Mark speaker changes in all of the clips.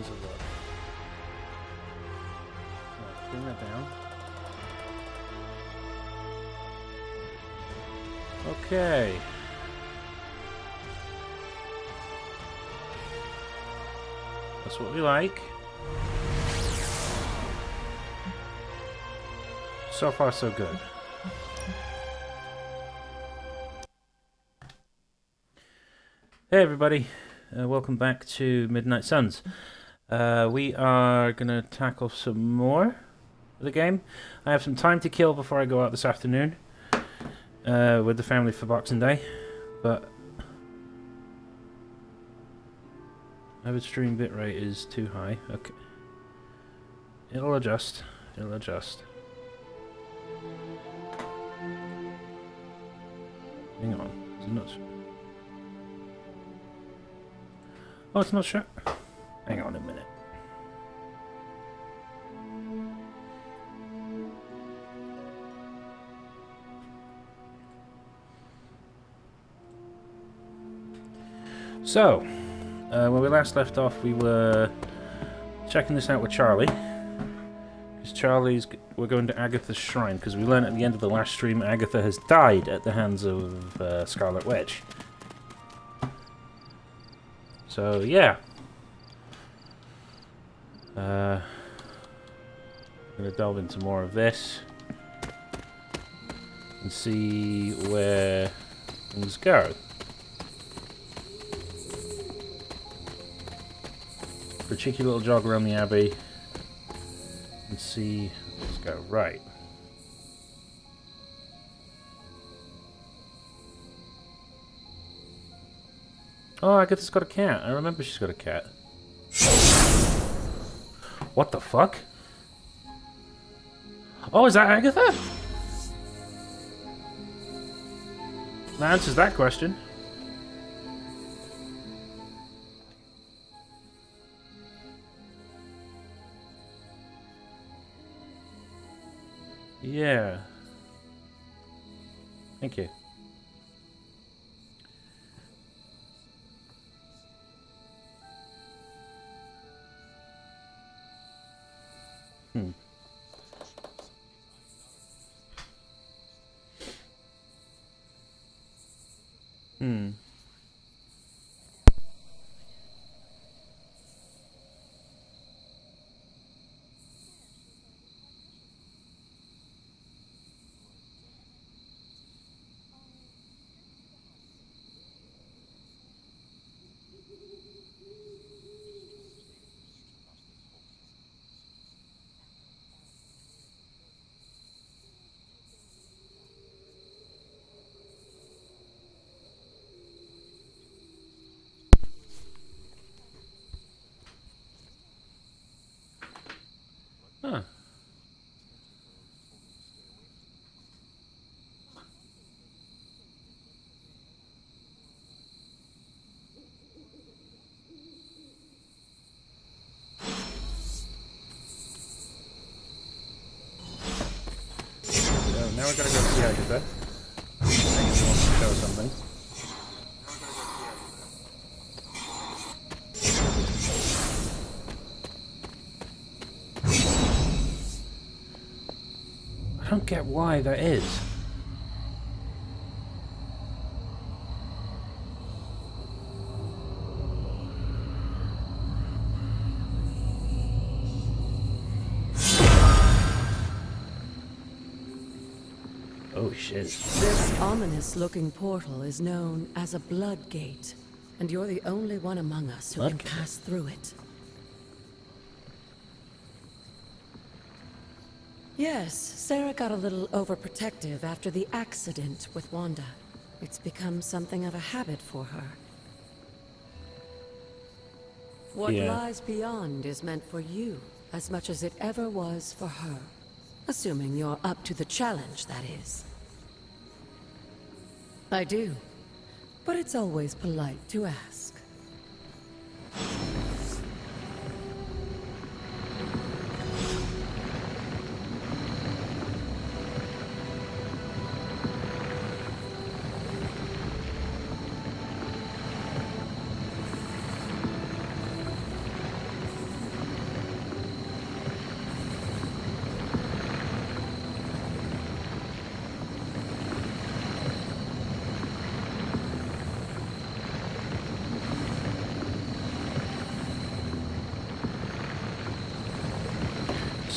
Speaker 1: Let's have a look. Right, bring that down. Okay. That's what we like. So far, so good. Hey everybody, welcome back to Midnight Suns. We are going to tackle some more of the game. I have some time to kill before I go out this afternoon with the family for Boxing Day, but average stream bitrate is too high. Okay, it'll adjust. It'll adjust. Hang on, is it not? Oh, it's not sure. Hang on a minute. So, when we last left off, we were checking this out with Charlie. Because we're going to Agatha's shrine, because we learned at the end of the last stream Agatha has died at the hands of Scarlet Witch. So, yeah. I'm going to delve into more of this and see where things go. For a cheeky little jog around the Abbey and see let's go. Right. Oh, Agatha's got a cat. I remember she's got a cat. What the fuck? Oh, is that Agatha? That answers that question. Yeah. Thank you. Hmm. Hmm. Huh. So now we're gonna go see Agatha. Agatha wants to show something. I don't get why that is. Oh shit.
Speaker 2: This ominous-looking portal is known as a blood gate, and you're the only one among us who can pass through it. Yes, Sarah got a little overprotective after the accident with Wanda. It's become something of a habit for her. What lies beyond is meant for you as much as it ever was for her. Assuming you're up to the challenge, that is. I do, but it's always polite to ask.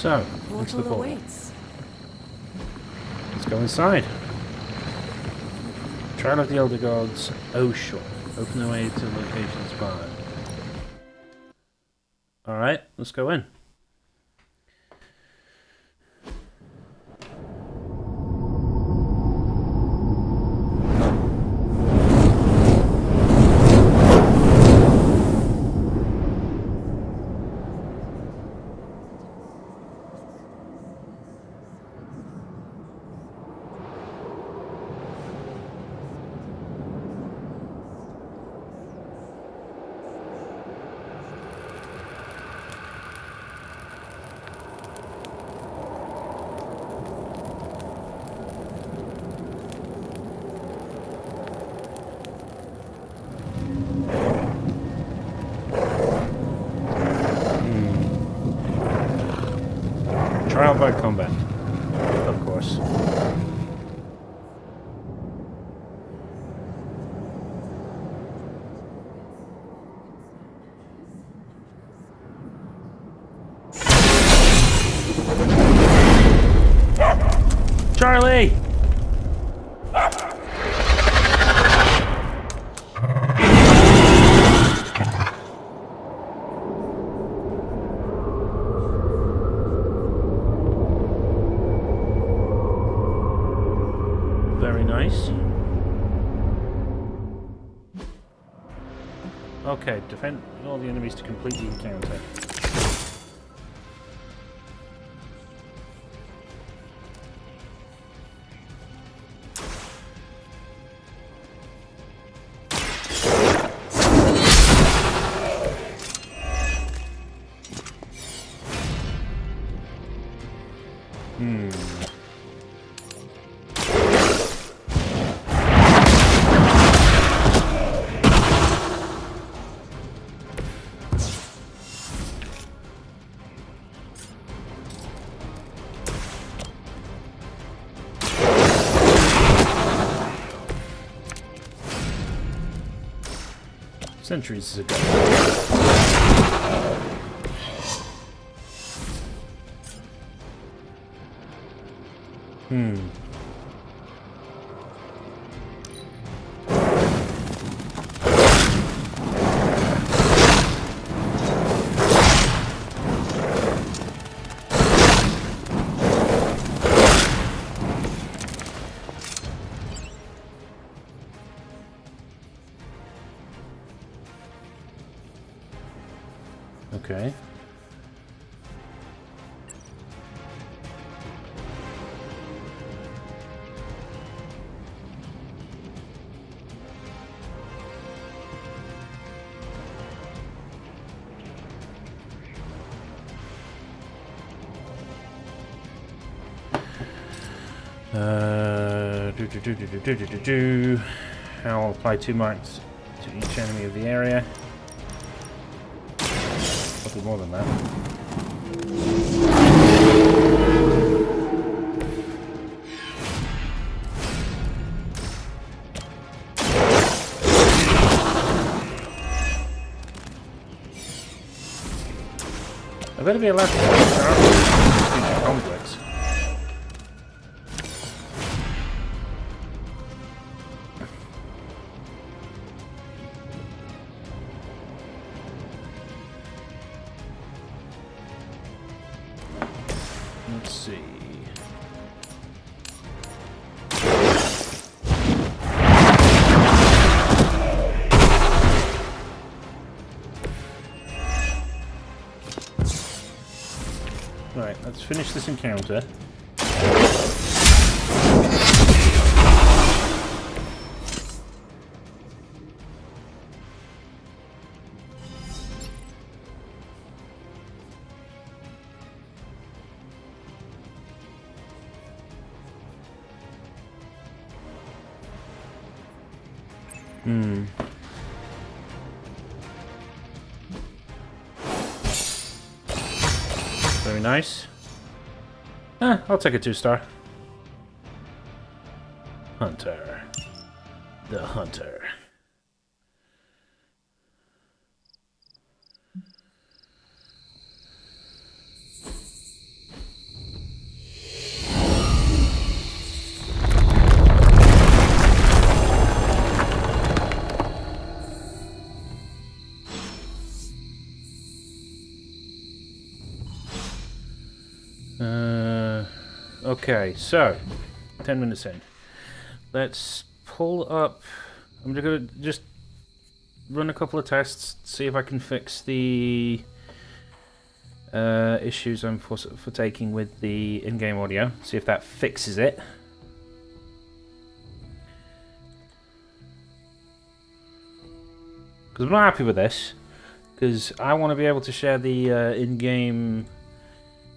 Speaker 1: So, into the
Speaker 2: Portal
Speaker 1: portal.
Speaker 2: awaits.
Speaker 1: Let's go inside. Trial of the Elder Gods, Oshul. Open the way to location spot. Alright, let's go in. Trial by combat, of course. Charlie! Very nice. Okay, defend all the enemies to complete the encounter. Centuries ago. Okay. I'll apply 2 marks to each enemy of the area. Probably more than that. I better be allowed to future conflicts. Let's see. Right, let's finish this encounter. Very nice. I'll take a 2-star. Hunter. The Hunter. Okay, so 10 minutes in. Let's pull up. I'm gonna just run a couple of tests, see if I can fix the issues I'm for taking with the in-game audio. See if that fixes it. Because I'm not happy with this. Because I want to be able to share the in-game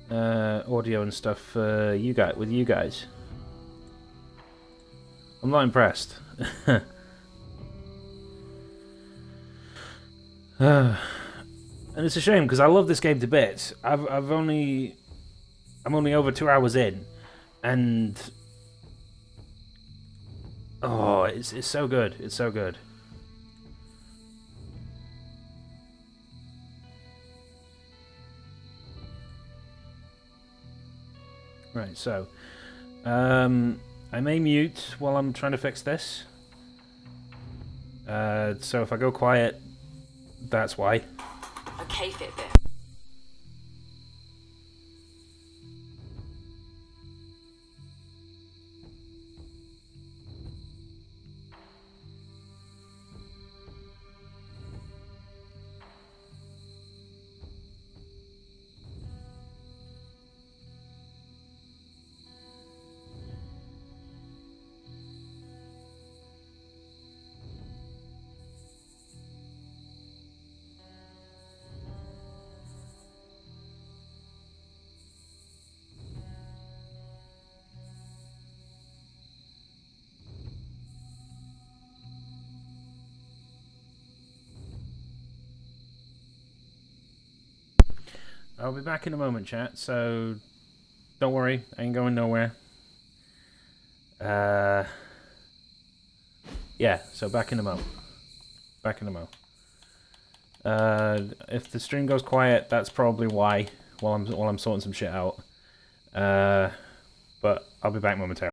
Speaker 1: audio and stuff with you guys. I'm not impressed. And it's a shame because I love this game to bits. I'm only over 2 hours in, and oh, it's so good. It's so good. Right, so I may mute while I'm trying to fix this. So if I go quiet, that's why.
Speaker 2: Okay, Fitbit.
Speaker 1: I'll be back in a moment, chat, so don't worry, I ain't going nowhere. Yeah, so back in a mo. Back in a mo. If the stream goes quiet, that's probably why, while I'm sorting some shit out. But I'll be back momentarily.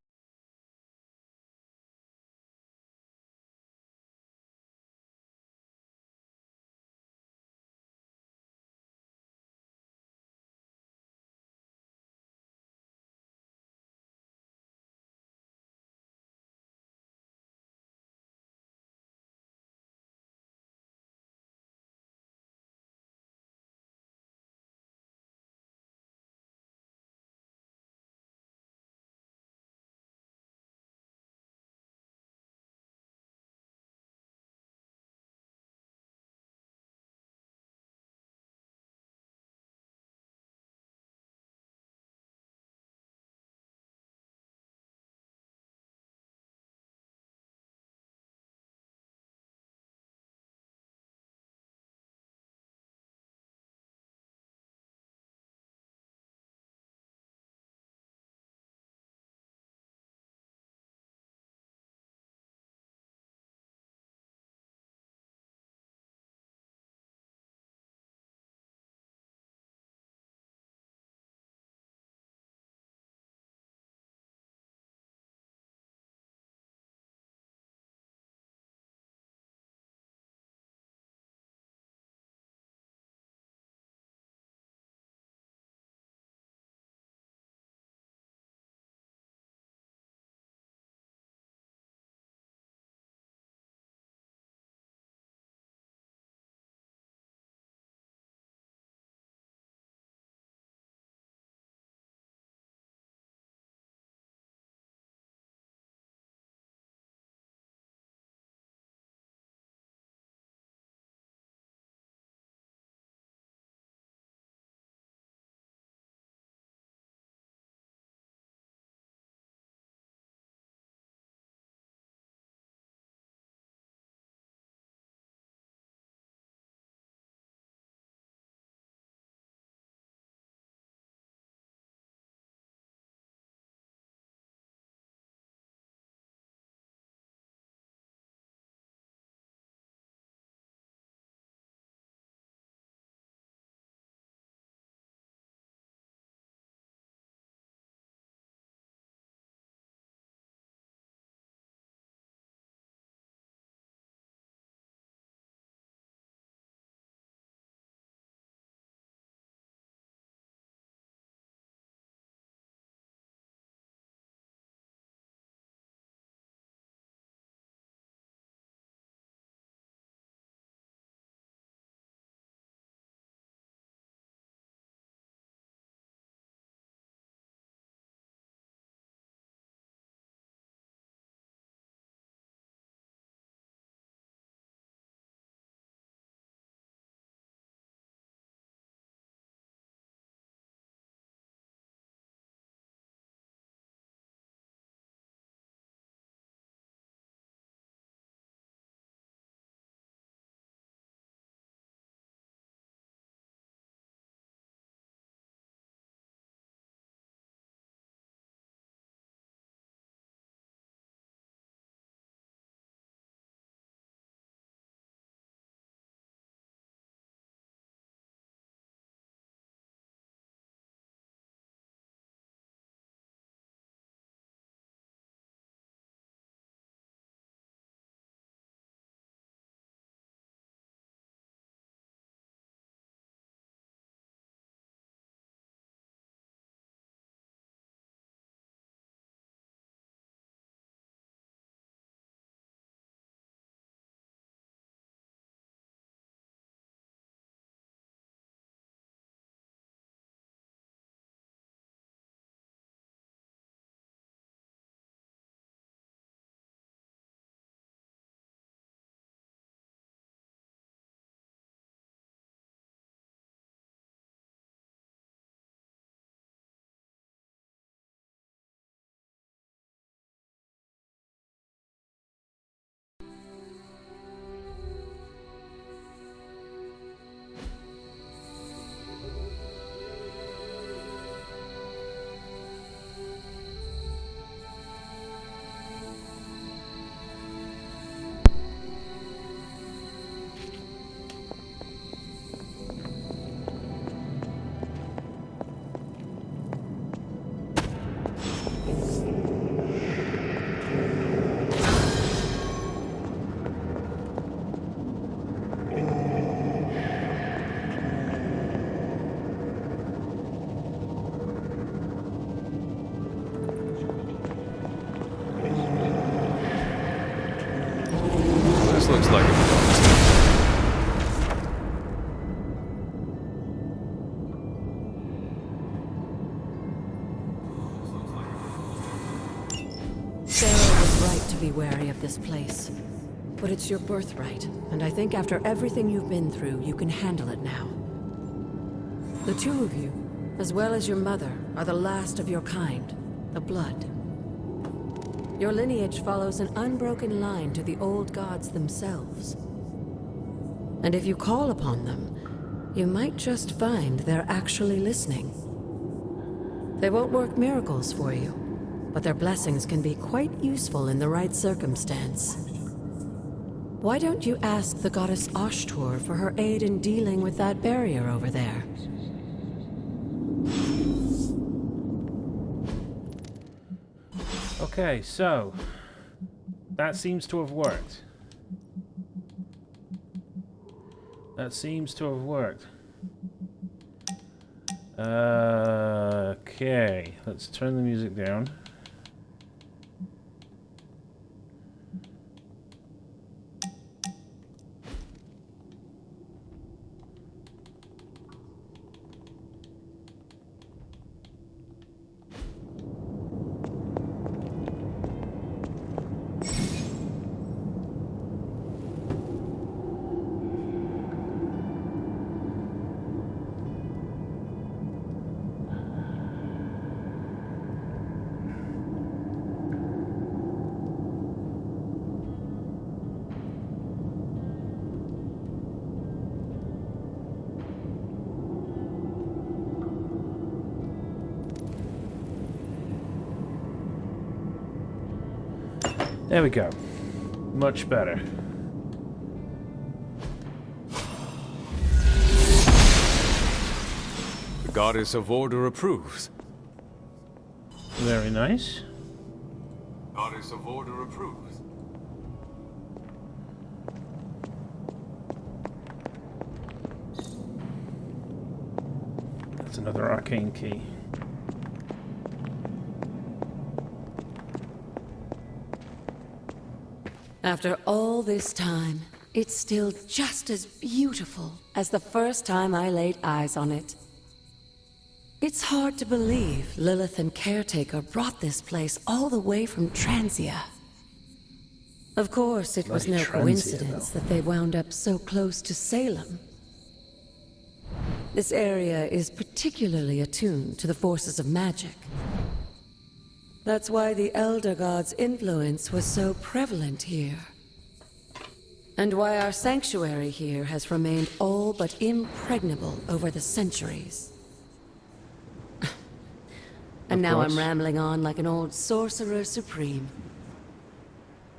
Speaker 3: looks like it belongs to
Speaker 2: Sarah was right to be wary of this place. But it's your birthright, and I think after everything you've been through, you can handle it now. The two of you, as well as your mother, are the last of your kind, the Blood. Your lineage follows an unbroken line to the old gods themselves. And if you call upon them, you might just find they're actually listening. They won't work miracles for you, but their blessings can be quite useful in the right circumstance. Why don't you ask the goddess Ashtur for her aid in dealing with that barrier over there?
Speaker 1: Okay, so that seems to have worked. Okay, let's turn the music down. There we go. Much better.
Speaker 3: The Goddess of Order approves.
Speaker 1: Very nice.
Speaker 3: Goddess of Order approves.
Speaker 1: That's another arcane key.
Speaker 2: After all this time, it's still just as beautiful as the first time I laid eyes on it. It's hard to believe Lilith and Caretaker brought this place all the way from Transia. Of course, it was no
Speaker 1: Bloody Transia,
Speaker 2: coincidence
Speaker 1: though.
Speaker 2: that they wound up so close to Salem. This area is particularly attuned to the forces of magic. That's why the Elder God's influence was so prevalent here. And why our sanctuary here has remained all but impregnable over the centuries. And now I'm rambling on like an old sorcerer supreme.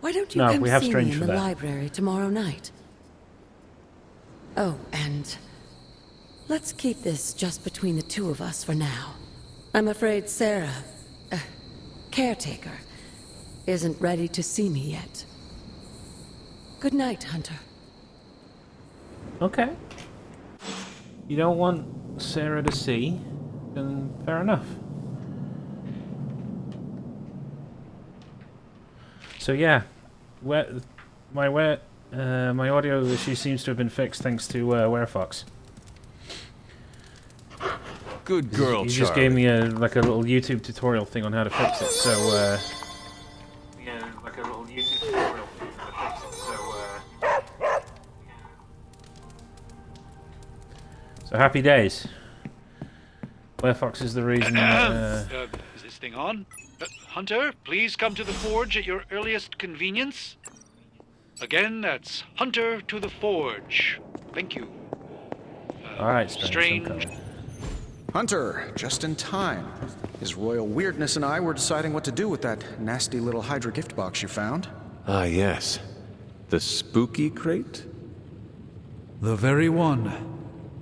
Speaker 2: Why don't you
Speaker 1: No,
Speaker 2: come
Speaker 1: we have
Speaker 2: see me
Speaker 1: strange
Speaker 2: in
Speaker 1: for
Speaker 2: the
Speaker 1: that.
Speaker 2: library tomorrow night? Oh, and let's keep this just between the two of us for now. I'm afraid Sarah, Caretaker, isn't ready to see me yet. Good night, Hunter.
Speaker 1: Okay. You don't want Sarah to see, then fair enough. So yeah, my audio issue seems to have been fixed thanks to Werefox.
Speaker 3: Good girl,
Speaker 1: He just gave me a little YouTube tutorial thing on how to fix it. So so happy days. Werefox is the reason.
Speaker 4: Is this thing on? Hunter, please come to the forge at your earliest convenience. Again, that's Hunter to the forge. Thank you.
Speaker 1: All right, Strange. I'm
Speaker 4: Strange.
Speaker 1: coming.
Speaker 5: Hunter, just in time. His royal weirdness and I were deciding what to do with that nasty little Hydra gift box you found.
Speaker 3: Ah, yes. The spooky crate?
Speaker 6: The very one.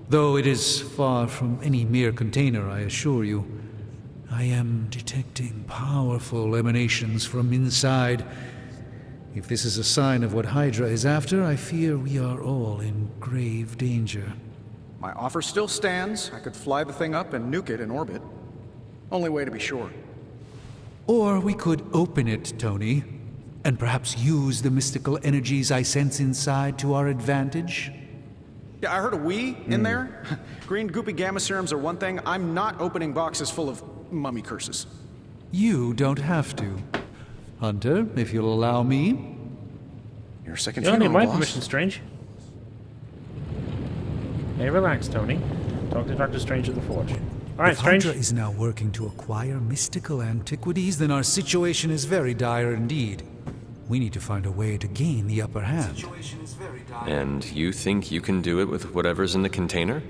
Speaker 6: Though it is far from any mere container, I assure you. I am detecting powerful emanations from inside. If this is a sign of what Hydra is after, I fear we are all in grave danger.
Speaker 5: My offer still stands. I could fly the thing up and nuke it in orbit. Only way to be sure.
Speaker 6: Or we could open it, Tony. And perhaps use the mystical energies I sense inside to our advantage?
Speaker 5: Yeah, I heard a we in there. Green goopy gamma serums are one thing. I'm not opening boxes full of mummy curses.
Speaker 6: You don't have to. Hunter, if you'll allow me.
Speaker 5: Your second
Speaker 1: You don't need
Speaker 5: funeral,
Speaker 1: my
Speaker 5: boss.
Speaker 1: permission, Strange. Hey, relax, Tony. Talk to Dr. Strange at the Forge. Alright,
Speaker 6: If
Speaker 1: Strange.
Speaker 6: Hunter is now working to acquire mystical antiquities, then our situation is very dire indeed. We need to find a way to gain the upper hand.
Speaker 3: And you think you can do it with whatever's in the container?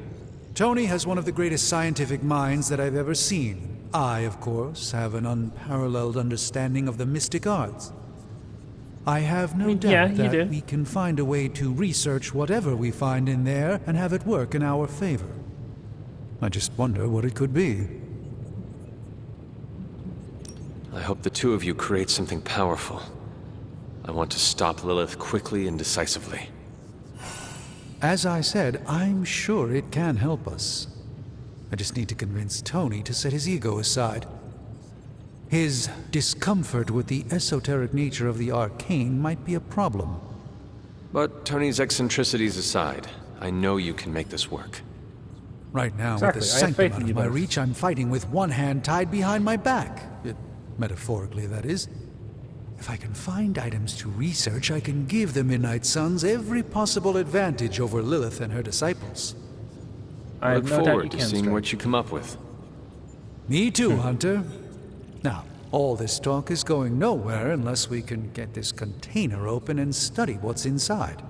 Speaker 6: Tony has one of the greatest scientific minds that I've ever seen. I, of course, have an unparalleled understanding of the mystic arts. I have no doubt
Speaker 1: yeah, you
Speaker 6: that
Speaker 1: do.
Speaker 6: we can find a way to research whatever we find in there and have it work in our favor. I just wonder what it could be.
Speaker 3: I hope the two of you create something powerful. I want to stop Lilith quickly and decisively.
Speaker 6: As I said, I'm sure it can help us. I just need to convince Tony to set his ego aside. His discomfort with the esoteric nature of the arcane might be a problem.
Speaker 3: But Tony's eccentricities aside, I know you can make this work.
Speaker 6: Right now,
Speaker 1: Exactly,
Speaker 6: with the
Speaker 1: I have faith
Speaker 6: sanctum
Speaker 1: in
Speaker 6: out
Speaker 1: you
Speaker 6: of my
Speaker 1: both.
Speaker 6: reach, I'm fighting with one hand tied behind my back. Metaphorically, that is. If I can find items to research, I can give the Midnight Suns every possible advantage over Lilith and her disciples.
Speaker 1: I
Speaker 3: Look
Speaker 1: have no doubt
Speaker 3: forward
Speaker 1: you
Speaker 3: to
Speaker 1: can,
Speaker 3: seeing
Speaker 1: Strange.
Speaker 3: what you come up with.
Speaker 6: Me too, Hunter. Now, all this talk is going nowhere unless we can get this container open and study what's inside.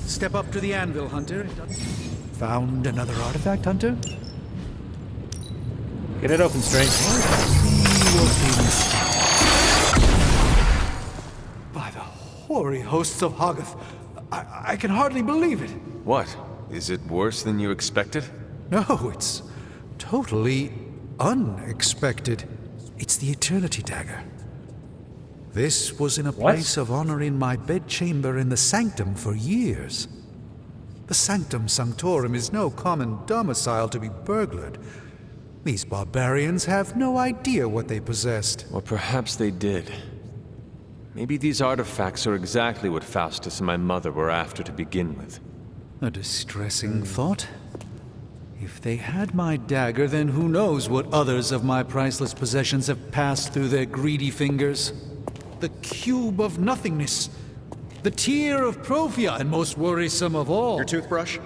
Speaker 6: Step up to the anvil, Hunter. Found another artifact, Hunter?
Speaker 1: Get it open, Strange.
Speaker 6: By the hoary hosts of Hoggoth, I can hardly believe it.
Speaker 3: What? Is it worse than you expected?
Speaker 6: No, it's totally unexpected. It's the Eternity Dagger. This was in a place of honor in my bedchamber in the Sanctum for years. The Sanctum Sanctorum is no common domicile to be burglared. These barbarians have no idea what they possessed.
Speaker 3: Or perhaps they did. Maybe these artifacts are exactly what Faustus and my mother were after to begin with.
Speaker 6: A distressing thought. If they had my dagger, then who knows what others of my priceless possessions have passed through their greedy fingers. The cube of nothingness. The tear of Profia, and most worrisome of all.
Speaker 5: Your toothbrush?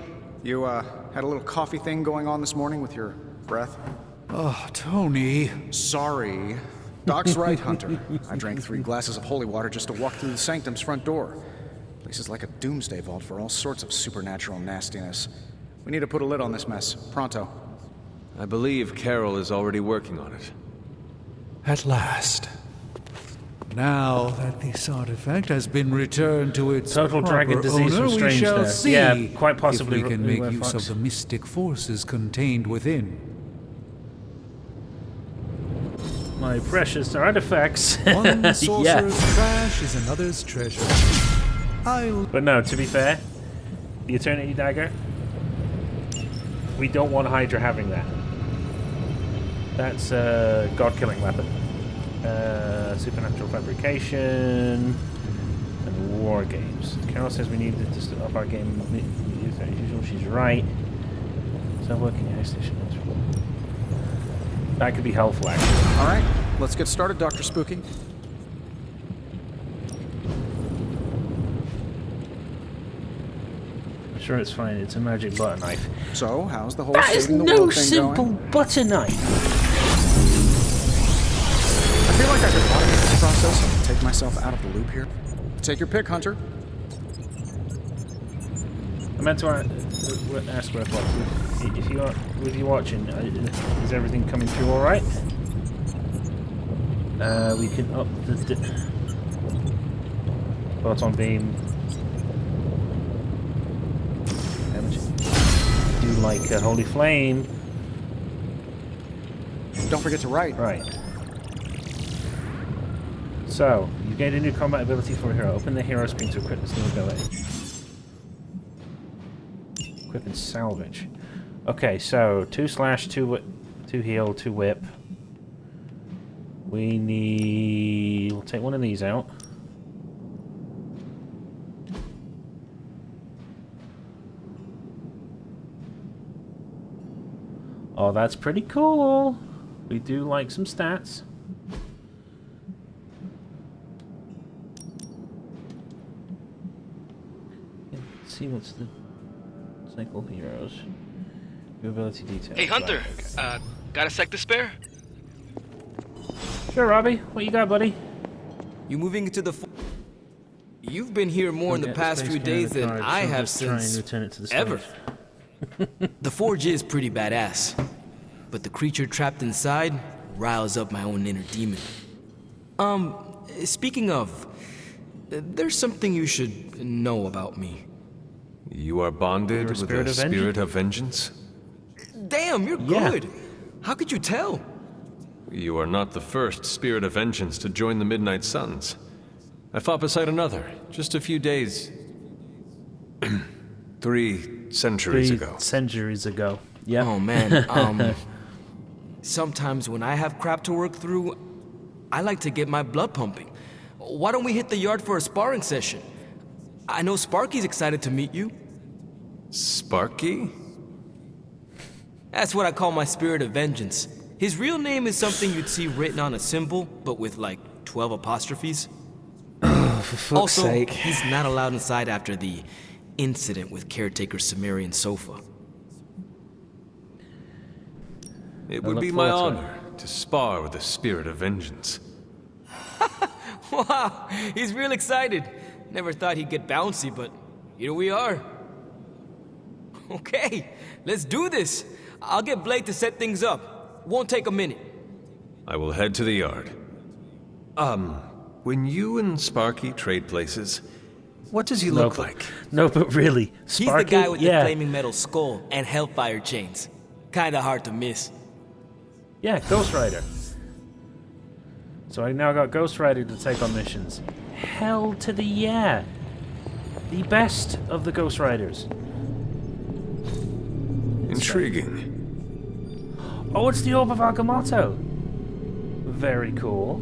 Speaker 5: You, had a little coffee thing going on this morning with your breath?
Speaker 6: Oh, Tony.
Speaker 5: Sorry. Doc's right, Hunter. I drank 3 glasses of holy water just to walk through the Sanctum's front door. Place is like a doomsday vault for all sorts of supernatural nastiness. We need to put a lid on this mess. Pronto.
Speaker 3: I believe Carol is already working on it.
Speaker 6: At last. Now that this artifact has been returned to its
Speaker 1: Total
Speaker 6: proper
Speaker 1: dragon disease
Speaker 6: owner,
Speaker 1: from
Speaker 6: we
Speaker 1: Strange
Speaker 6: shall
Speaker 1: there.
Speaker 6: see
Speaker 1: Yeah, quite possibly
Speaker 6: if we can make
Speaker 1: Rare
Speaker 6: use
Speaker 1: Fox.
Speaker 6: of the mystic forces contained within.
Speaker 1: My precious artifacts.
Speaker 6: One sorcerer's
Speaker 1: yeah.
Speaker 6: trash is another's treasure.
Speaker 1: But no, to be fair, the Eternity Dagger, we don't want Hydra having that. That's a god-killing weapon. Supernatural fabrication and war games. Carol says we need to step up our game as usual. She's right. So working at station. That could be helpful, actually.
Speaker 5: All right, let's get started, Dr. Spooky.
Speaker 1: I'm sure it's fine. It's a magic butter knife.
Speaker 5: So, how's the whole
Speaker 1: That is
Speaker 5: saving the
Speaker 1: no
Speaker 5: world thing
Speaker 1: simple
Speaker 5: going?
Speaker 1: butter knife.
Speaker 5: I feel like I could automate this process and take myself out of the loop here. Take your pick, Hunter.
Speaker 1: I meant to ask Rare Fox, if you are with you watching, is everything coming through all right? We can up the photon beam. Damage. Do like a holy flame.
Speaker 5: Don't forget to write.
Speaker 1: Right. So you gained a new combat ability for a hero. Open the hero screen to equip this new ability. Equip and salvage. Okay, so 2 slash, 2 heal, 2 whip. We need... We'll take one of these out. Oh, that's pretty cool. We do like some stats. Let's see what's the cycle heroes. New ability details.
Speaker 7: Hey, Hunter.
Speaker 1: Right, okay.
Speaker 7: Got a sec to spare?
Speaker 1: Sure, Robbie. What you got, buddy?
Speaker 8: You moving into the... You've been here more in the past few days than I have since...
Speaker 1: Return it to the
Speaker 8: ever.
Speaker 1: stage.
Speaker 8: The forge is pretty badass, but the creature trapped inside riles up my own inner demon. Speaking of, there's something you should know about me.
Speaker 3: You are bonded with a spirit of vengeance?
Speaker 8: Damn, you're good. How could you tell?
Speaker 3: You are not the first spirit of vengeance to join the Midnight Suns. I fought beside another, just a few days... 3 centuries ago.
Speaker 1: Centuries ago. Yeah.
Speaker 8: Oh man, sometimes when I have crap to work through, I like to get my blood pumping. Why don't we hit the yard for a sparring session? I know Sparky's excited to meet you.
Speaker 3: Sparky?
Speaker 8: That's what I call my spirit of vengeance. His real name is something you'd see written on a symbol, but with like 12 apostrophes.
Speaker 1: For fuck's
Speaker 8: Also,
Speaker 1: sake.
Speaker 8: he's not allowed inside after the incident with caretaker Sumerian Sofa.
Speaker 3: It would
Speaker 1: look
Speaker 3: be my
Speaker 1: forward to
Speaker 3: honor to spar with the spirit of vengeance.
Speaker 8: Wow, he's real excited. Never thought he'd get bouncy, but here we are. Okay, let's do this. I'll get Blake to set things up. Won't take a minute.
Speaker 3: I will head to the yard. When you and Sparky trade places, what does he look like?
Speaker 1: No, but really,
Speaker 8: He's
Speaker 1: Sparky,
Speaker 8: the guy with the flaming metal skull and hellfire chains. Kinda hard to miss.
Speaker 1: Yeah, Ghost Rider. So I now got Ghost Rider to take on missions. Hell to the yeah! The best of the Ghost Riders.
Speaker 3: Intriguing.
Speaker 1: Oh, it's the Orb of Agamotto. Very cool.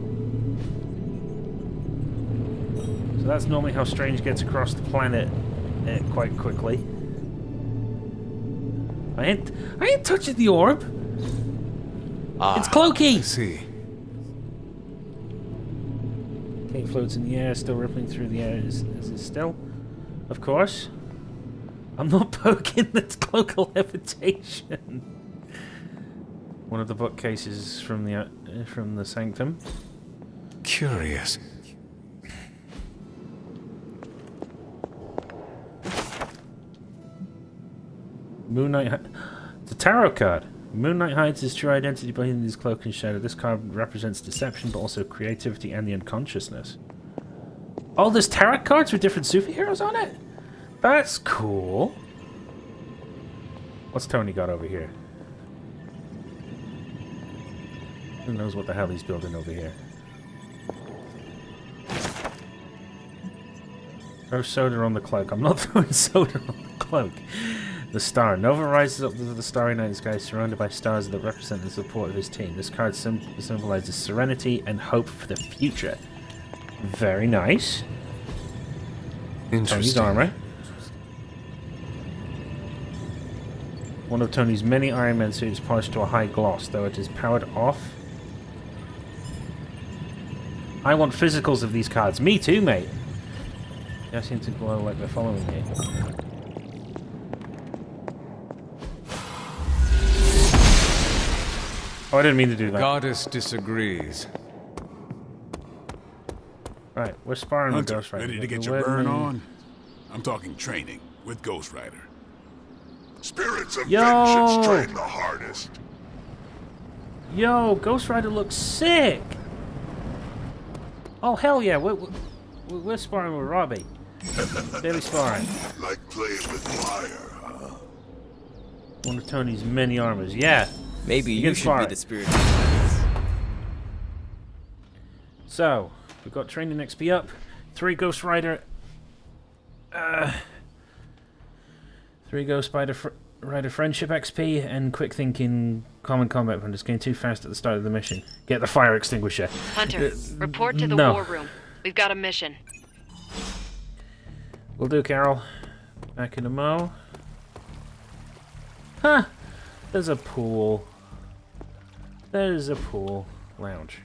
Speaker 1: So that's normally how Strange gets across the planet quite quickly. I ain't touching the orb. It's Clokey.
Speaker 3: I see.
Speaker 1: Cake floats in the air, still rippling through the air as it's still. Of course. I'm not poking its cloak of levitation. One of the bookcases from the sanctum.
Speaker 3: Curious.
Speaker 1: Moon Knight. The tarot card. Moon Knight hides his true identity behind his cloak and shadow. This card represents deception, but also creativity and the unconsciousness. Oh, there's tarot cards with different superheroes on it? That's cool. What's Tony got over here? Who knows what the hell he's building over here? Throw soda on the cloak. I'm not throwing soda on the cloak. The star. Nova rises up to the starry night sky surrounded by stars that represent the support of his team. This card symbolizes serenity and hope for the future. Very nice. Tony's
Speaker 3: Interesting.
Speaker 1: armor. One of Tony's many Iron Man suits polished to a high gloss, though it is powered off. I want physicals of these cards. Me too, mate. They seem to glow like they're following me. Oh, I didn't mean to do that.
Speaker 3: Goddess disagrees.
Speaker 1: Right, we're sparring with
Speaker 9: Hunter,
Speaker 1: Ghost Rider.
Speaker 9: ready to get
Speaker 1: You
Speaker 9: your
Speaker 1: with
Speaker 9: burn
Speaker 1: me?
Speaker 9: on? I'm talking training with Ghost Rider.
Speaker 10: Spirits of
Speaker 1: Yo!
Speaker 10: vengeance train the hardest.
Speaker 1: Yo, Ghost Rider looks sick! Oh, hell yeah, we're sparring with Robbie. Daily sparring.
Speaker 10: Like playing with fire, huh?
Speaker 1: One of Tony's many armors. Yeah.
Speaker 8: Maybe
Speaker 1: You
Speaker 8: you
Speaker 1: can
Speaker 8: should
Speaker 1: spar
Speaker 8: be
Speaker 1: it.
Speaker 8: the spirit of vengeance.
Speaker 1: So, we've got training XP up. 3 Ghost Rider. 3 Ghost Rider Friendship XP and Quick Thinking Common Combat Points. Getting too fast at the start of the mission. Get the fire extinguisher.
Speaker 11: Hunter, report to the
Speaker 1: no.
Speaker 11: war room. We've got a mission.
Speaker 1: Will do, Carol. Back in a mo. Huh. There's a pool. There's a pool. Lounge.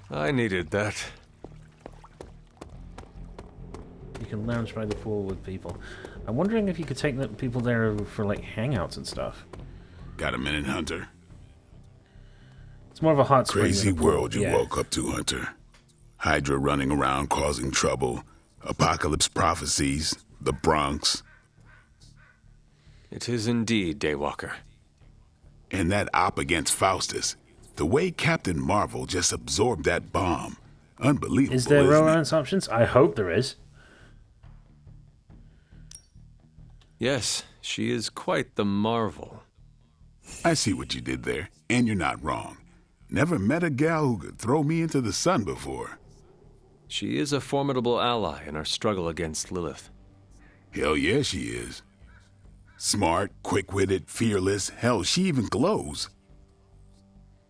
Speaker 3: I needed that.
Speaker 1: You can lounge by the pool with people. I'm wondering if you could take the people there for like hangouts and stuff.
Speaker 9: Got a minute, Hunter?
Speaker 1: It's more of a hot spring.
Speaker 9: Crazy
Speaker 1: than a pool.
Speaker 9: world you
Speaker 1: Yeah.
Speaker 9: woke up to, Hunter. Hydra running around causing trouble. Apocalypse prophecies. The Bronx.
Speaker 3: It is indeed, Daywalker.
Speaker 9: And that op against Faustus. The way Captain Marvel just absorbed that bomb. Unbelievable,
Speaker 1: Is there
Speaker 9: isn't it?
Speaker 1: romance options? I hope there is.
Speaker 3: Yes, she is quite the marvel.
Speaker 9: I see what you did there, and you're not wrong. Never met a gal who could throw me into the sun before.
Speaker 3: She is a formidable ally in our struggle against Lilith.
Speaker 9: Hell yeah, she is. Smart, quick-witted, fearless. Hell, she even glows.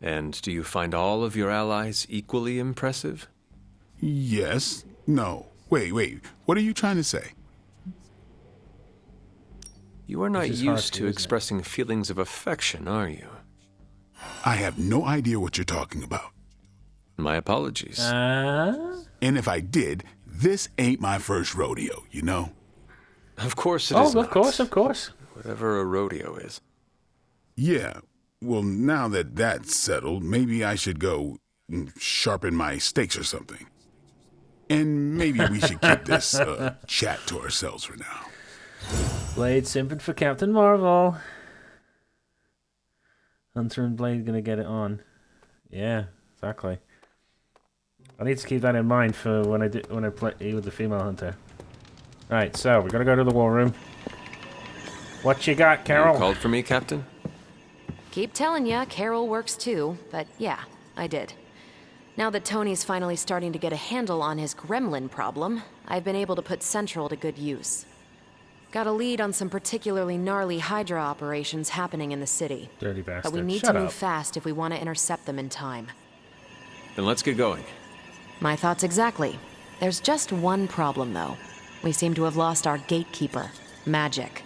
Speaker 3: And do you find all of your allies equally impressive?
Speaker 9: Yes. No. Wait. What are you trying to say?
Speaker 3: You are not
Speaker 1: This is
Speaker 3: used
Speaker 1: hard
Speaker 3: to
Speaker 1: to, isn't it?
Speaker 3: expressing feelings of affection, are you?
Speaker 9: I have no idea what you're talking about.
Speaker 3: My apologies.
Speaker 9: And if I did, this ain't my first rodeo, you know?
Speaker 3: Of course it is.
Speaker 1: Oh, of course, of course.
Speaker 3: Whatever a rodeo is.
Speaker 9: Yeah. Well, now that that's settled, maybe I should go sharpen my stakes or something. And maybe we should keep this chat to ourselves for now.
Speaker 1: Blade simping for Captain Marvel. Hunter and Blade gonna get it on. Yeah, exactly. I need to keep that in mind for when I play with the female hunter. Right, so we're gonna go to the war room. What you got, Carol?
Speaker 3: You called for me, Captain?
Speaker 11: Keep telling ya, Carol works too, but yeah, I did. Now that Tony's finally starting to get a handle on his gremlin problem, I've been able to put Central to good use. Got a lead on some particularly gnarly Hydra operations happening in the city.
Speaker 1: Dirty bastard.
Speaker 11: But we need
Speaker 1: Shut
Speaker 11: to
Speaker 1: up.
Speaker 11: move fast if we want to intercept them in time.
Speaker 3: Then let's get going.
Speaker 11: My thoughts exactly. There's just one problem, though. We seem to have lost our gatekeeper, Magic.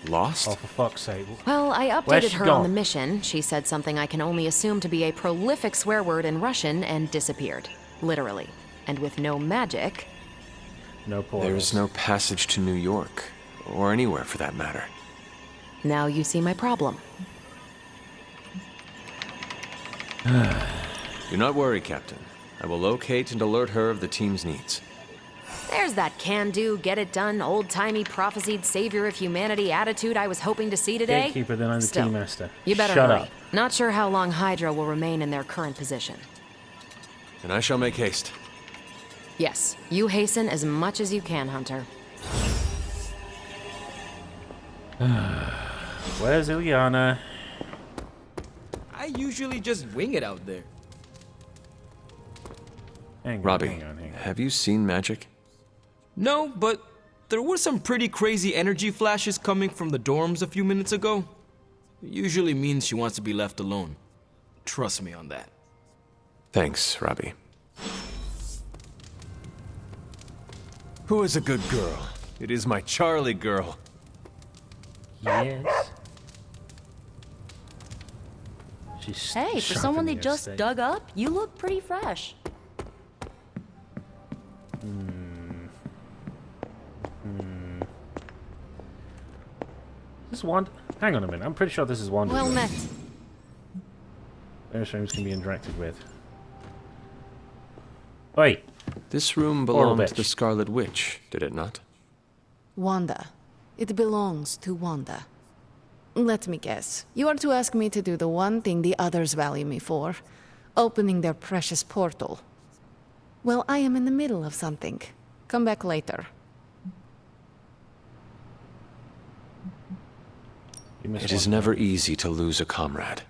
Speaker 3: Lost?
Speaker 1: Oh, for fuck's sake.
Speaker 11: Well, I
Speaker 1: Where's
Speaker 11: updated
Speaker 1: she
Speaker 11: her on the
Speaker 1: gone?
Speaker 11: mission. She said something I can only assume to be a prolific swear word in Russian and disappeared. Literally. And with no magic...
Speaker 1: No portals.
Speaker 3: There is no passage to New York, or anywhere for that matter.
Speaker 11: Now you see my problem.
Speaker 3: Do not worry, Captain. I will locate and alert her of the team's needs.
Speaker 11: There's that can-do, get-it-done, old-timey prophesied savior of humanity attitude I was hoping to see today.
Speaker 1: Gatekeeper, then I'm the
Speaker 11: Still,
Speaker 1: team master.
Speaker 11: You better
Speaker 1: Shut
Speaker 11: hurry.
Speaker 1: up.
Speaker 11: Not sure how long Hydra will remain in their current position.
Speaker 3: And I shall make haste.
Speaker 11: Yes, you hasten as much as you can, Hunter.
Speaker 1: Where's Ilyana?
Speaker 8: I usually just wing it out there.
Speaker 1: Hang on,
Speaker 3: Robbie,
Speaker 1: hang on.
Speaker 3: have you seen Magic?
Speaker 8: No, but there were some pretty crazy energy flashes coming from the dorms a few minutes ago. It usually means she wants to be left alone. Trust me on that.
Speaker 3: Thanks, Robbie. Who is a good girl? It is my Charlie girl.
Speaker 1: Yes. She's
Speaker 7: Hey, for someone they
Speaker 1: sharpening her
Speaker 7: just
Speaker 1: stick.
Speaker 7: dug up, you look pretty fresh.
Speaker 1: This is Wanda. Hang on a minute. I'm pretty sure this is Wanda.
Speaker 7: Well met.
Speaker 1: Airstreams can be interacted with. Wait.
Speaker 3: This room
Speaker 1: Horrible
Speaker 3: belonged to
Speaker 1: bitch.
Speaker 3: the Scarlet Witch, did it not?
Speaker 12: Wanda. It belongs to Wanda. Let me guess. You are to ask me to do the one thing the others value me for. Opening their precious portal. Well, I am in the middle of something. Come back later.
Speaker 1: You missed
Speaker 3: It is
Speaker 1: one.
Speaker 3: never easy to lose a comrade.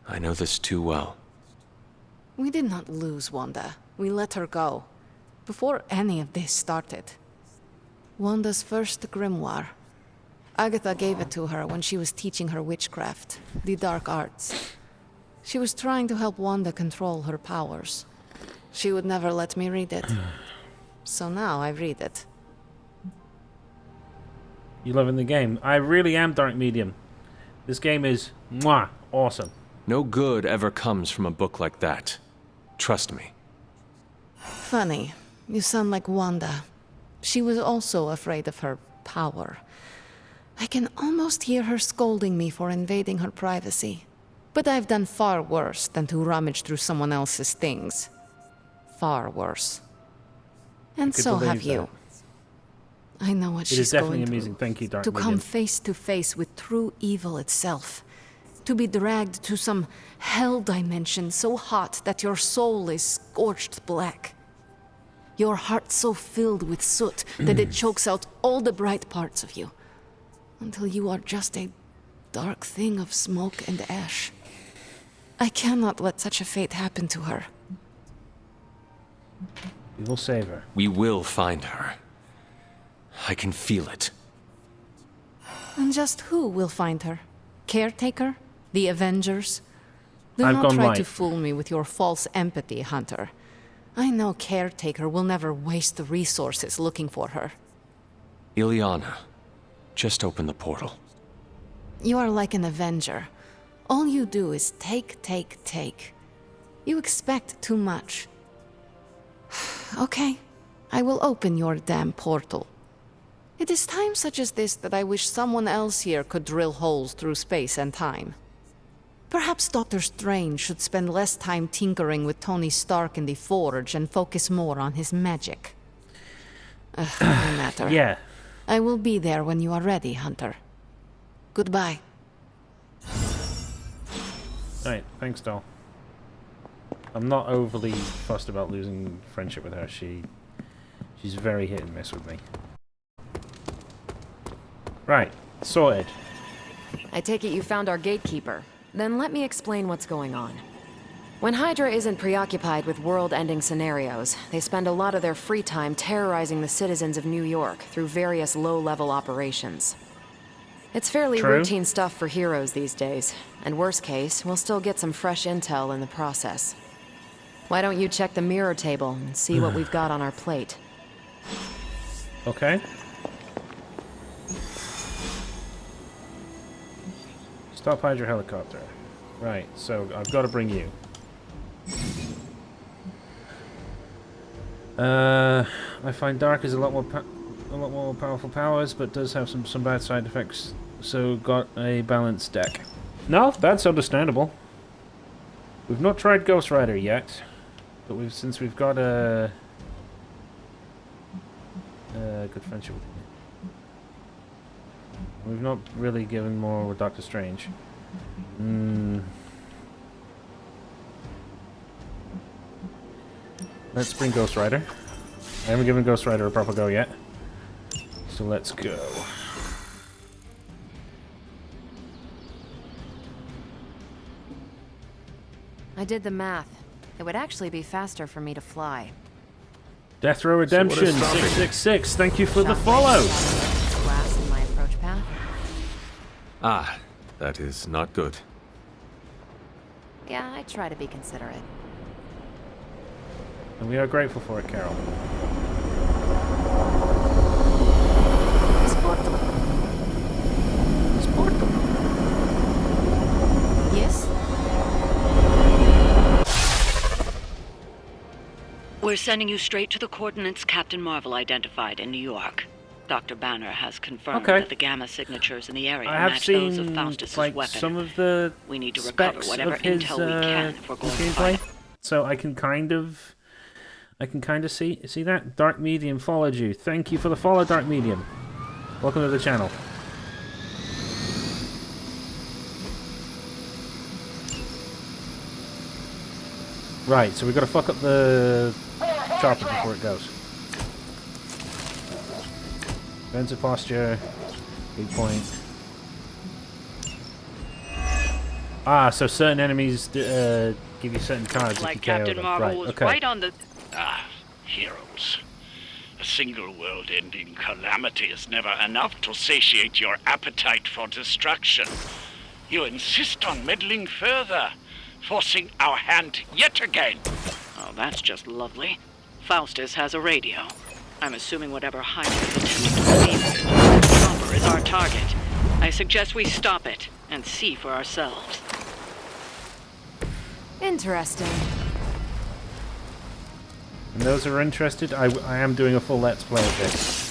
Speaker 3: I know this too well.
Speaker 12: We did not lose Wanda. We let her go. Before any of this started. Wanda's first grimoire. Agatha gave it to her when she was teaching her witchcraft, the dark arts. She was trying to help Wanda control her powers. She would never let me read it. So now I read it.
Speaker 1: You loving the game? I really am Dark Medium. This game is mwah, awesome.
Speaker 3: No good ever comes from a book like that. Trust me.
Speaker 12: Funny. You sound like Wanda. She was also afraid of her power. I can almost hear her scolding me for invading her privacy. But I've done far worse than to rummage through someone else's things. Far worse. And so have you. I know what she's going through.
Speaker 1: It is definitely amusing. Thank you, Dark
Speaker 12: To
Speaker 1: Medium.
Speaker 12: come face to face with true evil itself. To be dragged to some hell dimension so hot that your soul is scorched black. Your heart so filled with soot that it chokes out all the bright parts of you. Until you are just a dark thing of smoke and ash. I cannot let such a fate happen to her.
Speaker 1: We will save her.
Speaker 3: We will find her. I can feel it.
Speaker 12: And just who will find her? Caretaker? The Avengers? Do
Speaker 1: I've
Speaker 12: not
Speaker 1: gone
Speaker 12: try
Speaker 1: light.
Speaker 12: to fool me with your false empathy, Hunter. I know Caretaker will never waste the resources looking for her.
Speaker 3: Ileana, just open the portal.
Speaker 12: You are like an Avenger. All you do is take, take, take. You expect too much. Okay, I will open your damn portal. It is times such as this that I wish someone else here could drill holes through space and time. Perhaps Doctor Strange should spend less time tinkering with Tony Stark in the Forge and focus more on his magic. No matter.
Speaker 1: Yeah.
Speaker 12: I will be there when you are ready, Hunter. Goodbye.
Speaker 1: Right, thanks, doll. I'm not overly fussed about losing friendship with her. She's very hit and miss with me. Right, sorted.
Speaker 11: I take it you found our gatekeeper. Then let me explain what's going on. When Hydra isn't preoccupied with world-ending scenarios, they spend a lot of their free time terrorizing the citizens of New York through various low-level operations. It's fairly
Speaker 1: True.
Speaker 11: routine stuff for heroes these days, and worst case, we'll still get some fresh intel in the process. Why don't you check the mirror table and see what we've got on our plate?
Speaker 1: Okay. Stop Hydra helicopter. Right, so I've got to bring you. I find Dark is a lot more powerful powers, but does have some bad side effects. So got a balanced deck. No, that's understandable. We've not tried Ghost Rider yet, but since we've got a good friendship with him. We've not really given more with Doctor Strange. Let's bring Ghost Rider. I haven't given Ghost Rider a proper go yet. So let's go.
Speaker 11: I did the math. It would actually be faster for me to fly.
Speaker 1: Death Row Redemption 666. Thank you for the follow.
Speaker 11: Glass in my approach path.
Speaker 3: Ah, that is not good.
Speaker 11: Yeah, I try to be considerate.
Speaker 1: And we are grateful for it, Carol.
Speaker 12: Yes?
Speaker 13: We're sending you straight to the coordinates Captain Marvel identified in New York. Dr. Banner has confirmed that the gamma signatures in the area match those of Faustus's weapon.
Speaker 1: Some of the
Speaker 13: we need to recover whatever
Speaker 1: of his,
Speaker 13: intel we can if we're going to
Speaker 1: gameplay,
Speaker 13: fight.
Speaker 1: so I can kind of see that. Dark Medium followed you. Thank you for the follow, Dark Medium. Welcome to the channel. Right, so we've got to fuck up the chopper before it goes. Defensive posture, weak point. Ah, so certain enemies give you certain cards
Speaker 13: Like
Speaker 1: if you KO
Speaker 13: Captain
Speaker 1: them.
Speaker 13: Marvel
Speaker 1: Right,
Speaker 13: was
Speaker 1: okay.
Speaker 13: right on the...
Speaker 14: Heroes. A single world-ending calamity is never enough to satiate your appetite for destruction. You insist on meddling further, forcing our hand yet again.
Speaker 13: Oh, that's just lovely. Faustus has a radio. I'm assuming whatever Hydra is attempting to save, the chopper is our target. I suggest we stop it and see for ourselves.
Speaker 11: Interesting.
Speaker 1: And those who are interested, I am doing a full Let's Play of this.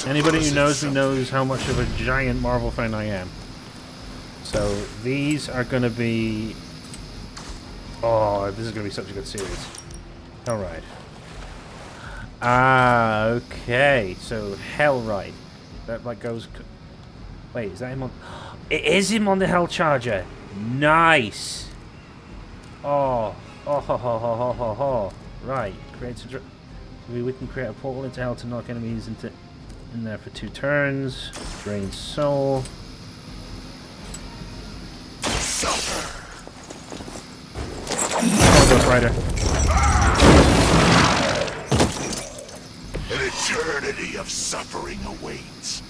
Speaker 1: Anybody who knows me knows how much of a giant Marvel fan I am. So these are going to be... Oh, this is going to be such a good series. Hellride. Ah, okay. So Hellride. That like goes... Wait, is that him on... It is him on the Hell Charger. Nice. Oh. Oh, ho, ho, ho, ho, ho, ho. Right. Creates a... We can create a portal into Hell to knock enemies in there for 2 turns. Drain soul. Oh, Ghost Rider.
Speaker 10: An eternity of suffering awaits.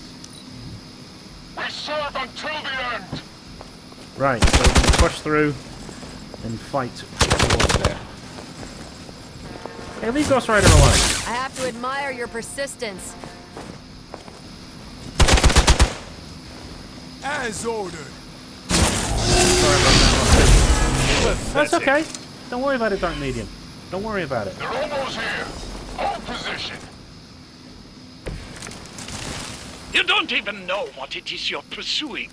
Speaker 10: We serve until the end.
Speaker 1: Right, so we can push through and fight towards there. Hey, leave Ghost Rider alone.
Speaker 11: I have to admire your persistence.
Speaker 15: As ordered.
Speaker 1: Sorry about that. That's okay. Don't worry about it, Dark Medium. Don't worry about it.
Speaker 10: They're almost here. Hold position.
Speaker 14: You don't even know what it is you're pursuing.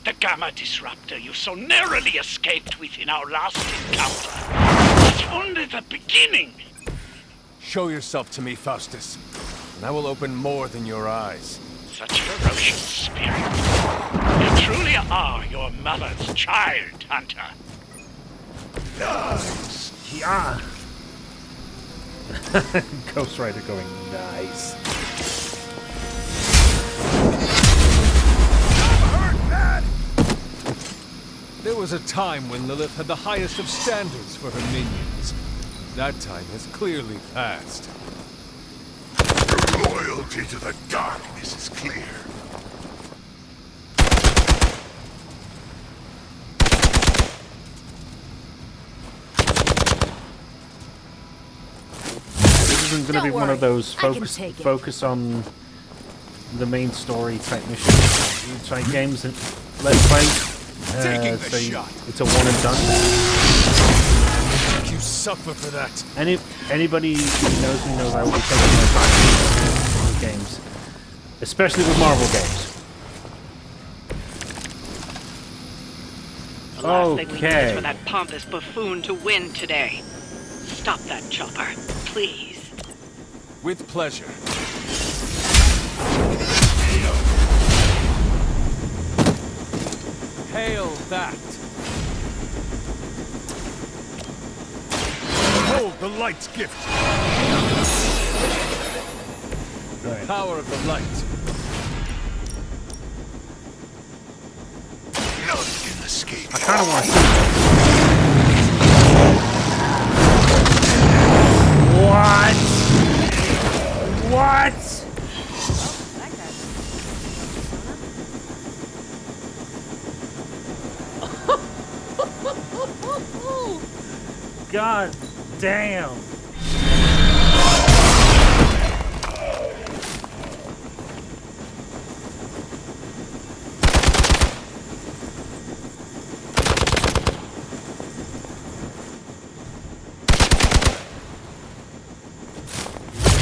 Speaker 14: The Gamma Disruptor you so narrowly escaped with in our last encounter. It's only the beginning.
Speaker 15: Show yourself to me, Faustus, and I will open more than your eyes.
Speaker 14: Such ferocious spirit. You truly are your mother's child, Hunter.
Speaker 10: Nice.
Speaker 1: Yeah. Ghost Rider going nice.
Speaker 15: There was a time when Lilith had the highest of standards for her minions. That time has clearly passed.
Speaker 10: Your loyalty to the darkness is clear.
Speaker 1: This isn't going to be one of those focus on the main story type missions type games and let's play. So it's a one and done.
Speaker 15: You suffer for that.
Speaker 1: Anybody who knows me knows I will be taking my time with games, especially with Marvel games.
Speaker 13: The last thing we need is for that pompous buffoon to win today. Stop that chopper, please.
Speaker 15: With pleasure. Hail that! Behold the light's gift! The power of the light.
Speaker 10: None can escape.
Speaker 1: I kind of want to. What? What? God damn.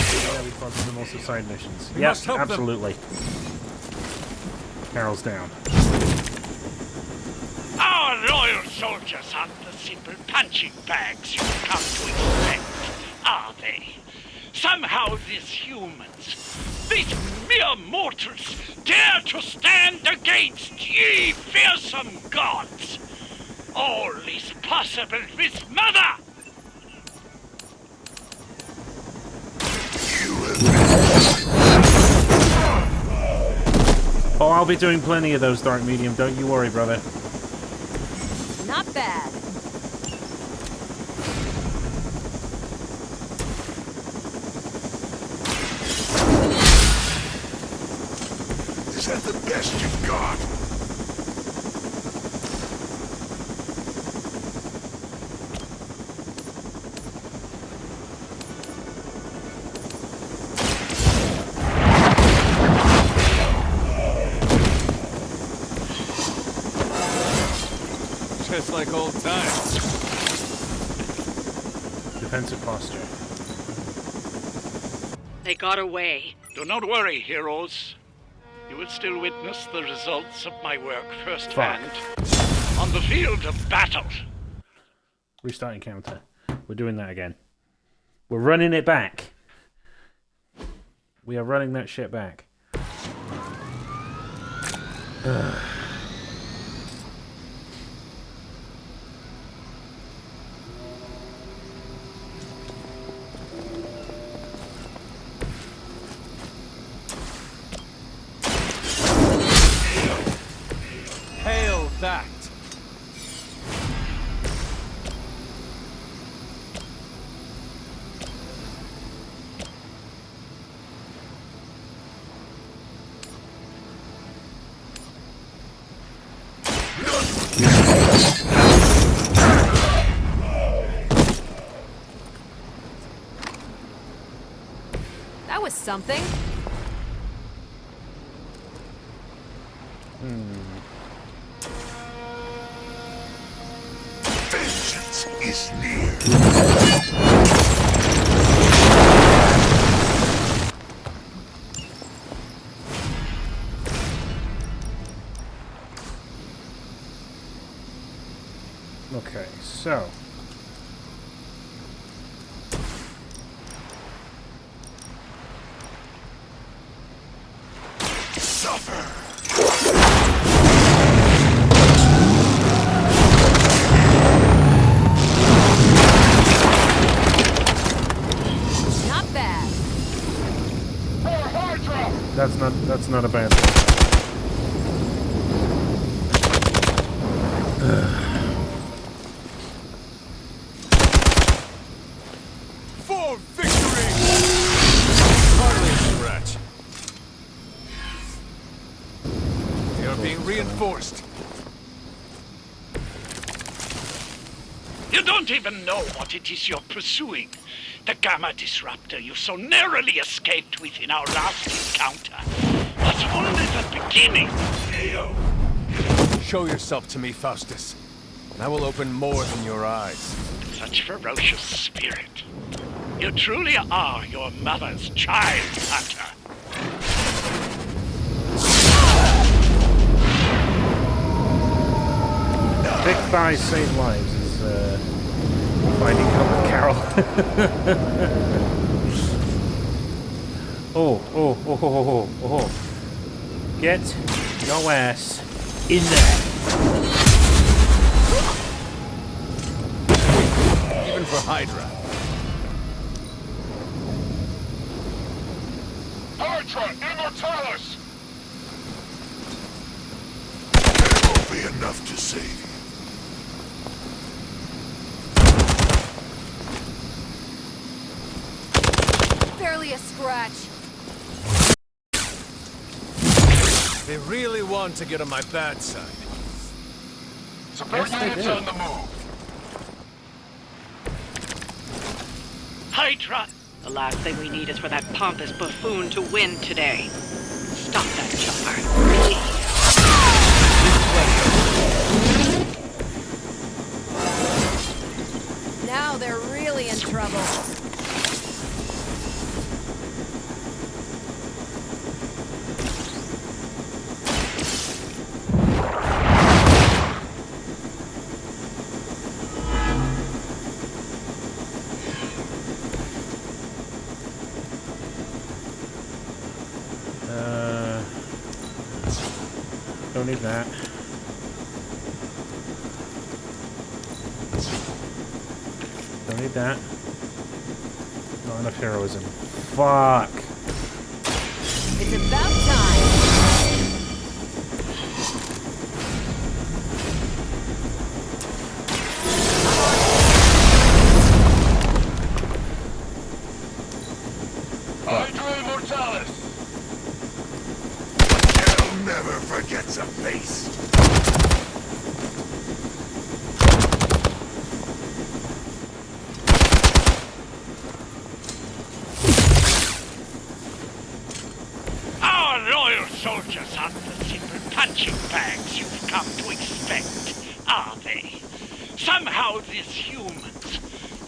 Speaker 1: Yeah, we fought the most of side missions. Yes, absolutely. Carol's down.
Speaker 14: Our loyal soldiers aren't the simple punching bags you've come to expect, are they? Somehow these humans, these mere mortals, dare to stand against ye fearsome gods. All is possible with Mother!
Speaker 1: Oh, I'll be doing plenty of those, Dark Medium. Don't you worry, brother.
Speaker 11: Not bad.
Speaker 10: Is that the best you've got?
Speaker 15: Just like old times.
Speaker 1: Defensive posture.
Speaker 13: They got away.
Speaker 14: Do not worry, heroes. You will still witness the results of my work firsthand on the field of battle.
Speaker 1: Restart encounter. We're doing that again. We're running it back. We are running that shit back.
Speaker 15: Hail that!
Speaker 11: That was something.
Speaker 10: Vengeance is near.
Speaker 1: Okay, so.
Speaker 10: Suffer.
Speaker 11: Not bad.
Speaker 1: That's not a bad thing.
Speaker 15: For victory! Hardly a scratch. They are being reinforced.
Speaker 14: You don't even know what it is you're pursuing. The Gamma Disruptor you so narrowly escaped with in our last encounter was only the beginning.
Speaker 15: Show yourself to me, Faustus, and I will open more than your eyes.
Speaker 14: Such ferocious spirit. You truly are your mother's child, Hunter.
Speaker 1: Big thighs save lives is finding help with Carol. oh. Get your ass in there.
Speaker 15: Even for Hydra.
Speaker 10: Hydra Immortalis! There won't be enough to save you.
Speaker 11: Barely a scratch.
Speaker 15: They really want to get on my bad side.
Speaker 10: Support units on the move.
Speaker 14: Hydra!
Speaker 13: The last thing we need is for that pompous buffoon to win today. Stop that chopper.
Speaker 11: Now they're really in trouble.
Speaker 1: Don't need that. Don't need that. Not enough heroism. Fuck.
Speaker 11: It's about time.
Speaker 10: Hydra Immortalis! Hell never forgets a face.
Speaker 14: Our loyal soldiers aren't the simple punching bags you've come to expect, are they? Somehow these humans,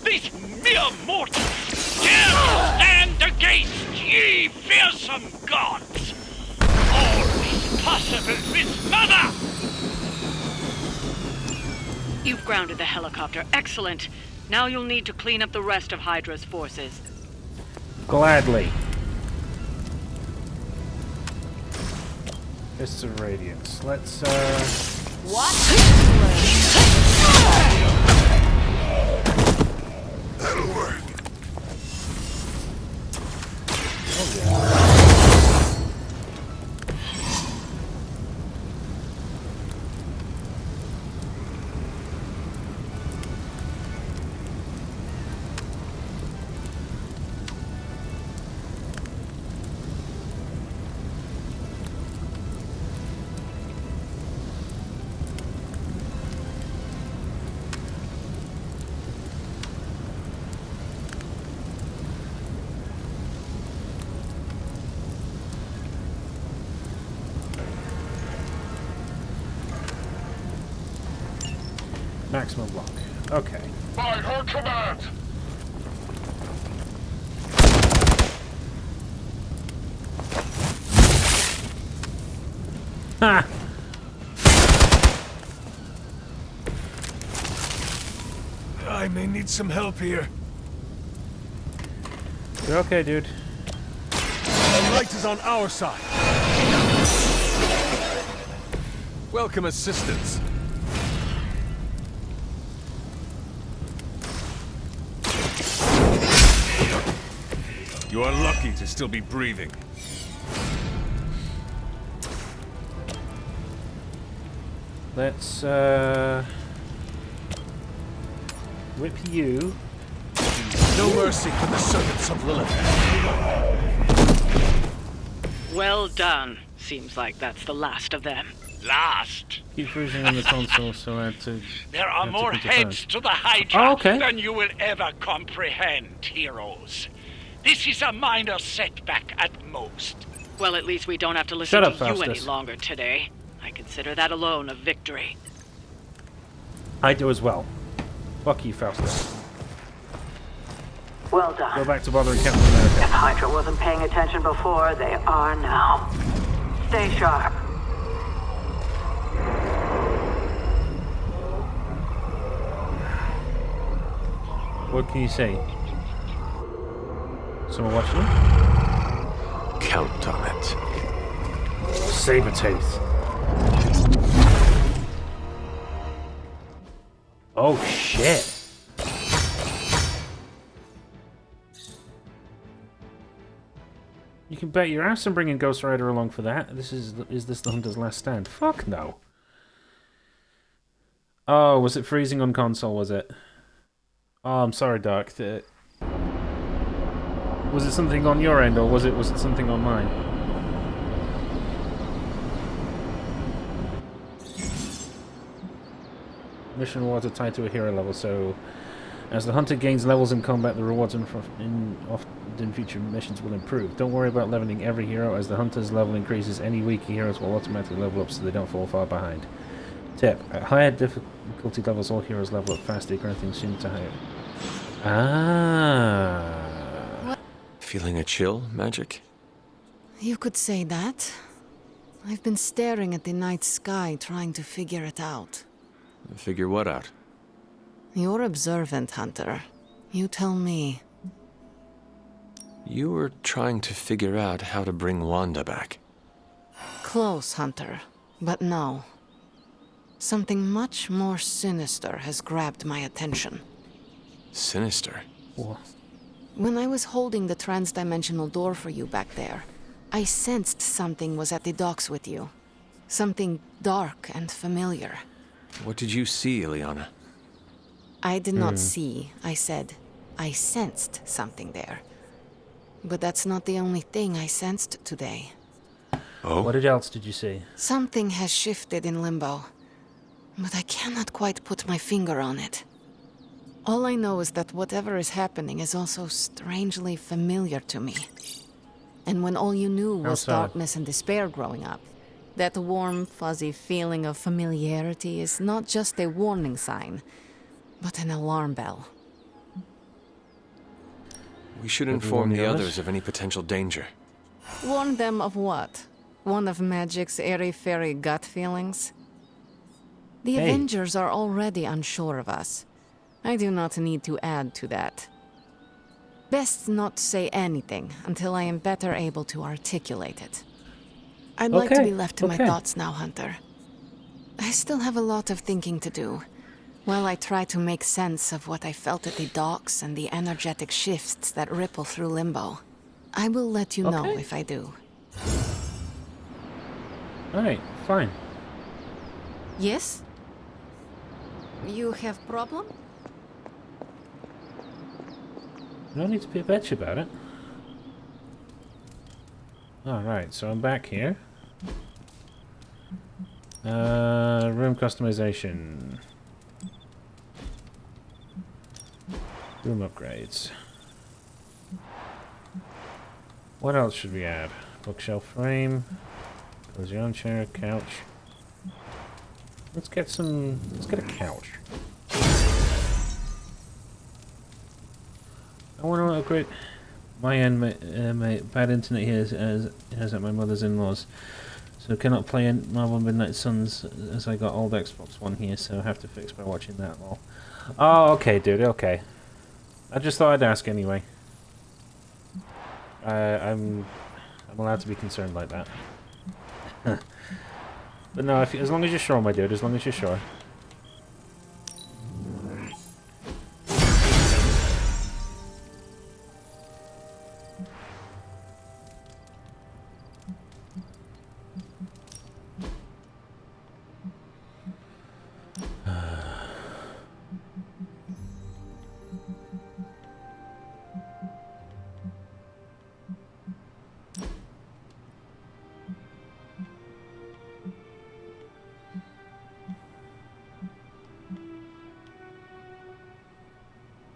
Speaker 14: these mere mortals, dare to stand against ye fearsome gods. All is possible with Mother!
Speaker 13: You've grounded the helicopter. Excellent. Now you'll need to clean up the rest of Hydra's forces.
Speaker 1: Gladly. Fists of Radiance. Let's,
Speaker 7: What?
Speaker 10: That'll work.
Speaker 1: Oh, yeah. Maximum block. Okay.
Speaker 10: By her command!
Speaker 1: Ha!
Speaker 15: I may need some help here.
Speaker 1: You're okay, dude.
Speaker 15: The light is on our side. Welcome assistance. You are lucky to still be breathing.
Speaker 1: Let's, whip you.
Speaker 15: No mercy for the servants of Lilith.
Speaker 13: Well done. Seems like that's the last of them.
Speaker 14: Last?
Speaker 1: Keep freezing on the console, so I had to...
Speaker 14: There are more heads to the Hydra
Speaker 1: Oh, okay.
Speaker 14: than you will ever comprehend, heroes. This is a minor setback at most.
Speaker 13: Well, at least we don't have to listen
Speaker 1: Shut up,
Speaker 13: to you any
Speaker 1: Faustus.
Speaker 13: longer today. I consider that alone a victory.
Speaker 1: I do as well. Fuck you, Faustus.
Speaker 16: Well done.
Speaker 1: Go back to bothering Captain America.
Speaker 16: If Hydra wasn't paying attention before, they are now. Stay sharp.
Speaker 1: What can you say? Someone watching you?
Speaker 3: Count on it.
Speaker 1: Sabertooth. Oh shit. You can bet your ass I'm bringing Ghost Rider along for that. Is this the Hunter's last stand? Fuck no. Oh, was it freezing on console, was it? Oh, I'm sorry, Dark. Was it something on your end, or was it something on mine? Mission rewards are tied to a hero level, so as the hunter gains levels in combat, the rewards in often future missions will improve. Don't worry about leveling every hero. As the hunter's level increases, any weaker heroes will automatically level up so they don't fall far behind. Tip: at higher difficulty levels, all heroes level up faster, granting soon to higher. Ah.
Speaker 3: Feeling a chill, Magic?
Speaker 12: You could say that. I've been staring at the night sky, trying to figure it out.
Speaker 3: Figure what out?
Speaker 12: You're observant, Hunter. You tell me.
Speaker 3: You were trying to figure out how to bring Wanda back.
Speaker 12: Close, Hunter. But no. Something much more sinister has grabbed my attention.
Speaker 3: Sinister?
Speaker 1: What?
Speaker 12: When I was holding the trans-dimensional door for you back there, I sensed something was at the docks with you. Something dark and familiar.
Speaker 3: What did you see, Ileana?
Speaker 12: I did not see, I said. I sensed something there. But that's not the only thing I sensed today.
Speaker 3: Oh?
Speaker 1: What else did you see?
Speaker 12: Something has shifted in Limbo, but I cannot quite put my finger on it. All I know is that whatever is happening is also strangely familiar to me. And when all you knew was darkness and despair growing up, that warm, fuzzy feeling of familiarity is not just a warning sign, but an alarm bell.
Speaker 3: We should inform the others of any potential danger.
Speaker 12: Warn them of what? One of Magic's airy-fairy gut feelings? The Avengers are already unsure of us. I do not need to add to that. Best not say anything until I am better able to articulate it. I'd like to be left to my thoughts now, Hunter. I still have a lot of thinking to do, while I try to make sense of what I felt at the docks and the energetic shifts that ripple through Limbo. I will let you know if I do.
Speaker 1: Alright, fine.
Speaker 12: Yes? You have problem?
Speaker 1: No need to be a bitch about it. Alright, so I'm back here. Room customization. Room upgrades. What else should we add? Bookshelf frame. Cozy armchair, couch. Let's get a couch. I want to upgrade my end. My bad internet here as at my mother's in-laws, so cannot play Marvel Midnight Suns as I got old Xbox One here, so I have to fix by watching that all. Oh, okay, dude. Okay, I just thought I'd ask anyway. I'm allowed to be concerned like that. But no, as long as you're sure, my dude. As long as you're sure.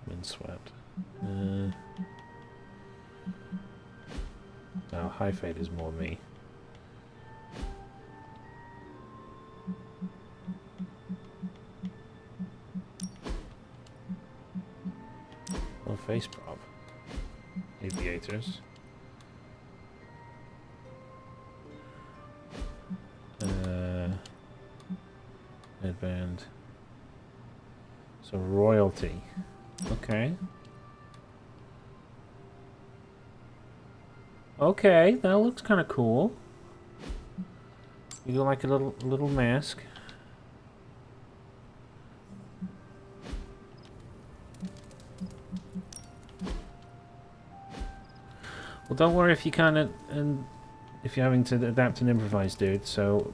Speaker 1: Windswept. No, high fade is more me. Well, face prop. Aviators. Headband. So royalty. Okay. Okay, that looks kind of cool. You do like a little mask. Well, don't worry if you can't, and if you're having to adapt and improvise, dude. So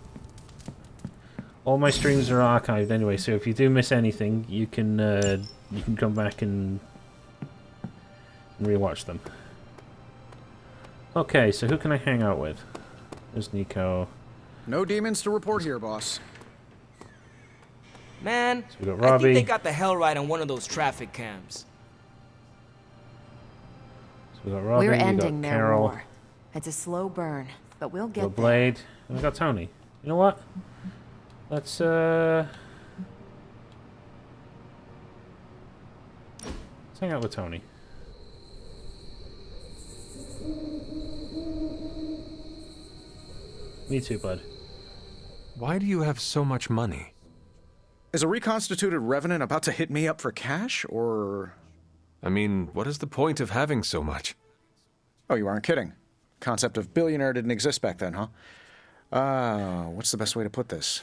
Speaker 1: all my streams are archived anyway. So if you do miss anything, you can come back and rewatch them. Okay, so who can I hang out with? There's Nico.
Speaker 5: No demons to report here, boss.
Speaker 8: Man,
Speaker 1: so we got
Speaker 8: I
Speaker 1: Robbie.
Speaker 8: think they got the hell right on one of those traffic cams.
Speaker 1: So we got Robbie,
Speaker 11: We're ending
Speaker 1: we got
Speaker 11: their
Speaker 1: Carol.
Speaker 11: war. It's a slow burn, but we'll get there.
Speaker 1: Blade. And we got Tony. You know what? Let's hang out with Tony. Me too, bud.
Speaker 3: Why do you have so much money?
Speaker 5: Is a reconstituted revenant about to hit me up for cash, or...?
Speaker 3: I mean, what is the point of having so much?
Speaker 5: Oh, you aren't kidding. Concept of billionaire didn't exist back then, huh? What's the best way to put this?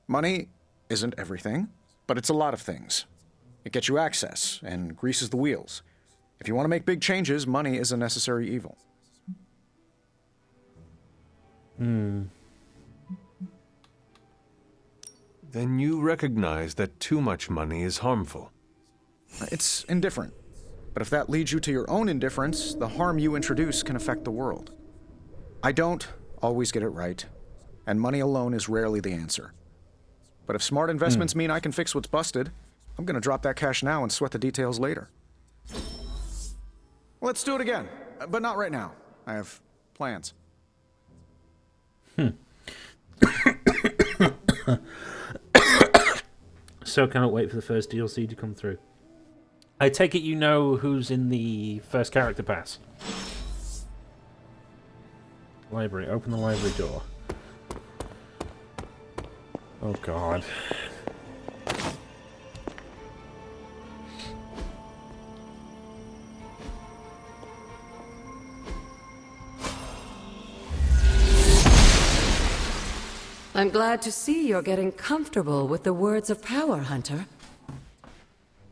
Speaker 5: Money isn't everything, but it's a lot of things. It gets you access and greases the wheels. If you want to make big changes, money is a necessary evil.
Speaker 3: Then you recognize that too much money is harmful.
Speaker 5: It's indifferent. But if that leads you to your own indifference, the harm you introduce can affect the world. I don't always get it right, and money alone is rarely the answer. But if smart investments mean I can fix what's busted, I'm gonna drop that cash now and sweat the details later. Let's do it again, but not right now. I have plans.
Speaker 1: So cannot wait for the first DLC to come through. I take it you know who's in the first character pass. Library. Open the library door. Oh god.
Speaker 2: I'm glad to see you're getting comfortable with the words of power, Hunter.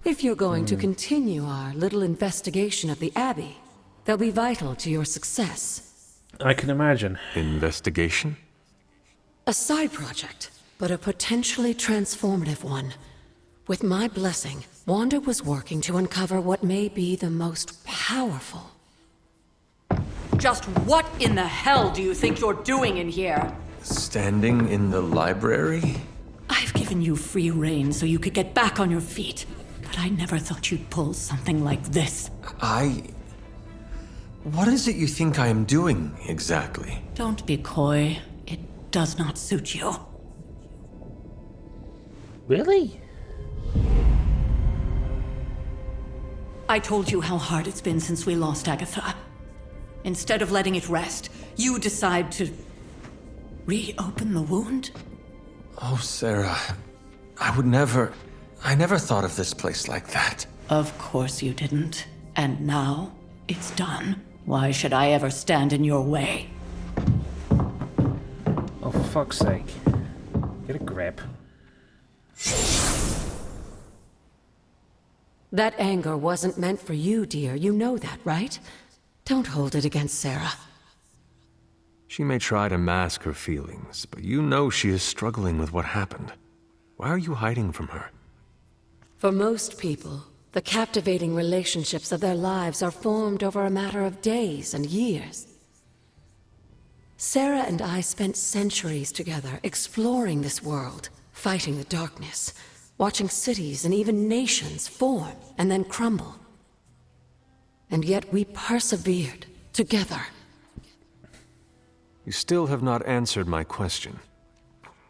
Speaker 2: If you're going to continue our little investigation of the Abbey, they'll be vital to your success.
Speaker 1: I can imagine.
Speaker 3: Investigation?
Speaker 2: A side project, but a potentially transformative one. With my blessing, Wanda was working to uncover what may be the most powerful.
Speaker 17: Just what in the hell do you think you're doing in here?
Speaker 3: Standing in the library?
Speaker 17: I've given you free rein so you could get back on your feet. But I never thought you'd pull something like this.
Speaker 3: What is it you think I am doing, exactly?
Speaker 17: Don't be coy. It does not suit you.
Speaker 1: Really?
Speaker 17: I told you how hard it's been since we lost Agatha. Instead of letting it rest, you decide to reopen the wound?
Speaker 3: Oh, Sarah. I never thought of this place like that.
Speaker 17: Of course you didn't. And now, it's done. Why should I ever stand in your way?
Speaker 1: Oh, for fuck's sake. Get a grip.
Speaker 2: That anger wasn't meant for you, dear. You know that, right? Don't hold it against Sarah.
Speaker 3: She may try to mask her feelings, but you know she is struggling with what happened. Why are you hiding from her?
Speaker 2: For most people, the captivating relationships of their lives are formed over a matter of days and years. Sarah and I spent centuries together exploring this world, fighting the darkness, watching cities and even nations form and then crumble. And yet we persevered together.
Speaker 3: You still have not answered my question.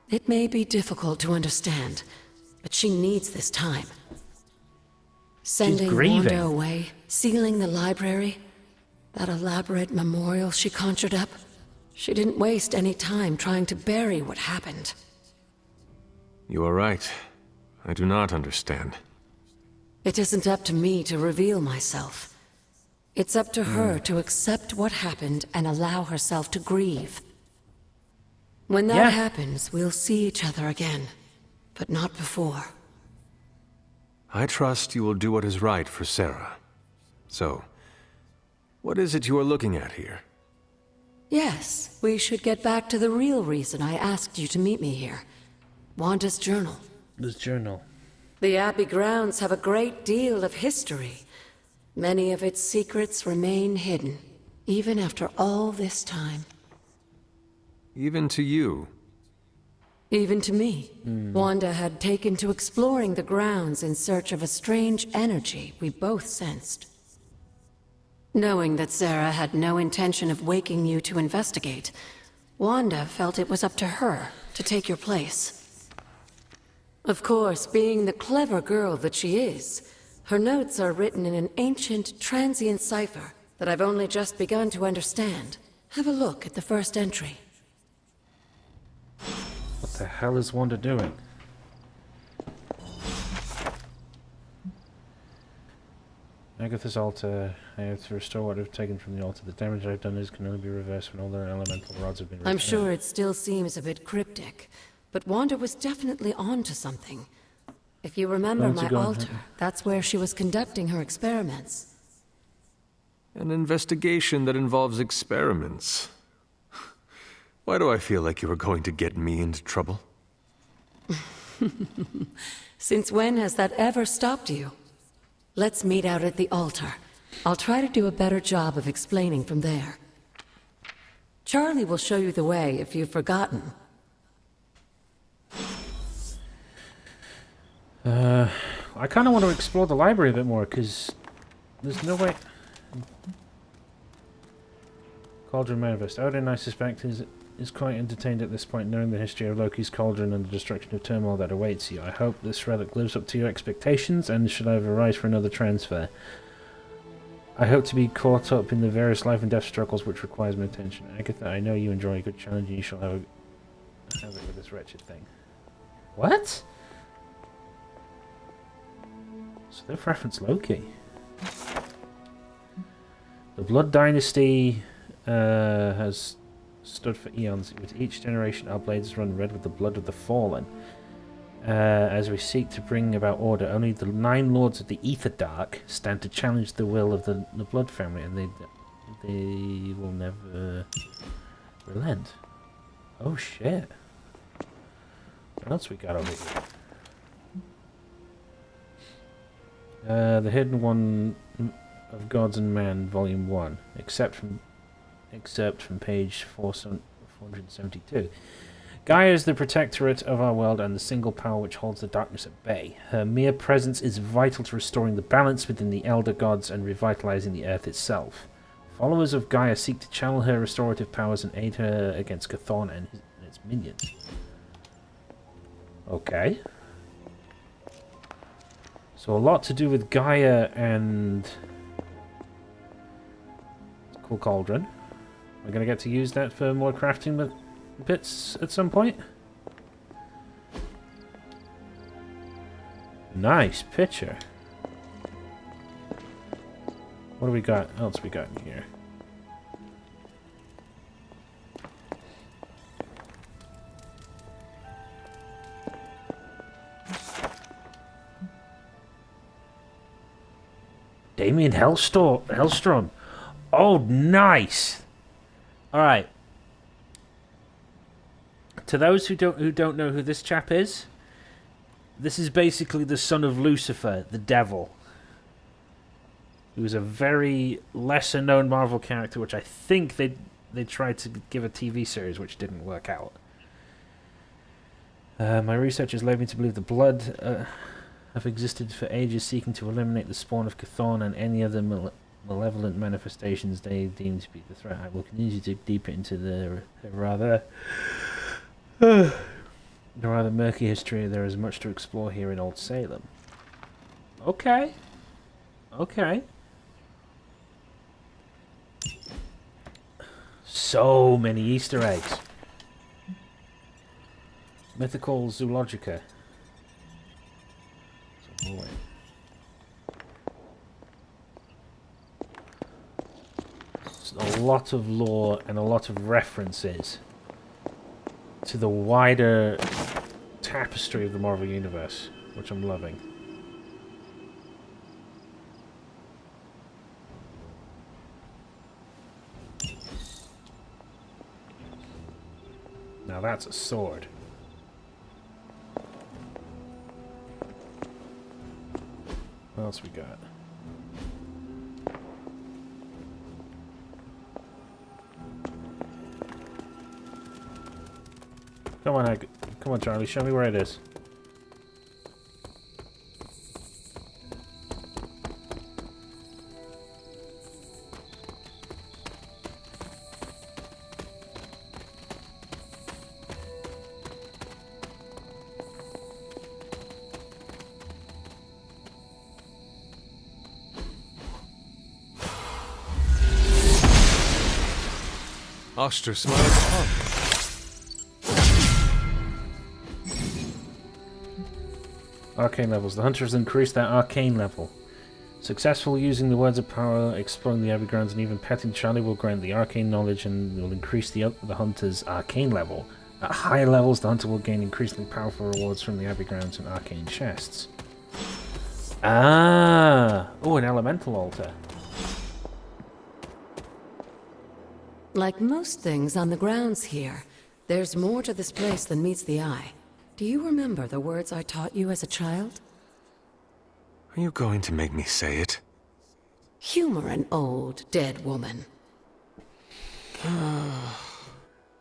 Speaker 2: It may be difficult to understand, but she needs this time. Sending Wanda away, sealing the library, that elaborate memorial she conjured up. She didn't waste any time trying to bury what happened.
Speaker 3: You are right. I do not understand.
Speaker 2: It isn't up to me to reveal myself. It's up to her to accept what happened and allow herself to grieve. When that happens, we'll see each other again, but not before.
Speaker 3: I trust you will do what is right for Sarah. So, what is it you are looking at here?
Speaker 2: Yes, we should get back to the real reason I asked you to meet me here. Wanda's journal.
Speaker 1: This journal.
Speaker 2: The Abbey grounds have a great deal of history. Many of its secrets remain hidden, even after all this time.
Speaker 3: Even to you?
Speaker 2: Even to me. Wanda had taken to exploring the grounds in search of a strange energy we both sensed. Knowing that Sarah had no intention of waking you to investigate, Wanda felt it was up to her to take your place. Of course, being the clever girl that she is, her notes are written in an ancient, transient cipher that I've only just begun to understand. Have a look at the first entry.
Speaker 1: What the hell is Wanda doing? Agatha's altar. I have to restore what I've taken from the altar. The damage I've done can only be reversed when all their elemental rods have been returned.
Speaker 2: I'm sure it still seems a bit cryptic, but Wanda was definitely onto something. If you remember my altar, that's where she was conducting her experiments.
Speaker 3: An investigation that involves experiments. Why do I feel like you are going to get me into trouble?
Speaker 2: Since when has that ever stopped you? Let's meet out at the altar. I'll try to do a better job of explaining from there. Charlie will show you the way if you've forgotten.
Speaker 1: I kind of want to explore the library a bit more, because there's no way... Cauldron Manifest. Odin, I suspect, is is quite entertained at this point, knowing the history of Loki's cauldron and the destruction of turmoil that awaits you. I hope this relic lives up to your expectations, and should I ever arise for another transfer, I hope to be caught up in the various life and death struggles which requires my attention. Agatha, I know you enjoy a good challenge, and you shall have it with this wretched thing. What? So they've referenced Loki. The Blood Dynasty has stood for eons. With each generation, our blades run red with the blood of the fallen. As we seek to bring about order, only the 9 lords of the Ether Dark stand to challenge the will of the Blood family, and they will never relent. Oh shit. What else we got over here? The Hidden One of Gods and Man, Volume 1, excerpt from page 472. Gaia is the protectorate of our world and the single power which holds the darkness at bay. Her mere presence is vital to restoring the balance within the elder gods and revitalizing the earth itself. Followers of Gaia seek to channel her restorative powers and aid her against Chthon and its minions. Okay. So a lot to do with Gaia and Cool Cauldron. We're going to get to use that for more crafting bits at some point. Nice picture. What do we got? What else we got in here? Damien Hellstrom. Oh, nice. All right. To those who don't know who this chap is, this is basically the son of Lucifer, the devil. He was a very lesser known Marvel character, which I think they tried to give a TV series, which didn't work out. My research has led me to believe the blood have existed for ages, seeking to eliminate the spawn of Chthon and any other malevolent manifestations they deem to be the threat. I will continue to dig deeper into the rather murky history. There is much to explore here in Old Salem. Okay. Okay. So many Easter eggs. Mythical Zoologica. So, wait. A lot of lore and a lot of references to the wider tapestry of the Marvel Universe, which I'm loving. Now that's a sword. What else we got? Come on, Charlie. Show me where it is.
Speaker 3: Oster smiles upon me.
Speaker 1: Arcane levels. The hunter has increased their arcane level. Successful using the words of power, exploring the Abbey grounds, and even petting Charlie will grant the arcane knowledge and will increase the hunter's arcane level. At higher levels, the hunter will gain increasingly powerful rewards from the Abbey grounds and arcane chests. Ah! Oh, an elemental altar.
Speaker 2: Like most things on the grounds here, there's more to this place than meets the eye. Do you remember the words I taught you as a child?
Speaker 3: Are you going to make me say it?
Speaker 2: Humor an old, dead woman.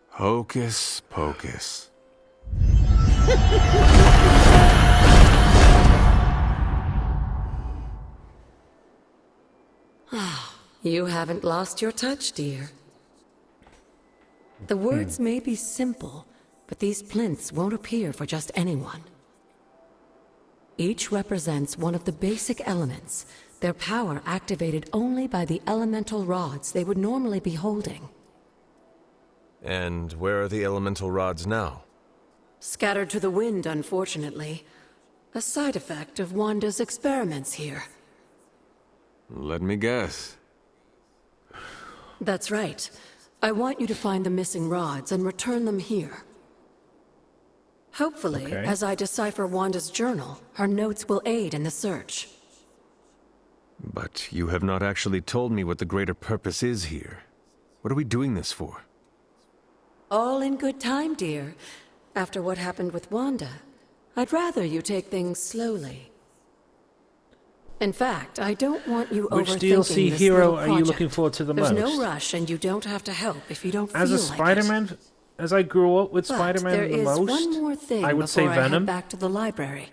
Speaker 3: Hocus pocus.
Speaker 2: You haven't lost your touch, dear. The words may be simple, but these plinths won't appear for just anyone. Each represents one of the basic elements, their power activated only by the elemental rods they would normally be holding.
Speaker 3: And where are the elemental rods now?
Speaker 2: Scattered to the wind, unfortunately. A side effect of Wanda's experiments here.
Speaker 3: Let me guess.
Speaker 2: That's right. I want you to find the missing rods and return them here. Hopefully, as I decipher Wanda's journal, her notes will aid in the search.
Speaker 3: But you have not actually told me what the greater purpose is here. What are we doing this for?
Speaker 2: All in good time, dear. After what happened with Wanda, I'd rather you take things slowly. In fact, I don't want you
Speaker 1: Which
Speaker 2: overthinking
Speaker 1: DLC
Speaker 2: this
Speaker 1: hero
Speaker 2: little
Speaker 1: are you looking forward to the
Speaker 2: There's
Speaker 1: most?
Speaker 2: no rush, and you don't have to help if you don't
Speaker 1: As
Speaker 2: feel
Speaker 1: a Spider-Man,
Speaker 2: like it.
Speaker 1: as I grew up with
Speaker 2: But
Speaker 1: Spider-Man
Speaker 2: there
Speaker 1: the
Speaker 2: is
Speaker 1: most,
Speaker 2: one more thing
Speaker 1: I would say
Speaker 2: before I head
Speaker 1: Venom.
Speaker 2: back to the library.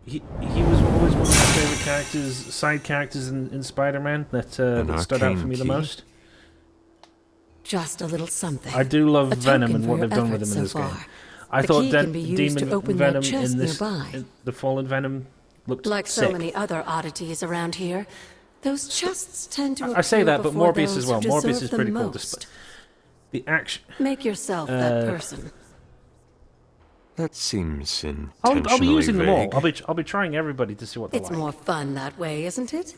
Speaker 1: He was always one of my favorite characters, side characters in Spider-Man that stood out for me the most.
Speaker 2: Just a little something.
Speaker 1: I do love
Speaker 2: A
Speaker 1: Venom
Speaker 2: token
Speaker 1: and
Speaker 2: for
Speaker 1: what
Speaker 2: your
Speaker 1: they've done with him
Speaker 2: efforts
Speaker 1: in this
Speaker 2: so
Speaker 1: game.
Speaker 2: far.
Speaker 1: I
Speaker 2: The
Speaker 1: thought
Speaker 2: key can be used to
Speaker 1: Demon
Speaker 2: open that
Speaker 1: Venom
Speaker 2: chest
Speaker 1: in this,
Speaker 2: nearby.
Speaker 1: the Fallen Venom looked
Speaker 2: Like
Speaker 1: sick.
Speaker 2: so many other oddities around here, those chests tend to
Speaker 1: I say
Speaker 2: appear
Speaker 1: that, but
Speaker 2: before
Speaker 1: Morbius as
Speaker 2: those
Speaker 1: well.
Speaker 2: who
Speaker 1: Morbius
Speaker 2: deserve
Speaker 1: is
Speaker 2: them
Speaker 1: pretty cool.
Speaker 2: most.
Speaker 1: The action.
Speaker 2: Make yourself that person.
Speaker 3: That seems intentionally
Speaker 1: I'll be using them all.
Speaker 3: vague.
Speaker 1: I'll be trying everybody to see what they
Speaker 2: It's
Speaker 1: like.
Speaker 2: more fun that way, isn't it?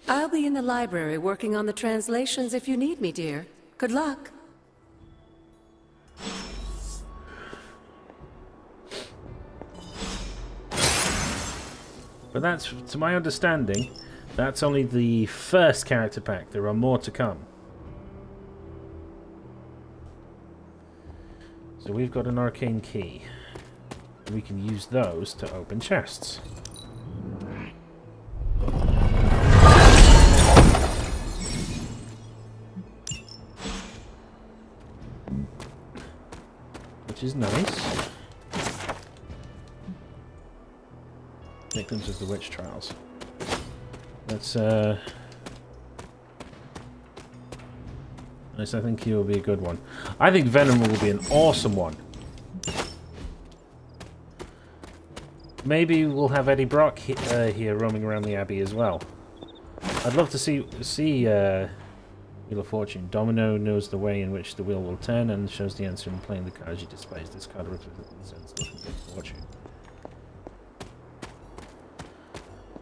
Speaker 2: I'll be in the library working on the translations if you need me, dear. Good luck.
Speaker 1: But that's, to my understanding, that's only the first character pack. There are more to come. So we've got an arcane key. We can use those to open chests. Which is nice. Victims of the witch trials. That's nice. I think he will be a good one. I think Venom will be an awesome one. Maybe we'll have Eddie Brock here roaming around the Abbey as well. I'd love to see Wheel of Fortune. Domino knows the way in which the wheel will turn and shows the answer in playing the cards you displays. This card represents Wheel of Fortune.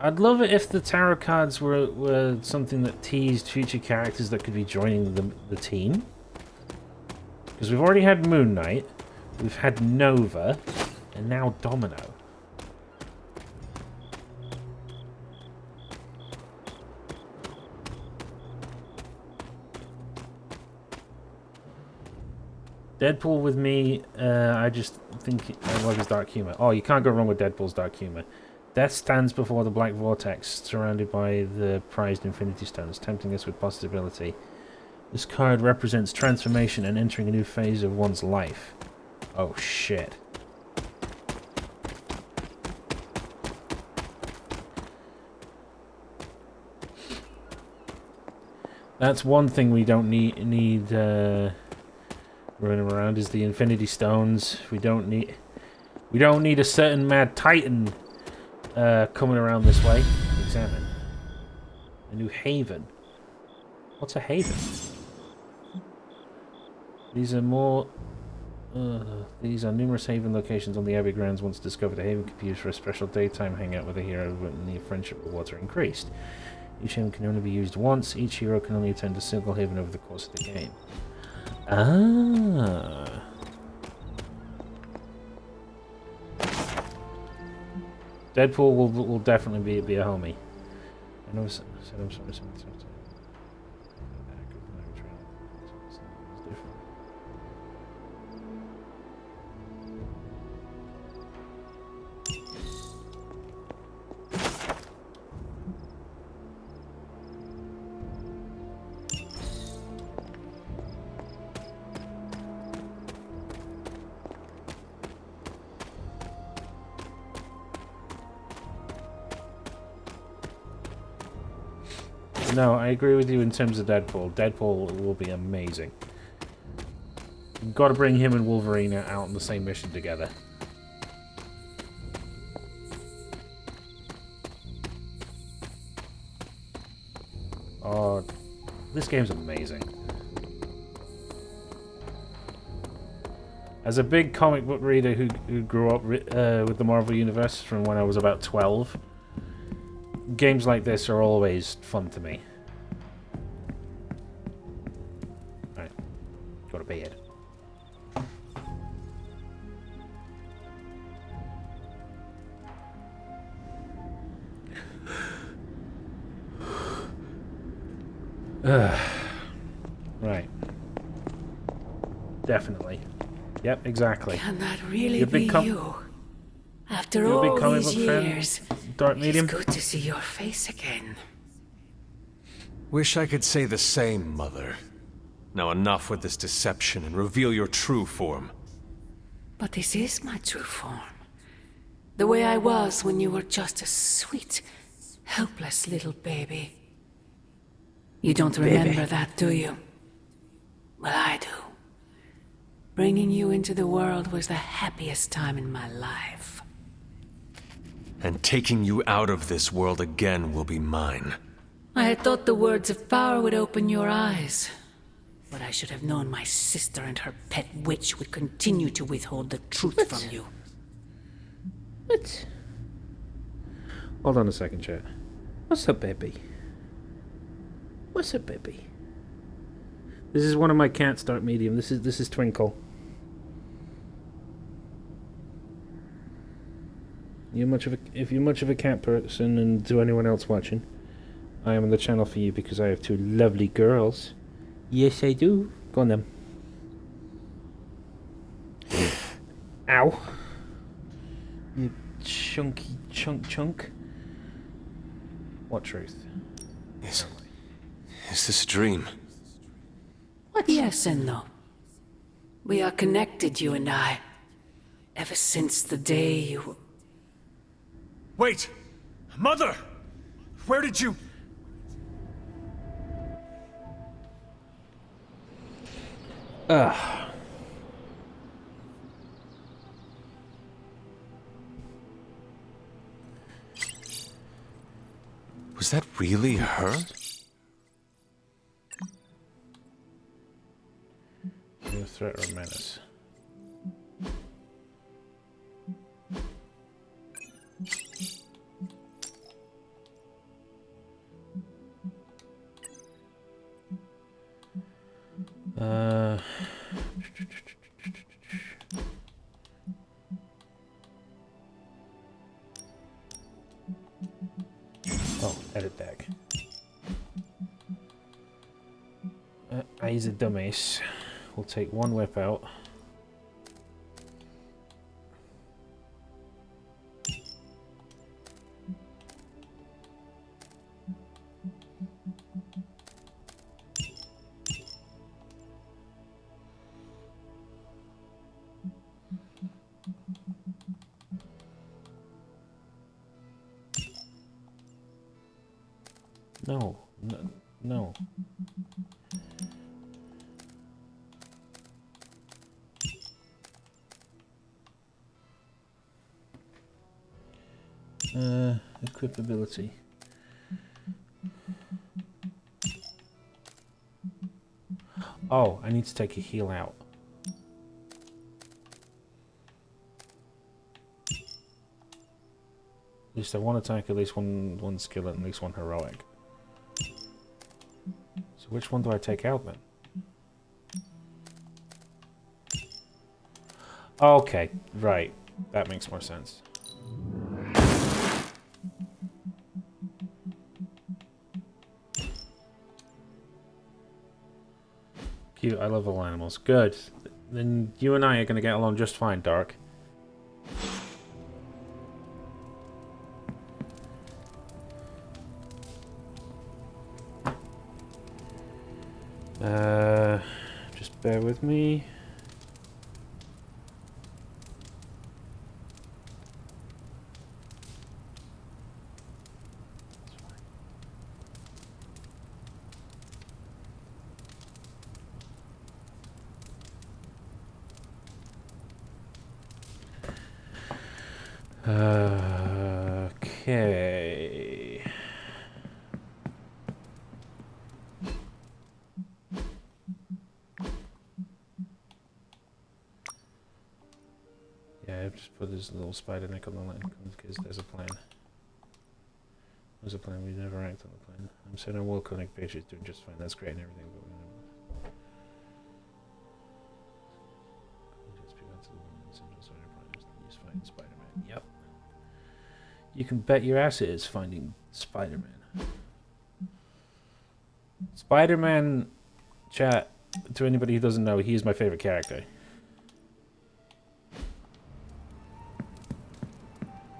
Speaker 1: I'd love it if the tarot cards were something that teased future characters that could be joining the team. Because we've already had Moon Knight, we've had Nova, and now Domino. Deadpool with me, I just think I love his dark humor. Oh, you can't go wrong with Deadpool's dark humor. Death stands before the Black Vortex, surrounded by the prized Infinity Stones, tempting us with possibility. This card represents transformation and entering a new phase of one's life. Oh, shit. That's one thing we don't need running around is the Infinity Stones. We don't need a certain Mad Titan coming around this way. Examine. A new haven. What's a haven? These are numerous haven locations on the Abbey grounds. Once discovered, a haven could be used for a special daytime hangout with a hero when the friendship rewards are increased. Each haven can only be used once. Each hero can only attend a single haven over the course of the game. Ah. Deadpool will definitely be a homie. I know. Said I'm sorry. No, I agree with you in terms of Deadpool. Deadpool will be amazing. Got to bring him and Wolverine out on the same mission together. Oh, this game's amazing. As a big comic book reader who grew up with the Marvel Universe from when I was about 12, games like this are always fun to me. Alright, go to bed. Right. Definitely. Yep, exactly.
Speaker 2: Can that really
Speaker 1: You're
Speaker 2: be you? After
Speaker 1: You're a big
Speaker 2: all
Speaker 1: comic
Speaker 2: these
Speaker 1: book fan,
Speaker 2: years,
Speaker 1: Dark Medium?
Speaker 2: it's good to see your face again.
Speaker 3: Wish I could say the same, Mother. Now enough with this deception and reveal your true form.
Speaker 2: But this is my true form. The way I was when you were just a sweet, helpless little baby. You don't remember that, do you? Well, I do. Bringing you into the world was the happiest time in my life.
Speaker 3: And taking you out of this world again will be mine.
Speaker 2: I had thought the words of power would open your eyes. But I should have known my sister and her pet witch would continue to withhold the truth from you.
Speaker 1: What? Hold on a second, chat. What's up, baby? What's up, baby? This is one of my cats, Dark Medium. This is Twinkle. If you're much of a cat person, and to anyone else watching, I am on the channel for you because I have two lovely girls. Yes, I do. Go on then. Ow. You chunky chunk. What truth?
Speaker 3: Is this a dream?
Speaker 2: What? Yes and no. We are connected, you and I. Ever since the day you...
Speaker 3: Wait! Mother! Where did you... Was that really her?
Speaker 1: New threat or menace? Oh, edit deck. Eyes of dummies. We'll take one whip out. No. Equip ability. Oh, I need to take a heal out. At least one attack, at least one skill, and at least one heroic. So which one do I take out then? Okay, right. That makes more sense. Cute, I love all animals. Good. Then you and I are going to get along just fine, Dark. Just bear with me. Okay. Yeah, I've just put this little spider neck on the line because there's a plan. There's a plan. We never act on the plan. I'm saying I will connect pages doing just fine. That's great and everything, but Spider-Man. Yep. You can bet your ass it is finding Spider-Man. Spider-Man, chat, to anybody who doesn't know, he is my favorite character.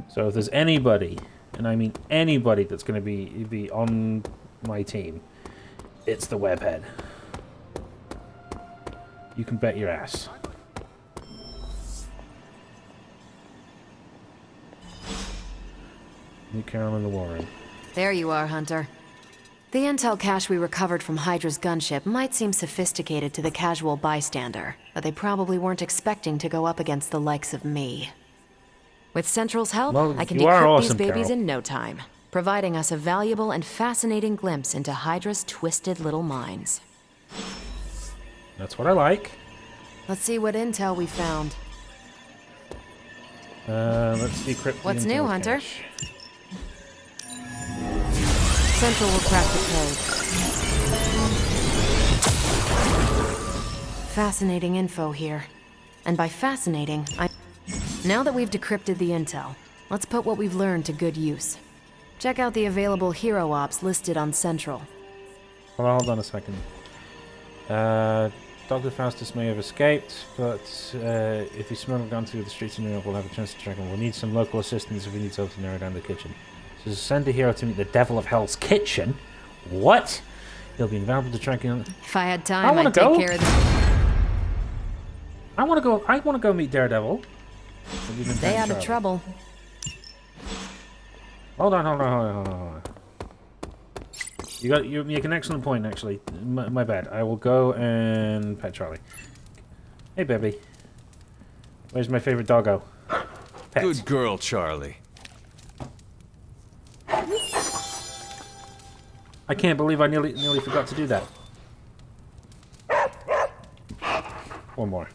Speaker 1: So if there's anybody, and I mean anybody that's going to be on my team, it's the Webhead. You can bet your ass. Meet Carol in the war room.
Speaker 11: There you are, Hunter. The intel cache we recovered from Hydra's gunship might seem sophisticated to the casual bystander, but they probably weren't expecting to go up against the likes of me. With Central's help, I can decrypt these babies in no time, providing us a valuable and fascinating glimpse into Hydra's twisted little minds.
Speaker 1: That's what I like.
Speaker 11: Let's see what intel we found.
Speaker 1: Let's decrypt the
Speaker 11: What's new, Hunter?
Speaker 1: cache.
Speaker 11: Central will crack the code. Fascinating info here. And by fascinating, Now that we've decrypted the intel, let's put what we've learned to good use. Check out the available hero ops listed on Central.
Speaker 1: Hold on a second. Dr. Faustus may have escaped, but if he smuggled gone through the streets of New York, we'll have a chance to track him. We'll need some local assistance if we need to help to narrow down the kitchen. So send a hero to meet the Devil of Hell's kitchen? What? He'll be invaluable to track him.
Speaker 11: If I had time, I'd take care of this.
Speaker 1: I want to go meet Daredevil.
Speaker 11: Stay out of trouble.
Speaker 1: Hold on. You make an excellent point, actually. My bad. I will go and pet Charlie. Hey, baby. Where's my favorite doggo? Pet.
Speaker 3: Good girl, Charlie.
Speaker 1: I can't believe I nearly forgot to do that. One more.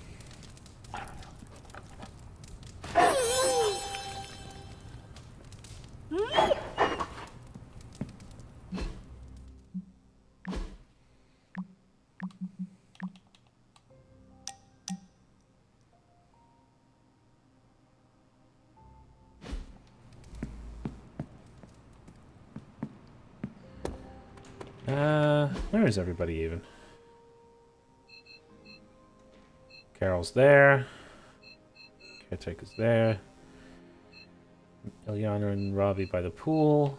Speaker 1: Where is everybody even? Carol's there. Caretaker's there. Ilyana and Ravi by the pool.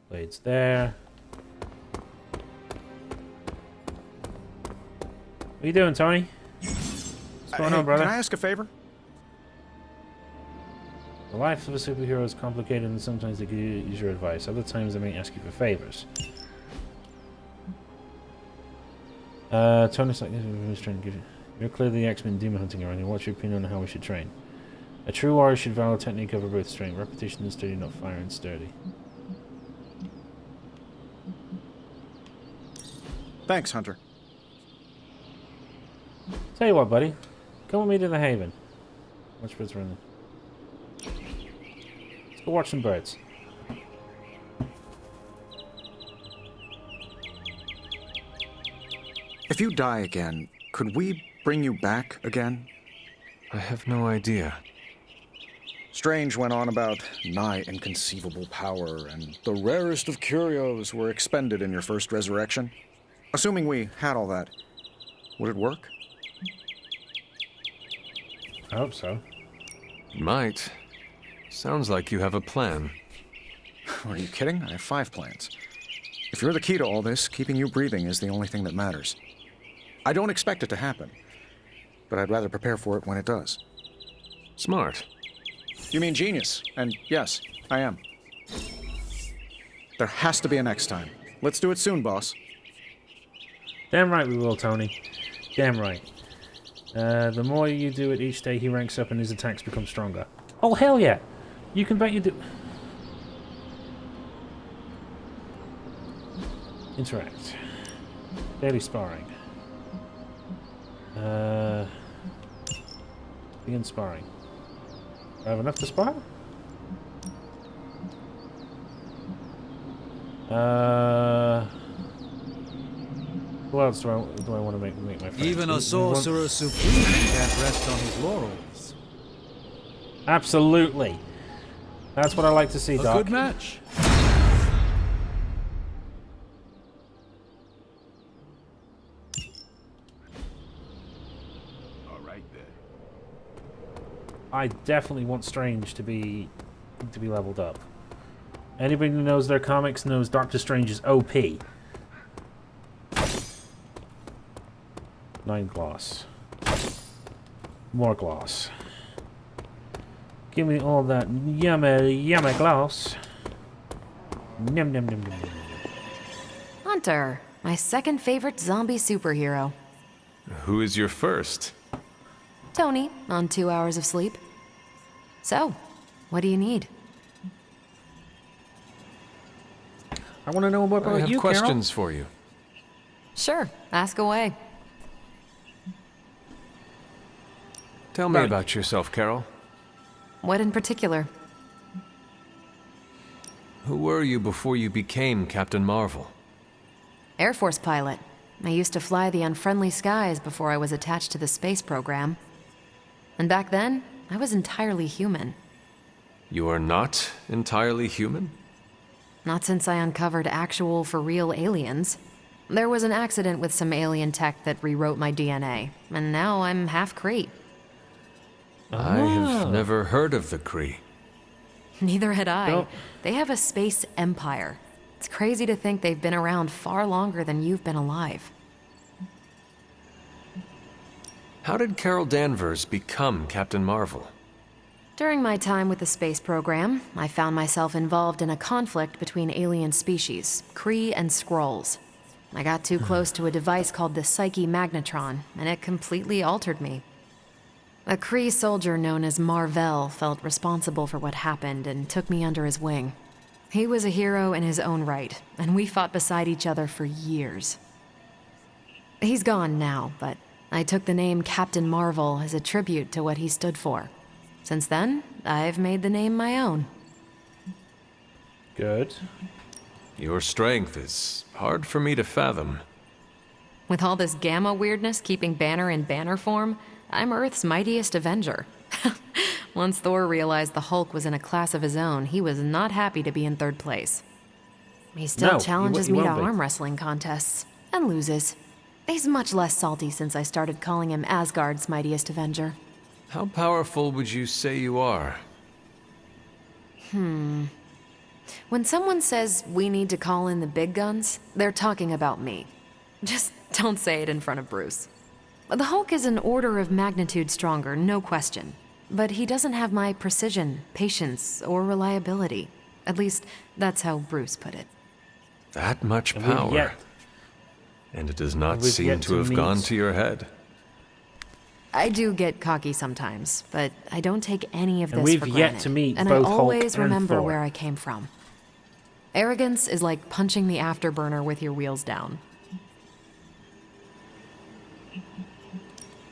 Speaker 1: Blade's there. What are you doing, Tony? What's going on, brother?
Speaker 5: Can I ask a favor?
Speaker 1: The life of a superhero is complicated and sometimes they use your advice. Other times they may ask you for favors. Tony's like, you're clearly the X-Men demon hunting around here. What's your opinion on how we should train? A true warrior should follow a technique over both strength. Repetition is sturdy, not fire and sturdy.
Speaker 5: Thanks, Hunter.
Speaker 1: Tell you what, buddy. Come with me to the Haven. Watch birds running. Let's go watch some birds.
Speaker 5: If you die again, could we bring you back again?
Speaker 3: I have no idea.
Speaker 5: Strange went on about nigh inconceivable power, and the rarest of curios were expended in your first resurrection. Assuming we had all that, would it work?
Speaker 1: I hope so.
Speaker 3: Might. Sounds like you have a plan.
Speaker 5: Are you kidding? I have 5 plans. If you're the key to all this, keeping you breathing is the only thing that matters. I don't expect it to happen, but I'd rather prepare for it when it does.
Speaker 3: Smart.
Speaker 5: You mean genius, and yes, I am. There has to be a next time. Let's do it soon, boss.
Speaker 1: Damn right we will, Tony. Damn right. The more you do it each day, he ranks up and his attacks become stronger. Oh, hell yeah! You can bet you do. Interact. Daily sparring. Begin sparring. Do I have enough to spar? Who else do I want to make my friends?
Speaker 6: Even a sorcerer supreme can't rest on his laurels.
Speaker 1: Absolutely. That's what I like to see, Doc.
Speaker 6: A good match.
Speaker 9: All right then.
Speaker 1: I definitely want Strange to be leveled up. Anybody who knows their comics knows Doctor Strange is OP. 9 gloss. More gloss. Give me all that yummy gloss. Num num num num.
Speaker 11: Hunter, my second favorite zombie superhero.
Speaker 3: Who is your first?
Speaker 11: Tony, on 2 hours of sleep. So, what do you need?
Speaker 1: I want to know more about you,
Speaker 3: I have
Speaker 1: Carol.
Speaker 3: questions for you.
Speaker 11: Sure, ask away.
Speaker 3: Tell me about yourself, Carol.
Speaker 11: What in particular?
Speaker 3: Who were you before you became Captain Marvel?
Speaker 11: Air Force pilot. I used to fly the unfriendly skies before I was attached to the space program. And back then, I was entirely human.
Speaker 3: You are not entirely human?
Speaker 11: Not since I uncovered actual, for real aliens. There was an accident with some alien tech that rewrote my DNA, and now I'm half Kree.
Speaker 3: I have never heard of the Kree.
Speaker 11: Neither had I.
Speaker 1: Nope.
Speaker 11: They have a space empire. It's crazy to think they've been around far longer than you've been alive.
Speaker 3: How did Carol Danvers become Captain Marvel?
Speaker 11: During my time with the space program, I found myself involved in a conflict between alien species, Kree and Skrulls. I got too close to a device called the Psyche Magnetron, and it completely altered me. A Kree soldier known as Mar-Vell felt responsible for what happened and took me under his wing. He was a hero in his own right, and we fought beside each other for years. He's gone now, but I took the name Captain Marvel as a tribute to what he stood for. Since then, I've made the name my own.
Speaker 1: Good.
Speaker 3: Your strength is hard for me to fathom.
Speaker 11: With all this gamma weirdness keeping Banner in banner form, I'm Earth's mightiest Avenger. Once Thor realized the Hulk was in a class of his own, he was not happy to be in third place. He still challenges me to arm wrestling contests, and loses. He's much less salty since I started calling him Asgard's mightiest Avenger.
Speaker 3: How powerful would you say you are?
Speaker 11: When someone says we need to call in the big guns, they're talking about me. Just don't say it in front of Bruce. The Hulk is an order of magnitude stronger, no question. But he doesn't have my precision, patience, or reliability. At least, that's how Bruce put it.
Speaker 3: That much power. And it does not seem to have gone to your head.
Speaker 11: I do get cocky sometimes, but I don't take any of this
Speaker 1: we've
Speaker 11: for
Speaker 1: yet
Speaker 11: granted.
Speaker 1: to meet
Speaker 11: and
Speaker 1: both
Speaker 11: I
Speaker 1: Hulk
Speaker 11: always
Speaker 1: and
Speaker 11: remember
Speaker 1: Thor.
Speaker 11: where I came from. Arrogance is like punching the afterburner with your wheels down.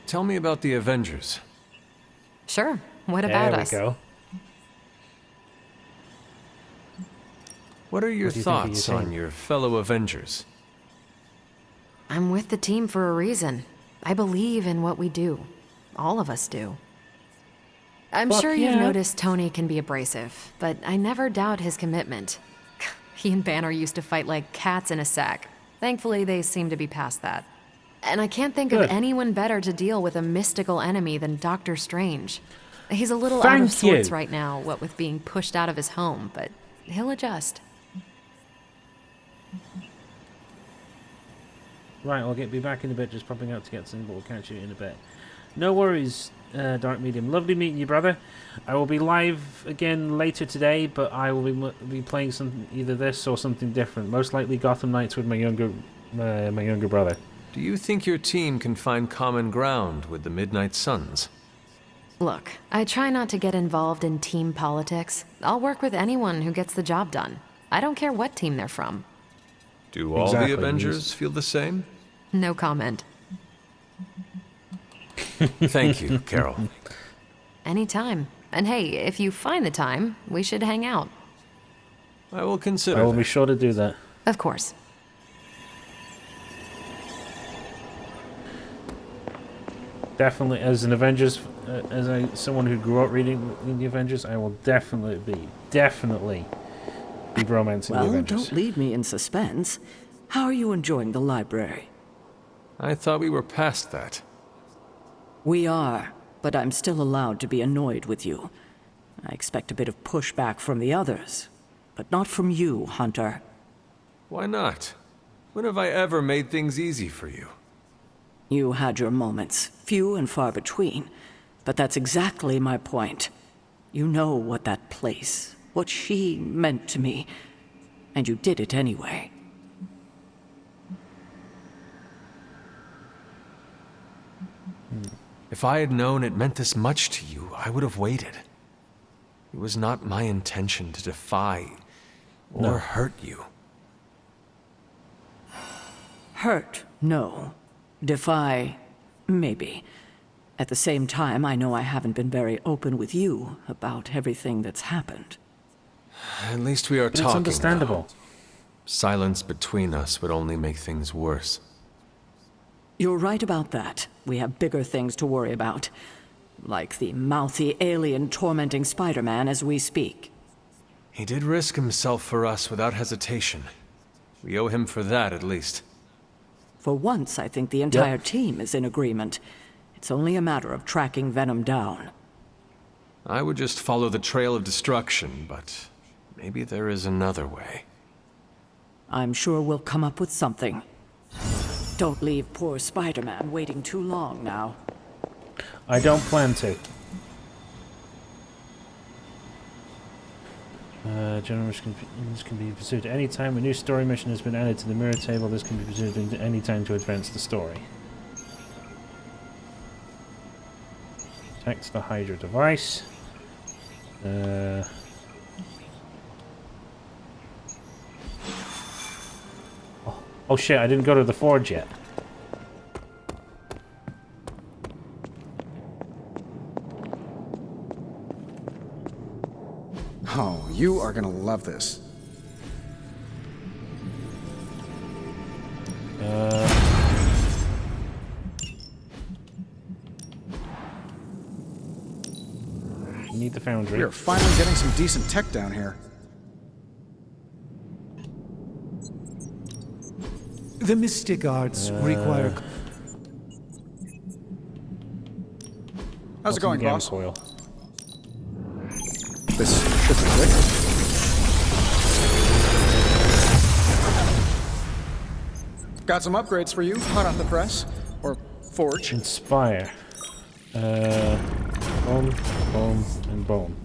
Speaker 3: Tell me about the Avengers.
Speaker 11: Sure. What about us?
Speaker 1: There we go.
Speaker 3: What are your thoughts on your fellow Avengers?
Speaker 11: I'm with the team for a reason. I believe in what we do. All of us do. I'm sure you've noticed Tony can be abrasive, but I never doubt his commitment. He and Banner used to fight like cats in a sack. Thankfully, they seem to be past that. And I can't think of anyone better to deal with a mystical enemy than Doctor Strange. He's a little out of sorts right now, what with being pushed out of his home, but he'll adjust.
Speaker 1: Right, I'll be back in a bit, just popping out to get some, but we'll catch you in a bit. No worries, Dark Medium. Lovely meeting you, brother. I will be live again later today, but I will be playing either this or something different. Most likely Gotham Knights with my younger brother.
Speaker 3: Do you think your team can find common ground with the Midnight Suns?
Speaker 11: Look, I try not to get involved in team politics. I'll work with anyone who gets the job done. I don't care what team they're from.
Speaker 3: Do all the Avengers feel the same?
Speaker 11: No comment.
Speaker 3: Thank you, Carol.
Speaker 11: Anytime. And hey, if you find the time, we should hang out.
Speaker 3: I will consider
Speaker 1: I will be sure to do that.
Speaker 11: Of course.
Speaker 1: Definitely, as an Avengers, someone who grew up reading the Avengers, I will definitely be romancing the Avengers.
Speaker 18: Well, don't leave me in suspense. How are you enjoying the library?
Speaker 3: I thought we were past that.
Speaker 18: We are, but I'm still allowed to be annoyed with you. I expect a bit of pushback from the others, but not from you, Hunter.
Speaker 3: Why not? When have I ever made things easy for you?
Speaker 18: You had your moments, few and far between, but that's exactly my point. You know what that place, what she meant to me, and you did it anyway.
Speaker 3: If I had known it meant this much to you, I would have waited. It was not my intention to defy or hurt you.
Speaker 18: Hurt, no. Defy, maybe. At the same time, I know I haven't been very open with you about everything that's happened.
Speaker 3: At least we are talking.
Speaker 1: It's understandable.
Speaker 3: Now. Silence between us would only make things worse.
Speaker 18: You're right about that. We have bigger things to worry about. Like the mouthy alien tormenting Spider-Man as we speak.
Speaker 3: He did risk himself for us without hesitation. We owe him for that, at least.
Speaker 18: For once, I think the entire team is in agreement. It's only a matter of tracking Venom down.
Speaker 3: I would just follow the trail of destruction, but maybe there is another way.
Speaker 18: I'm sure we'll come up with something. Don't leave poor Spider-Man waiting too long now.
Speaker 1: I don't plan to. General missions can be pursued at any time. A new story mission has been added to the mirror table. This can be pursued at any time to advance the story. Protect the Hydra device. Oh shit, I didn't go to the forge yet.
Speaker 5: Oh, you are gonna love this.
Speaker 1: Need the foundry.
Speaker 5: We are finally getting some decent tech down here.
Speaker 6: The mystic arts require...
Speaker 5: How's it going, boss?
Speaker 1: Coil.
Speaker 5: This should be quick. Got some upgrades for you, hot off the press. Or forge.
Speaker 1: Inspire. Boom, boom, and boom.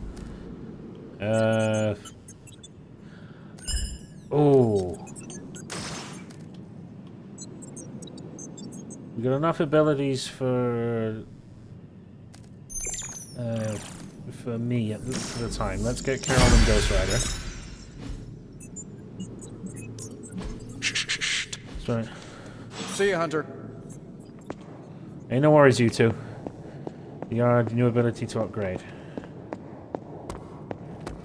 Speaker 1: Oh. We got enough abilities for me at the time. Let's get Carol and Ghost Rider. Sorry.
Speaker 5: See you, Hunter.
Speaker 1: Hey, no worries, you two. You got a new ability to upgrade.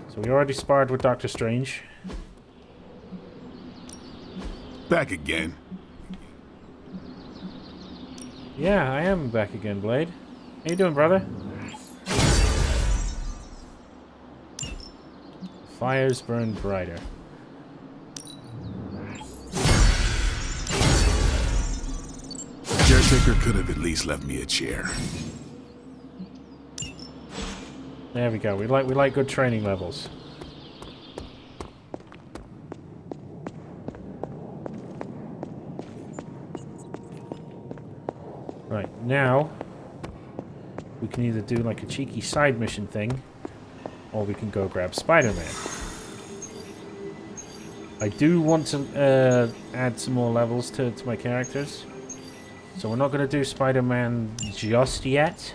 Speaker 1: So we already sparred with Doctor Strange.
Speaker 9: Back again.
Speaker 1: Yeah, I am back again, Blade. How you doing, brother? Fires burn brighter.
Speaker 9: Caretaker could have at least left me a chair.
Speaker 1: There we go. We like good training levels. Right, now we can either do like a cheeky side mission thing, or we can go grab Spider-Man. I do want to add some more levels to my characters, so we're not going to do Spider-Man just yet.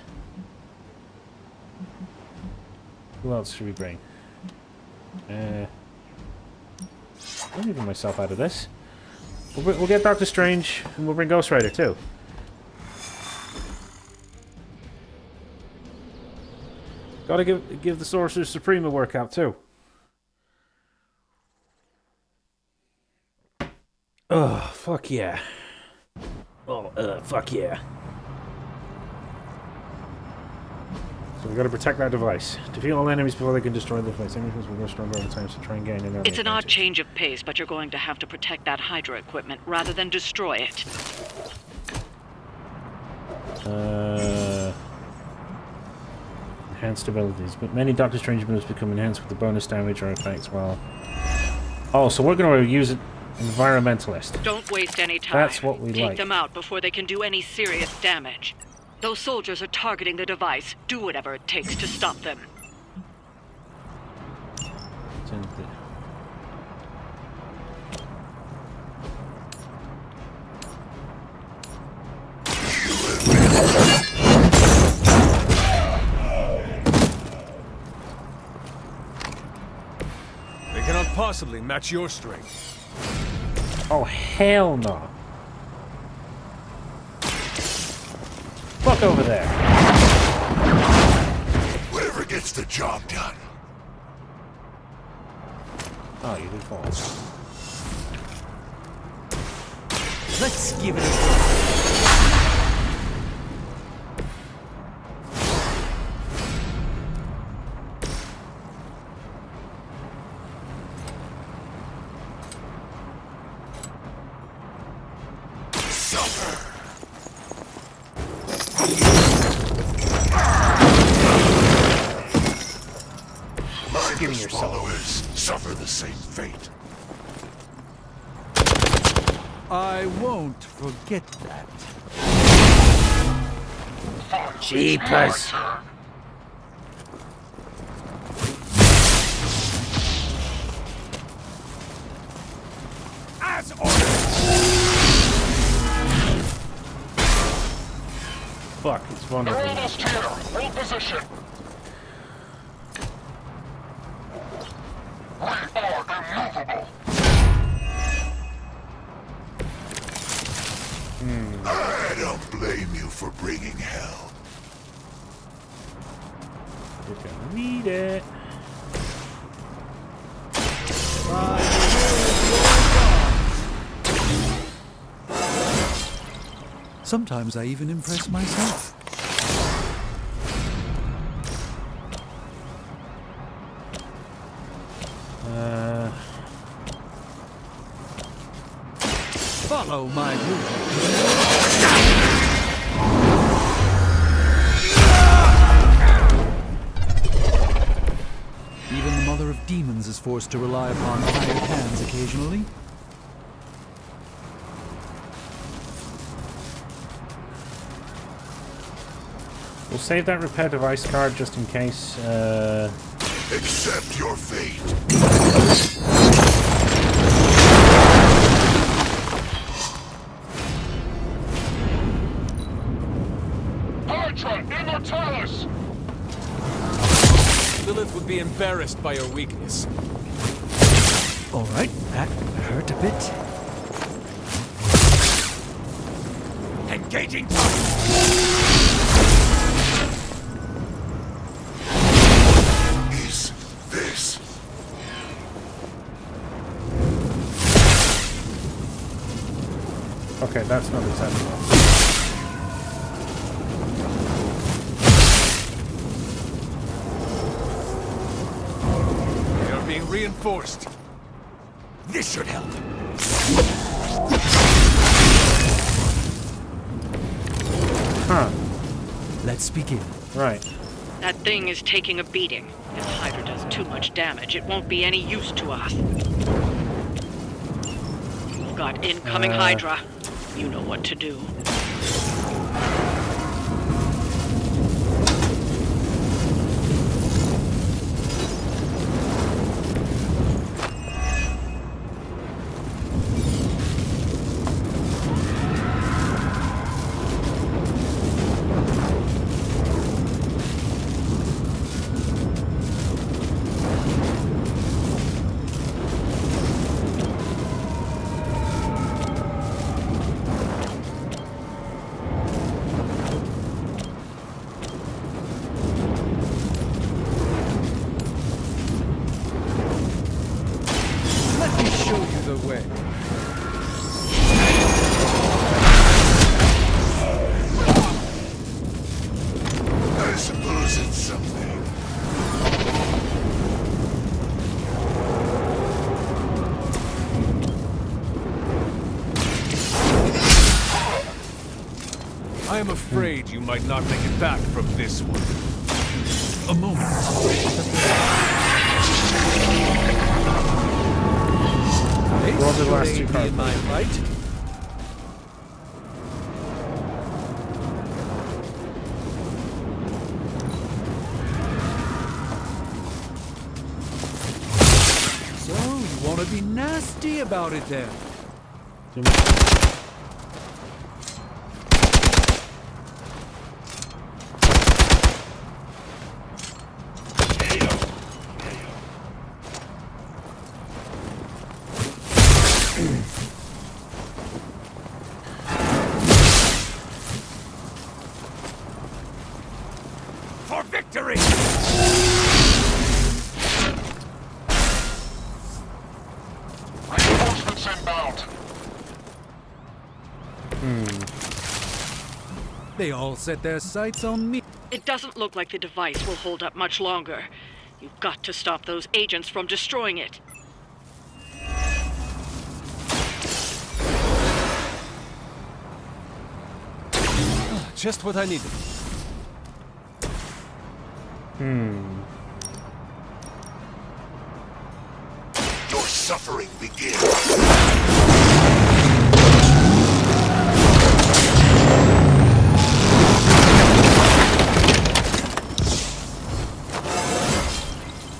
Speaker 1: Who else should we bring? I'm leaving myself out of this. We'll get Doctor Strange, and we'll bring Ghost Rider too. Gotta give the Sorcerer Supreme a workout too. Oh, fuck yeah. Oh, fuck yeah. So we gotta protect that device. Defeat all enemies before they can destroy the device. Enemies will go stronger over time, so try and gain an
Speaker 13: It's an odd change of pace, but you're going to have to protect that Hydra equipment rather than destroy it.
Speaker 1: Enhanced abilities. But many Doctor Strange moves become enhanced with the bonus damage or effects while... Oh, so we're gonna use it. Environmentalist.
Speaker 13: Don't waste any time.
Speaker 1: That's what we like.
Speaker 13: Take them out before they can do any serious damage. Those soldiers are targeting the device. Do whatever it takes to stop them.
Speaker 15: They cannot possibly match your strength.
Speaker 1: Oh, hell no. Fuck over there.
Speaker 10: Whatever gets the job done.
Speaker 1: Oh, you did fall.
Speaker 8: Let's give it a go.
Speaker 10: His followers suffer the same fate.
Speaker 6: I won't forget that.
Speaker 1: Jeepers.
Speaker 10: As ordered.
Speaker 1: Fuck, it's wonderful.
Speaker 10: They're almost here. Hold position. We are immovable. I don't blame you for bringing hell.
Speaker 1: You're gonna need it.
Speaker 6: Sometimes I even impress myself. Follow my Even the mother of demons is forced to rely upon hired hands occasionally.
Speaker 1: We'll save that repair device card just in case.
Speaker 10: Accept your fate.
Speaker 15: Hydra Immortalis! Lilith would be embarrassed by your weakness.
Speaker 6: All right, that hurt a bit.
Speaker 10: Engaging. Is this?
Speaker 1: Okay, that's not acceptable.
Speaker 15: They are being reinforced.
Speaker 10: This should help.
Speaker 1: Huh.
Speaker 6: Let's begin.
Speaker 1: Right.
Speaker 13: That thing is taking a beating. If Hydra does too much damage, it won't be any use to us. You've got incoming Hydra. You know what to do.
Speaker 15: other way.
Speaker 10: I suppose it's something.
Speaker 15: I am afraid you might not make it back from this one.
Speaker 6: A moment.
Speaker 1: Roll the last two cards.
Speaker 15: My fight.
Speaker 6: So, you want to be nasty about it then?
Speaker 10: For victory! Reinforcements inbound.
Speaker 6: They all set their sights on me.
Speaker 13: It doesn't look like the device will hold up much longer. You've got to stop those agents from destroying it.
Speaker 15: Just what I needed.
Speaker 10: Your suffering begins.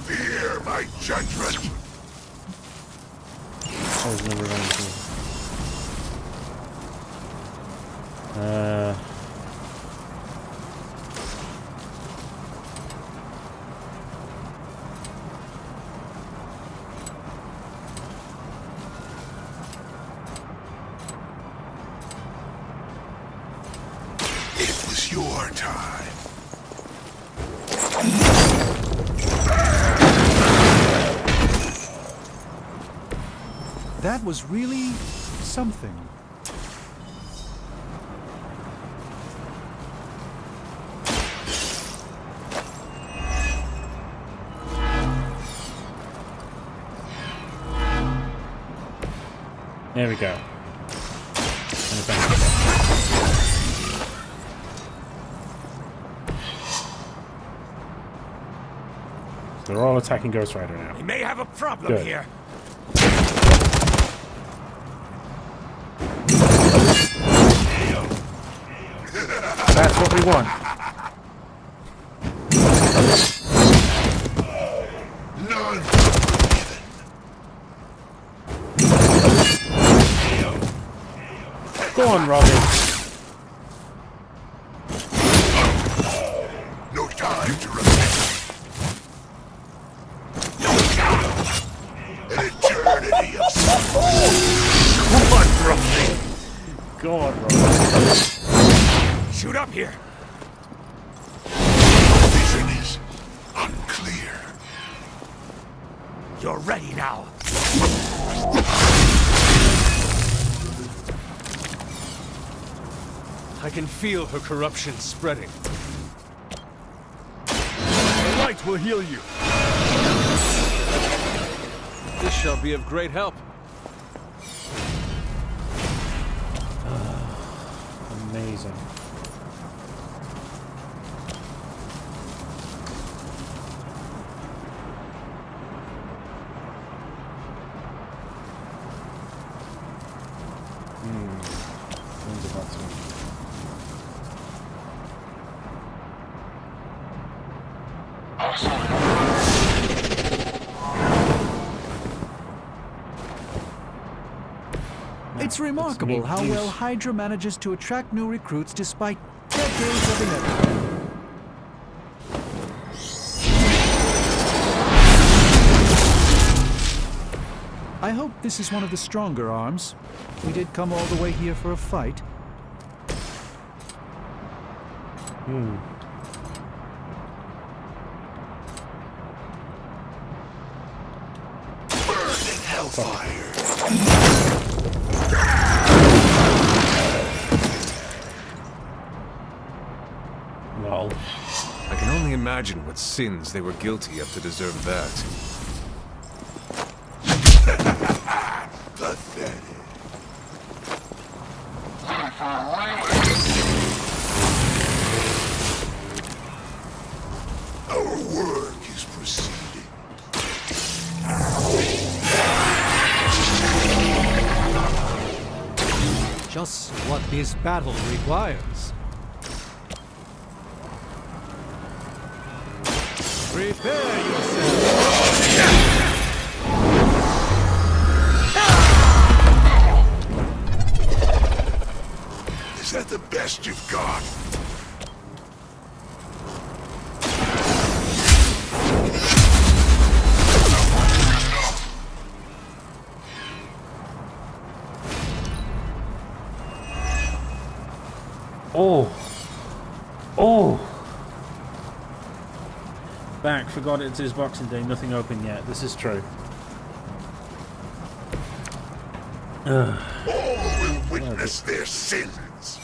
Speaker 10: Fear my judgment.
Speaker 1: I was never going to.
Speaker 10: It was your time.
Speaker 6: That was really something.
Speaker 1: There we go. They're all attacking Ghost Rider now.
Speaker 10: We may have a problem here.
Speaker 1: That's what we want.
Speaker 10: None.
Speaker 1: Go on, Robin.
Speaker 10: No time to repent. An eternity of suffering.
Speaker 1: Come on, Robin. Go on, Robin.
Speaker 10: Shoot up here. Vision is unclear. You're ready now.
Speaker 15: I can feel her corruption spreading. The light will heal you. This shall be of great help.
Speaker 1: Amazing. When's it about to?
Speaker 6: It's remarkable how well Hydra manages to attract new recruits despite decades of ineptitude. I hope this is one of the stronger arms. We did come all the way here for a fight.
Speaker 10: Burning hellfire.
Speaker 1: Lol.
Speaker 3: I can only imagine what sins they were guilty of to deserve that.
Speaker 10: Pathetic. Our work is proceeding.
Speaker 6: Just what this battle requires. Prepare yourself!
Speaker 10: Is that the best you've got?
Speaker 1: Oh. Oh. Back, forgot it's his Boxing Day, nothing open yet. This is true.
Speaker 10: All will witness their sins.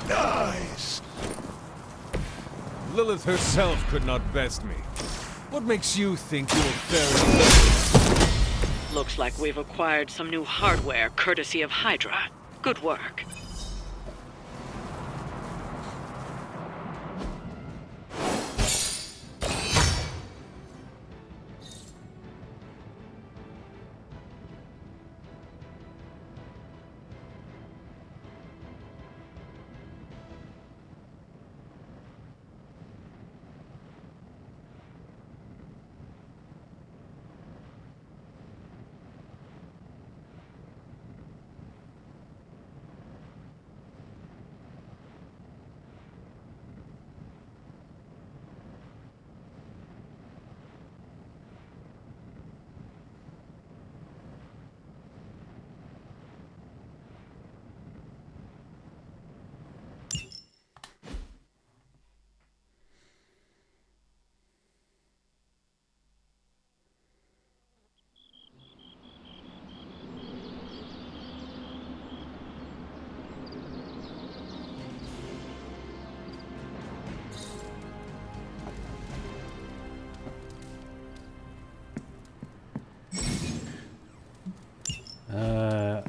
Speaker 10: Nice.
Speaker 15: Lilith herself could not best me. What makes you think you'll fare?
Speaker 13: Looks like we've acquired some new hardware courtesy of Hydra. Good work.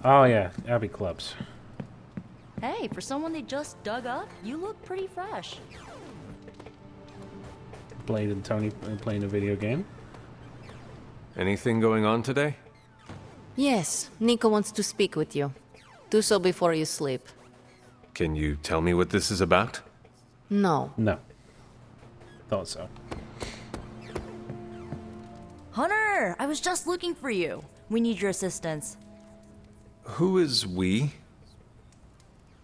Speaker 1: Oh yeah, Abbey Clubs.
Speaker 7: Hey, for someone they just dug up, you look pretty fresh.
Speaker 1: Blade and Tony playing a video game.
Speaker 3: Anything going on today?
Speaker 12: Yes, Nico wants to speak with you. Do so before you sleep.
Speaker 3: Can you tell me what this is about?
Speaker 12: No.
Speaker 1: No. Thought so.
Speaker 7: Hunter, I was just looking for you. We need your assistance.
Speaker 3: Who is we?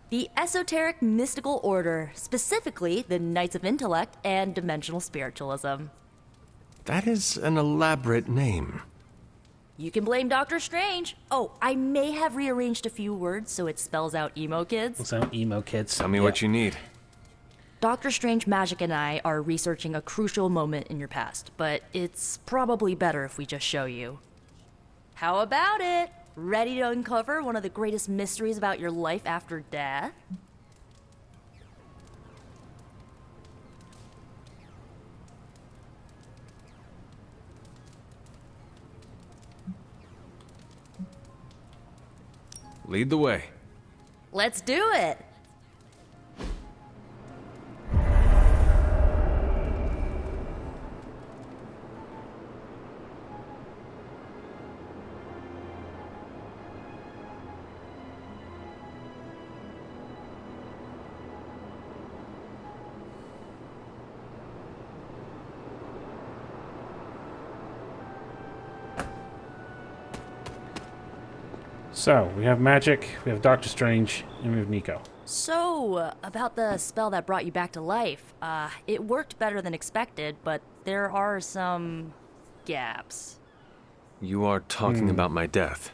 Speaker 7: The Esoteric Mystical Order, specifically the Knights of Intellect and Dimensional Spiritualism.
Speaker 3: That is an elaborate name.
Speaker 7: You can blame Doctor Strange. Oh, I may have rearranged a few words so it spells out emo kids.
Speaker 1: What's out, emo kids?
Speaker 3: Tell me what you need.
Speaker 7: Dr. Strange Magic and I are researching a crucial moment in your past, but it's probably better if we just show you. How about it? Ready to uncover one of the greatest mysteries about your life after death?
Speaker 3: Lead the way.
Speaker 7: Let's do it!
Speaker 1: So, we have magic, we have Doctor Strange, and we have Nico.
Speaker 7: So, about the spell that brought you back to life. It worked better than expected, but there are some gaps.
Speaker 3: You are talking about my death.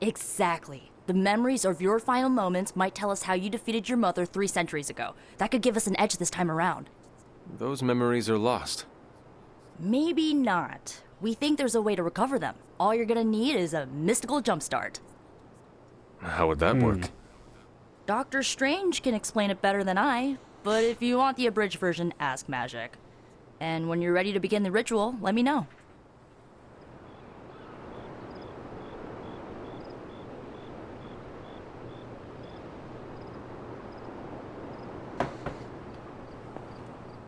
Speaker 7: Exactly. The memories of your final moments might tell us how you defeated your mother 3 centuries ago. That could give us an edge this time around.
Speaker 3: Those memories are lost.
Speaker 7: Maybe not. We think there's a way to recover them. All you're gonna need is a mystical jumpstart.
Speaker 3: How would that work?
Speaker 7: Doctor Strange can explain it better than I, but if you want the abridged version, ask Magic. And when you're ready to begin the ritual, let me know.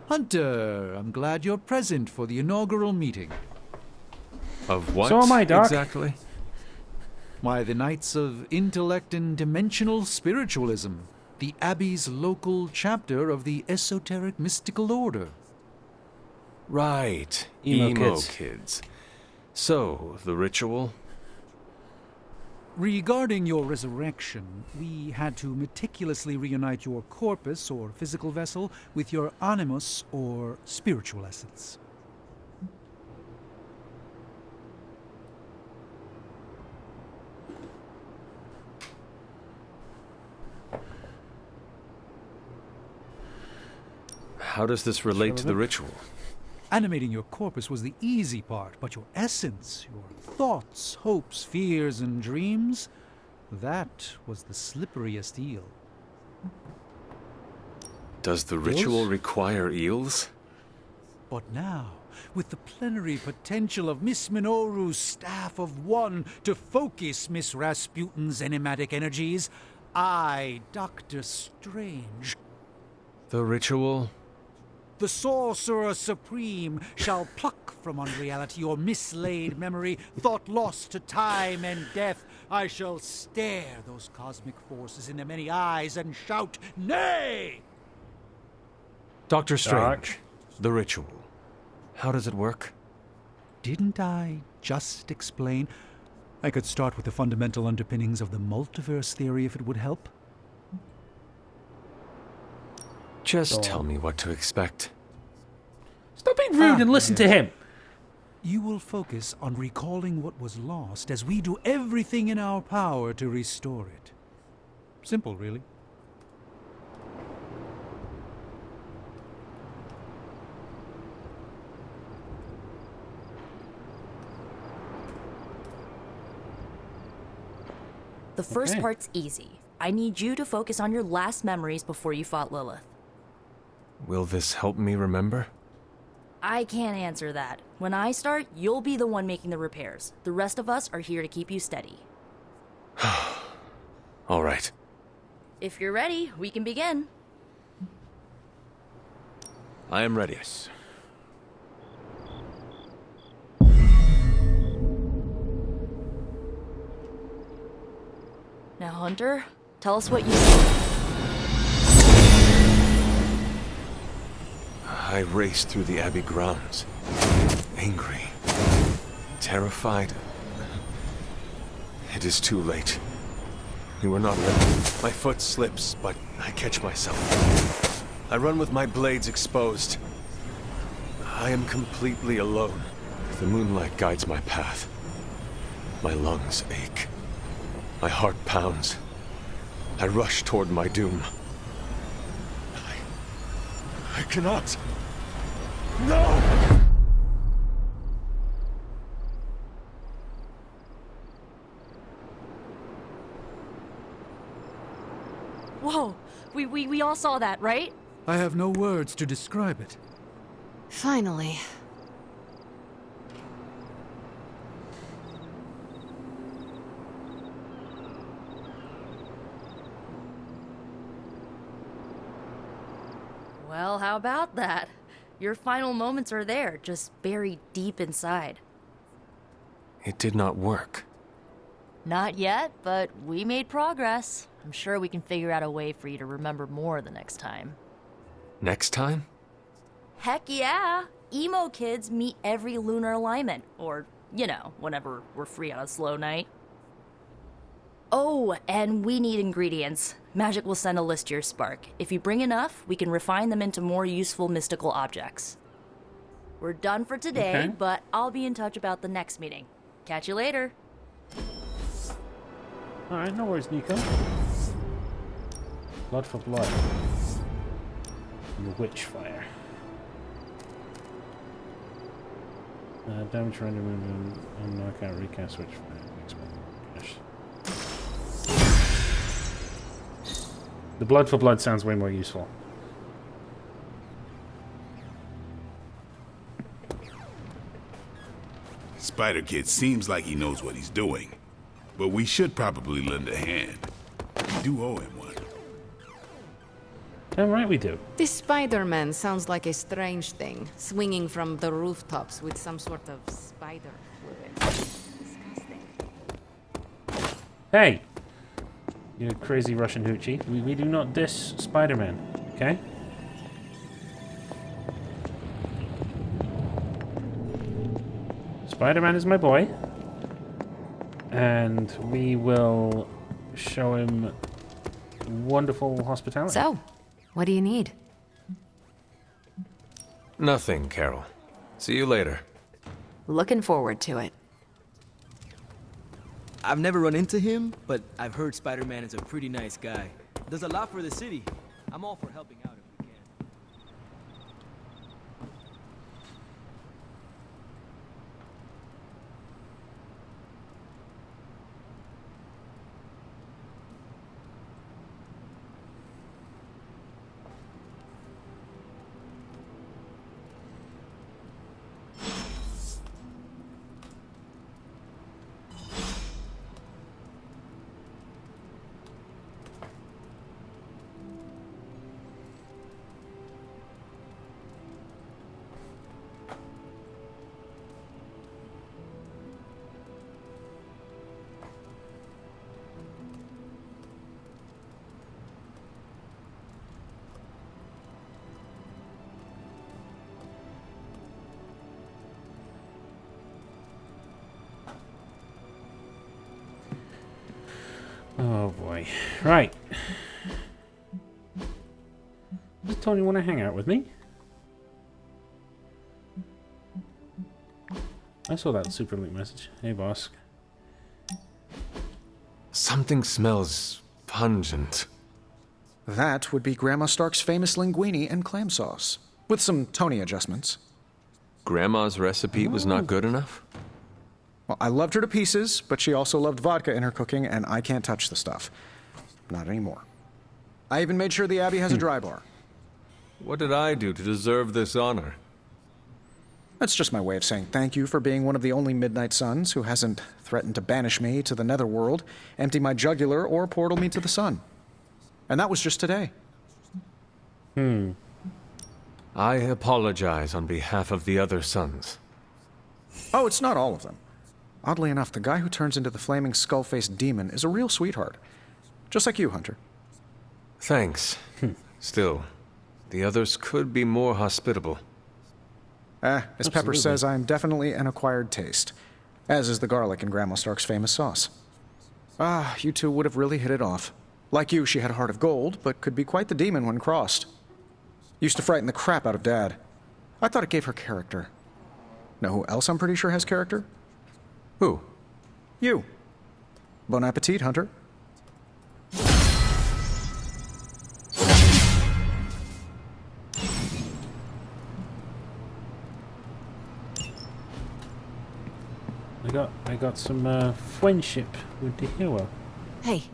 Speaker 6: Hunter, I'm glad you're present for the inaugural meeting.
Speaker 3: Of what?
Speaker 1: So am I, Doc.
Speaker 3: Exactly?
Speaker 6: Why, the Knights of Intellect and Dimensional Spiritualism, the Abbey's local chapter of the Esoteric Mystical Order.
Speaker 3: Right.
Speaker 1: Emo
Speaker 3: kids. So, the ritual?
Speaker 6: Regarding your resurrection, we had to meticulously reunite your corpus, or physical vessel, with your animus, or spiritual essence.
Speaker 3: How does this relate to the ritual?
Speaker 6: Animating your corpus was the easy part, but your essence, your thoughts, hopes, fears, and dreams, that was the slipperiest eel.
Speaker 3: Does the ritual require eels?
Speaker 6: But now, with the plenary potential of Miss Minoru's Staff of One to focus Miss Rasputin's enigmatic energies, I, Doctor Strange,
Speaker 3: The ritual?
Speaker 6: the Sorcerer Supreme, shall pluck from unreality your mislaid memory, thought lost to time and death. I shall stare those cosmic forces in the many eyes and shout, nay!
Speaker 3: Dr. Strange, the ritual. How does it work?
Speaker 6: Didn't I just explain? I could start with the fundamental underpinnings of the multiverse theory if it would help.
Speaker 3: Just tell me what to expect.
Speaker 1: Stop being rude and listen to him.
Speaker 6: You will focus on recalling what was lost as we do everything in our power to restore it. Simple, really.
Speaker 7: The first
Speaker 1: Okay.
Speaker 7: part's easy. I need you to focus on your last memories before you fought Lilith.
Speaker 3: Will this help me remember?
Speaker 7: I can't answer that. When I start, you'll be the one making the repairs. The rest of us are here to keep you steady.
Speaker 3: All right.
Speaker 7: If you're ready, we can begin.
Speaker 3: I am ready.
Speaker 7: Now, Hunter, tell us what you see.
Speaker 3: I raced through the Abbey grounds. Angry. Terrified. It is too late. You are not ready. My foot slips, but I catch myself. I run with my blades exposed. I am completely alone. The moonlight guides my path. My lungs ache. My heart pounds. I rush toward my doom. I cannot. No!
Speaker 7: Whoa! We all saw that, right?
Speaker 6: I have no words to describe it.
Speaker 12: Finally.
Speaker 7: Well, how about that? Your final moments are there, just buried deep inside.
Speaker 3: It did not work.
Speaker 7: Not yet, but we made progress. I'm sure we can figure out a way for you to remember more the next time.
Speaker 3: Next time?
Speaker 7: Heck yeah! Emo kids meet every lunar alignment, or, whenever we're free on a slow night. Oh, and we need ingredients. Magic will send a list to your spark. If you bring enough, we can refine them into more useful mystical objects. We're done for today,
Speaker 1: Okay.
Speaker 7: but I'll be in touch about the next meeting. Catch you later.
Speaker 1: Alright, no worries, Nico. Blood for blood. And the witch fire. Damage render and knockout recast witch fire. The blood for blood sounds way more useful.
Speaker 9: Spider Kid seems like he knows what he's doing, but we should probably lend a hand. We do owe him one.
Speaker 1: Damn right we do.
Speaker 12: This Spider-Man sounds like a strange thing, swinging from the rooftops with some sort of spider fluid. Disgusting.
Speaker 1: Hey! You crazy Russian hoochie. We do not diss Spider-Man, okay? Spider-Man is my boy. And we will show him wonderful hospitality.
Speaker 11: So, what do you need?
Speaker 3: Nothing, Carol. See you later.
Speaker 11: Looking forward to it.
Speaker 8: I've never run into him, but I've heard Spider-Man is a pretty nice guy. Does a lot for the city. I'm all for helping out if we can.
Speaker 1: Oh boy. Right. Does Tony want to hang out with me? I saw that super link message. Hey boss.
Speaker 3: Something smells pungent.
Speaker 5: That would be Grandma Stark's famous linguine and clam sauce, with some Tony adjustments.
Speaker 3: Grandma's recipe was not good enough?
Speaker 5: Well, I loved her to pieces, but she also loved vodka in her cooking, and I can't touch the stuff. Not anymore. I even made sure the Abbey has a dry bar.
Speaker 3: What did I do to deserve this honor?
Speaker 5: That's just my way of saying thank you for being one of the only Midnight Suns who hasn't threatened to banish me to the Netherworld, empty my jugular, or portal me to the sun. And that was just today.
Speaker 3: I apologize on behalf of the other sons.
Speaker 5: Oh, it's not all of them. Oddly enough, the guy who turns into the flaming skull-faced demon is a real sweetheart. Just like you, Hunter.
Speaker 3: Thanks. Still, the others could be more hospitable.
Speaker 5: As Pepper says, I'm definitely an acquired taste. As is the garlic in Grandma Stark's famous sauce. You two would have really hit it off. Like you, she had a heart of gold, but could be quite the demon when crossed. Used to frighten the crap out of Dad. I thought it gave her character. Know who else I'm pretty sure has character?
Speaker 3: Who?
Speaker 5: You. Bon appetit, Hunter.
Speaker 1: I got some friendship with the hero.
Speaker 12: Hey,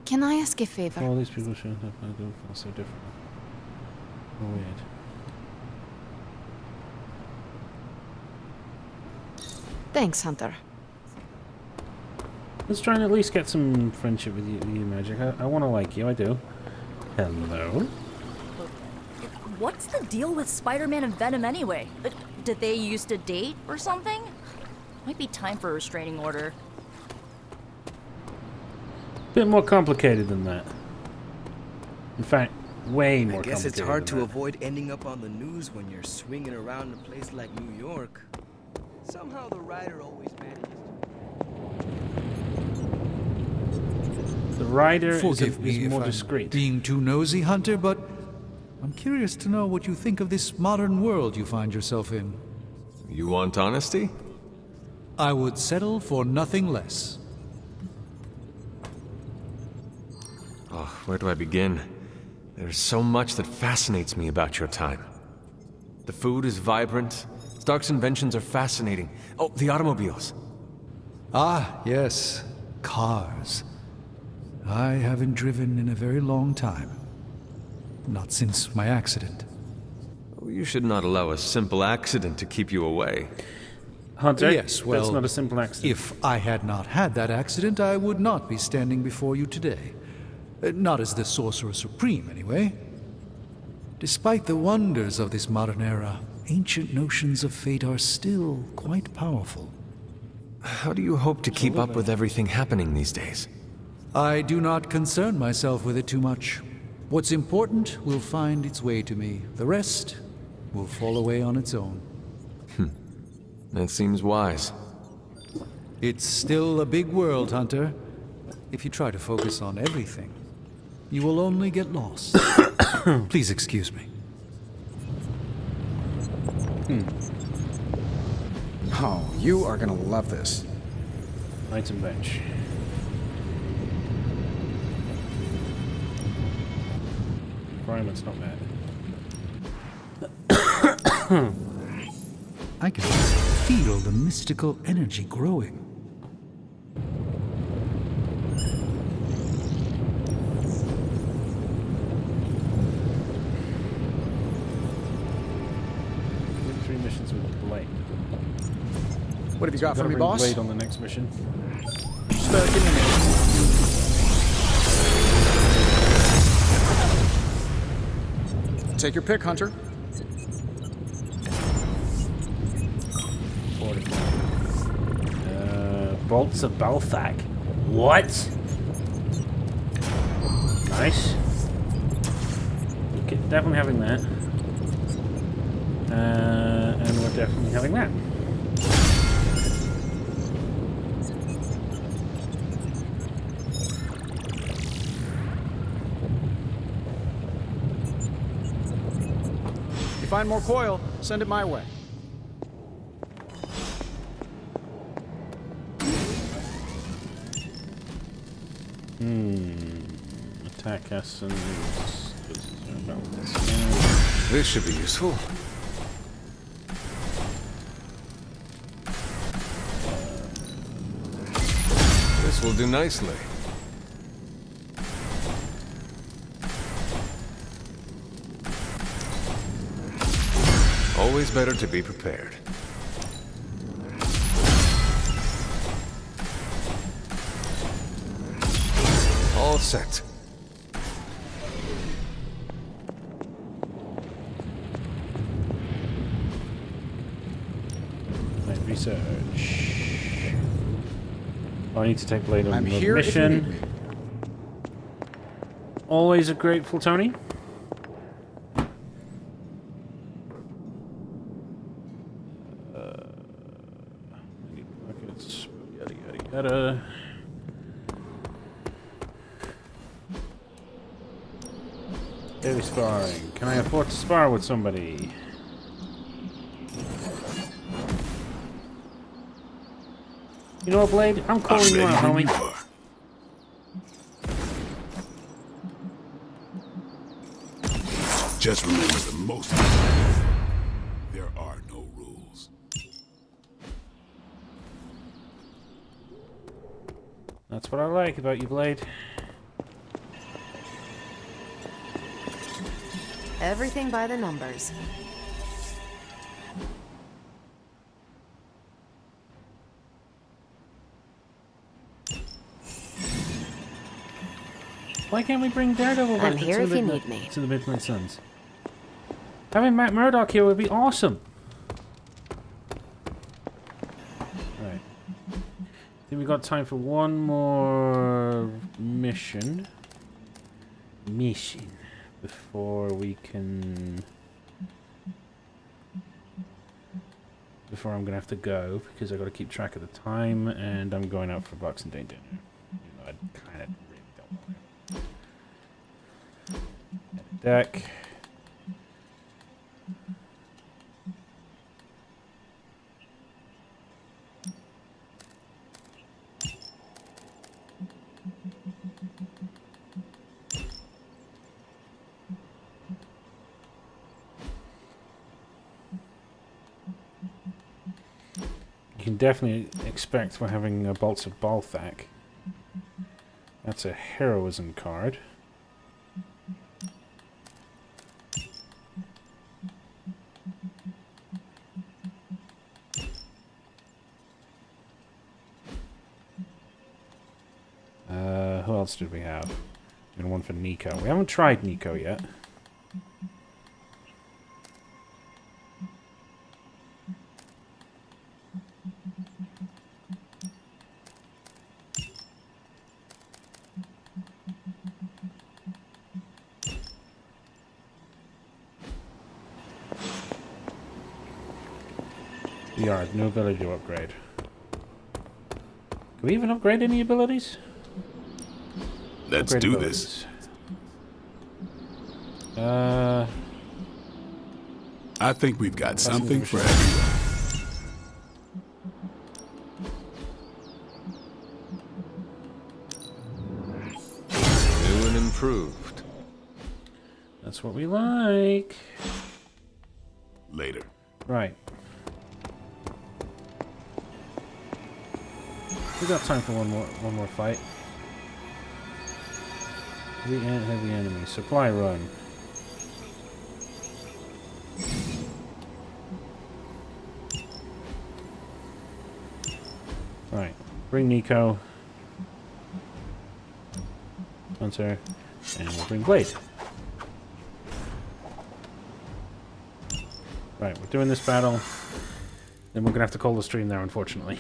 Speaker 12: can I ask a favor?
Speaker 1: All these people shouldn't have I don't feel so different. Oh, weird.
Speaker 12: Thanks, Hunter.
Speaker 1: Let's try and at least get some friendship with you, Magic. I want to like you, I do. Hello?
Speaker 7: What's the deal with Spider-Man and Venom anyway? Did they used to date or something? Might be time for a restraining order.
Speaker 1: Bit more complicated than that. In fact, way more complicated.
Speaker 8: I guess it's hard to avoid ending up on the news when you're swinging around a place like New York. Somehow the writer always manages
Speaker 1: to... The writer
Speaker 6: Forgive me
Speaker 1: is
Speaker 6: if
Speaker 1: more
Speaker 6: I'm
Speaker 1: discreet.
Speaker 6: being too nosy, Hunter, but I'm curious to know what you think of this modern world you find yourself in.
Speaker 3: You want honesty?
Speaker 6: I would settle for nothing less.
Speaker 3: where do I begin? There's so much that fascinates me about your time. The food is vibrant. Stark's inventions are fascinating. Oh, the automobiles.
Speaker 6: Ah, yes. Cars. I haven't driven in a very long time. Not since my accident.
Speaker 3: You should not allow a simple accident to keep you away.
Speaker 1: Hunter,
Speaker 6: yes, well,
Speaker 1: that's not a simple accident.
Speaker 6: If I had not had that accident, I would not be standing before you today. Not as the Sorcerer Supreme, anyway. Despite the wonders of this modern era, ancient notions of fate are still quite powerful.
Speaker 3: How do you hope to keep up with everything happening these days?
Speaker 6: I do not concern myself with it too much. What's important will find its way to me. The rest will fall away on its own.
Speaker 3: That seems wise.
Speaker 6: It's still a big world, Hunter. If you try to focus on everything, you will only get lost. Please excuse me.
Speaker 5: Oh, you are gonna love this.
Speaker 1: Item bench. Environment's not bad.
Speaker 6: I can feel the mystical energy growing.
Speaker 1: Did 3 missions with Blade.
Speaker 5: What have you got for me,
Speaker 1: bring
Speaker 5: boss?
Speaker 1: Blade on the next mission.
Speaker 5: Just give me a minute. Take your pick, Hunter.
Speaker 1: Bolts of Balthak. What? Nice. Okay, definitely having that. And we're definitely having that.
Speaker 5: If you find more coil, send it my way.
Speaker 1: Attack essence.
Speaker 3: This should be useful. This will do nicely. Always better to be prepared. All set.
Speaker 1: Research. Oh, I need to take Blade on
Speaker 5: I'm
Speaker 1: the
Speaker 5: here if you need
Speaker 1: mission.
Speaker 5: me.
Speaker 1: Always a grateful Tony. Buckets, yada yada yada. Daily sparring. Can I afford to spar with somebody? You know what, Blade? I'm calling you out, homie.
Speaker 9: Just remember the most. There are no rules.
Speaker 1: That's what I like about you, Blade.
Speaker 11: Everything by the numbers.
Speaker 1: Why can't we bring Daredevil back
Speaker 11: I'm here if you need me.
Speaker 1: to the Midnight Suns? Having Matt Murdock here would be awesome. Right. I think we got time for one more mission. Before we can... Before I'm gonna have to go, because I gotta keep track of the time, and I'm going out for Boxing Day dinner. You know, I kind of really don't want to. Deck. can definitely expect for having Bolts of Balthak. That's a heroism card. Who else did we have? And one for Nico. We haven't tried Nico yet. Yard, no ability to upgrade. Can we even upgrade any abilities?
Speaker 9: Let's
Speaker 1: Upgrade
Speaker 9: do
Speaker 1: abilities.
Speaker 9: this. I think we've got something for everyone.
Speaker 15: New and improved.
Speaker 1: That's what we like.
Speaker 9: Later.
Speaker 1: Right. We got time for one more fight. Heavy enemy. Supply run. Right. Bring Nico. Hunter. And we'll bring Blade. Right, we're doing this battle. Then we're gonna have to call the stream there, unfortunately.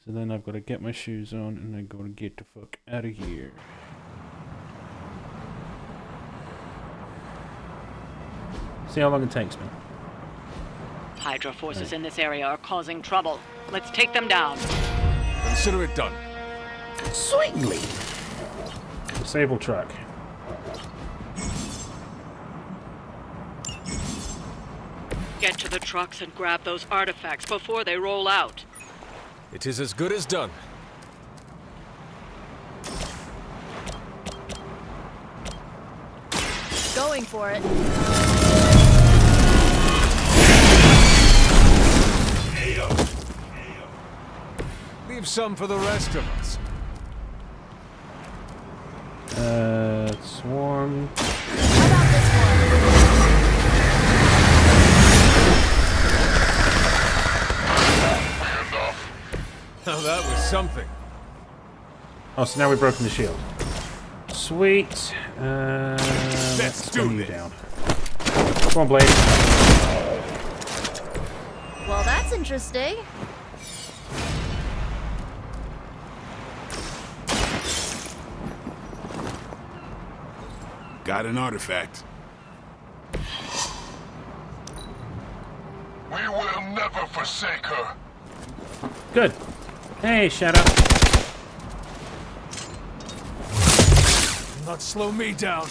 Speaker 1: So then I've got to get my shoes on and I gotta get the fuck out of here. See how long it takes me.
Speaker 13: Hydra forces in this area are causing trouble. Let's take them down.
Speaker 15: Consider it done.
Speaker 1: Sweetly. Disable truck.
Speaker 13: Get to the trucks and grab those artifacts before they roll out.
Speaker 15: It is as good as done.
Speaker 7: Going for it.
Speaker 15: Leave some for the rest of us.
Speaker 1: Swarm.
Speaker 7: How about this one?
Speaker 15: Now that was something.
Speaker 1: Oh, so now we've broken the shield. Sweet. Let's
Speaker 15: do
Speaker 1: you
Speaker 15: this.
Speaker 1: down. Come on, Blade.
Speaker 7: Well, that's interesting.
Speaker 9: Got an artifact.
Speaker 10: We will never forsake her.
Speaker 1: Good. Hey, Shadow.
Speaker 15: Not slow me down.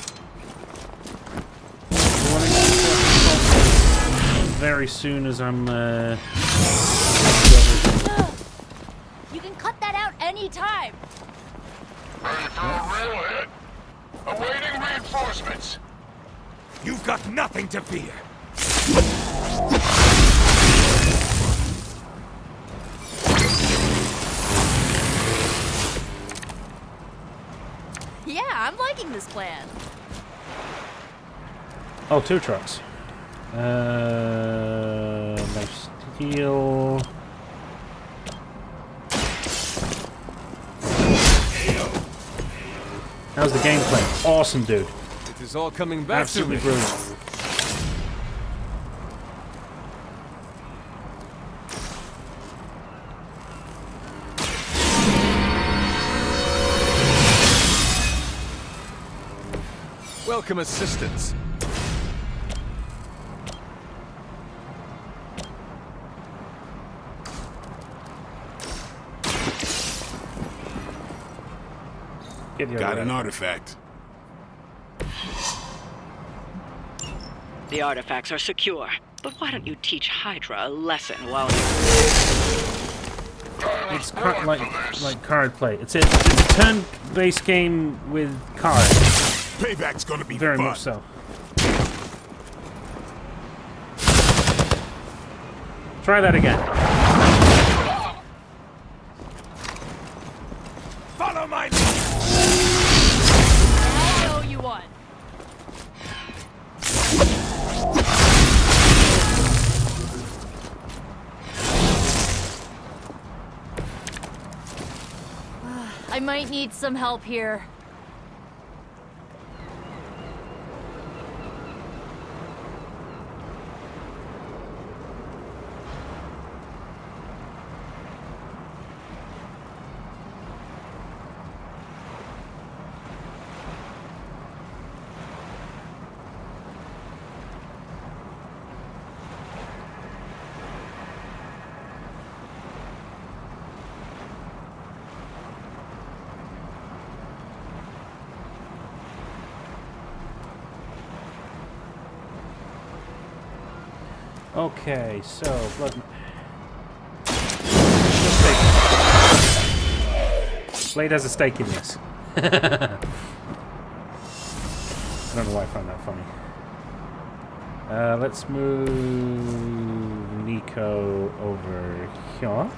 Speaker 1: Very soon as I'm,
Speaker 7: You can cut that out anytime.
Speaker 10: Ready for a real hit. Awaiting reinforcements.
Speaker 15: You've got nothing to fear.
Speaker 7: Yeah, I'm liking this plan.
Speaker 1: Oh, 2 trucks. No steel. How's the gameplay? Awesome, dude.
Speaker 15: It is all coming back
Speaker 1: Absolutely
Speaker 15: to me.
Speaker 1: brilliant.
Speaker 15: Welcome assistance.
Speaker 9: Got an artifact.
Speaker 13: The artifacts are secure, but why don't you teach Hydra a lesson while
Speaker 1: It's like card play. It's a turn-based game with cards.
Speaker 9: Payback's gonna be
Speaker 1: very
Speaker 9: fun.
Speaker 1: much so. Try that again.
Speaker 3: Follow my lead!
Speaker 7: I owe you one. I might need some help here.
Speaker 1: Okay, so blood. Blade has a stake in this. I don't know why I found that funny. Let's move Nico over here.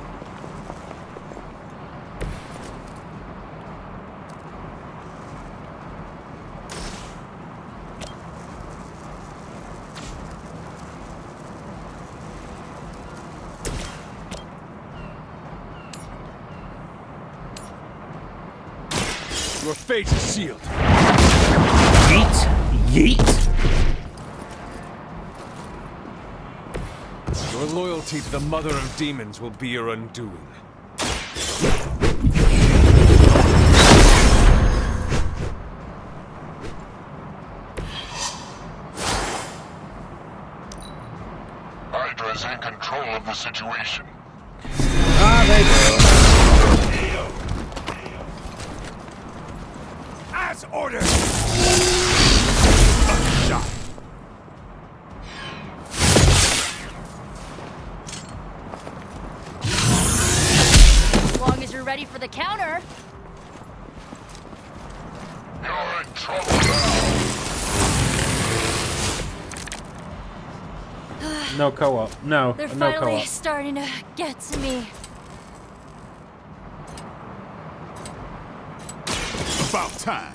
Speaker 3: Your fate is sealed.
Speaker 1: Yeet! Yeet!
Speaker 3: Your loyalty to the Mother of Demons will be your undoing.
Speaker 10: Hydra's in control of the situation.
Speaker 1: Ah, they do.
Speaker 3: As ordered! Shot.
Speaker 7: As long as you're ready for the counter.
Speaker 10: You're in trouble now.
Speaker 1: No co-op. No,
Speaker 7: They're
Speaker 1: no
Speaker 7: finally
Speaker 1: co-op.
Speaker 7: starting to get to me.
Speaker 9: About time.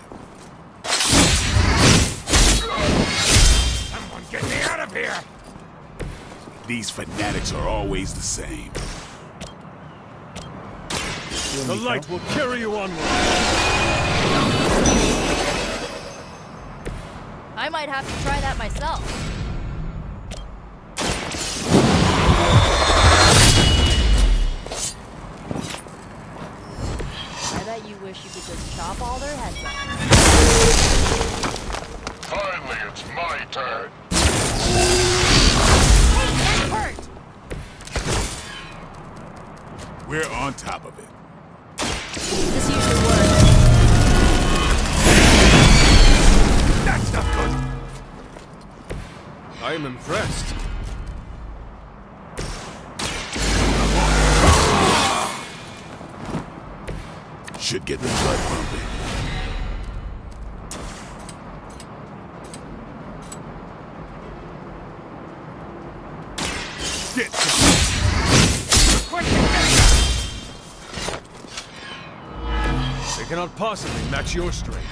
Speaker 3: Someone get me out of here!
Speaker 9: These fanatics are always the same.
Speaker 3: The light will carry you onward.
Speaker 7: I might have to try that myself. I bet you wish you could just chop all their heads off.
Speaker 10: Finally, it's my turn.
Speaker 7: Hey, that hurt!
Speaker 9: We're on top of it.
Speaker 7: This usually works.
Speaker 3: That's not good! I am impressed.
Speaker 9: Should get the blood pumping. Get some.
Speaker 3: They cannot possibly match your strength.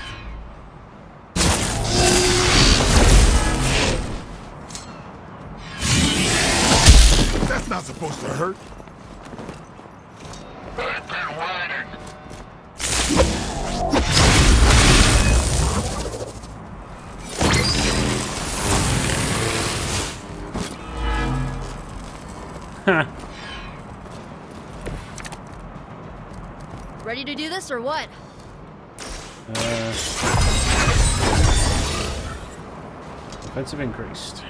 Speaker 9: That's not supposed to hurt.
Speaker 10: I've been waiting.
Speaker 7: Ready to do this or what?
Speaker 1: Offensive increased.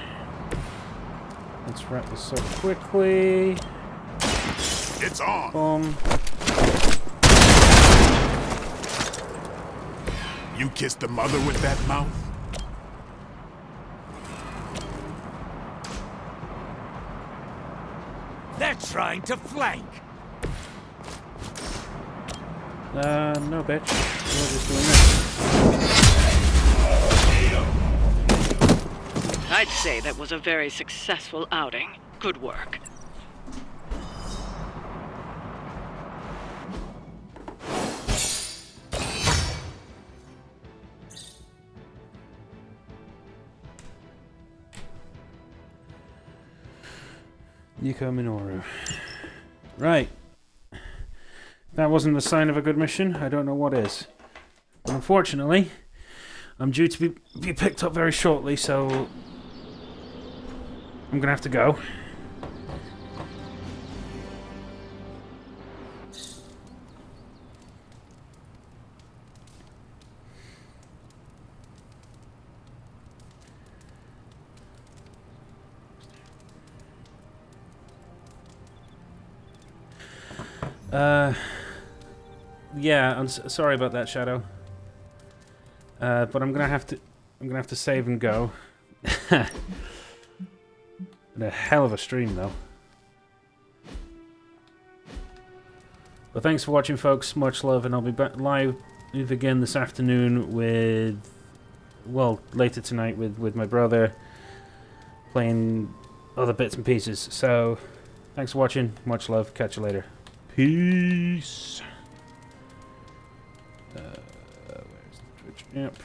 Speaker 1: Let's wrap this up quickly.
Speaker 9: It's on.
Speaker 1: Boom.
Speaker 9: You kissed the mother with that mouth?
Speaker 3: They're trying to flank.
Speaker 1: No, bitch. We're just doing this.
Speaker 13: I'd say that was a very successful outing. Good work.
Speaker 1: Yuko Minoru. Right. That wasn't the sign of a good mission. I don't know what is. But unfortunately, I'm due to be picked up very shortly, so I'm gonna have to go. Yeah, I'm sorry about that, Shadow. But I'm gonna have to save and go. And a hell of a stream, though. But thanks for watching, folks. Much love, and I'll be back live again this afternoon with, well, later tonight with my brother, playing other bits and pieces. So, thanks for watching. Much love. Catch you later. Peace. Where's the Twitch? Yep.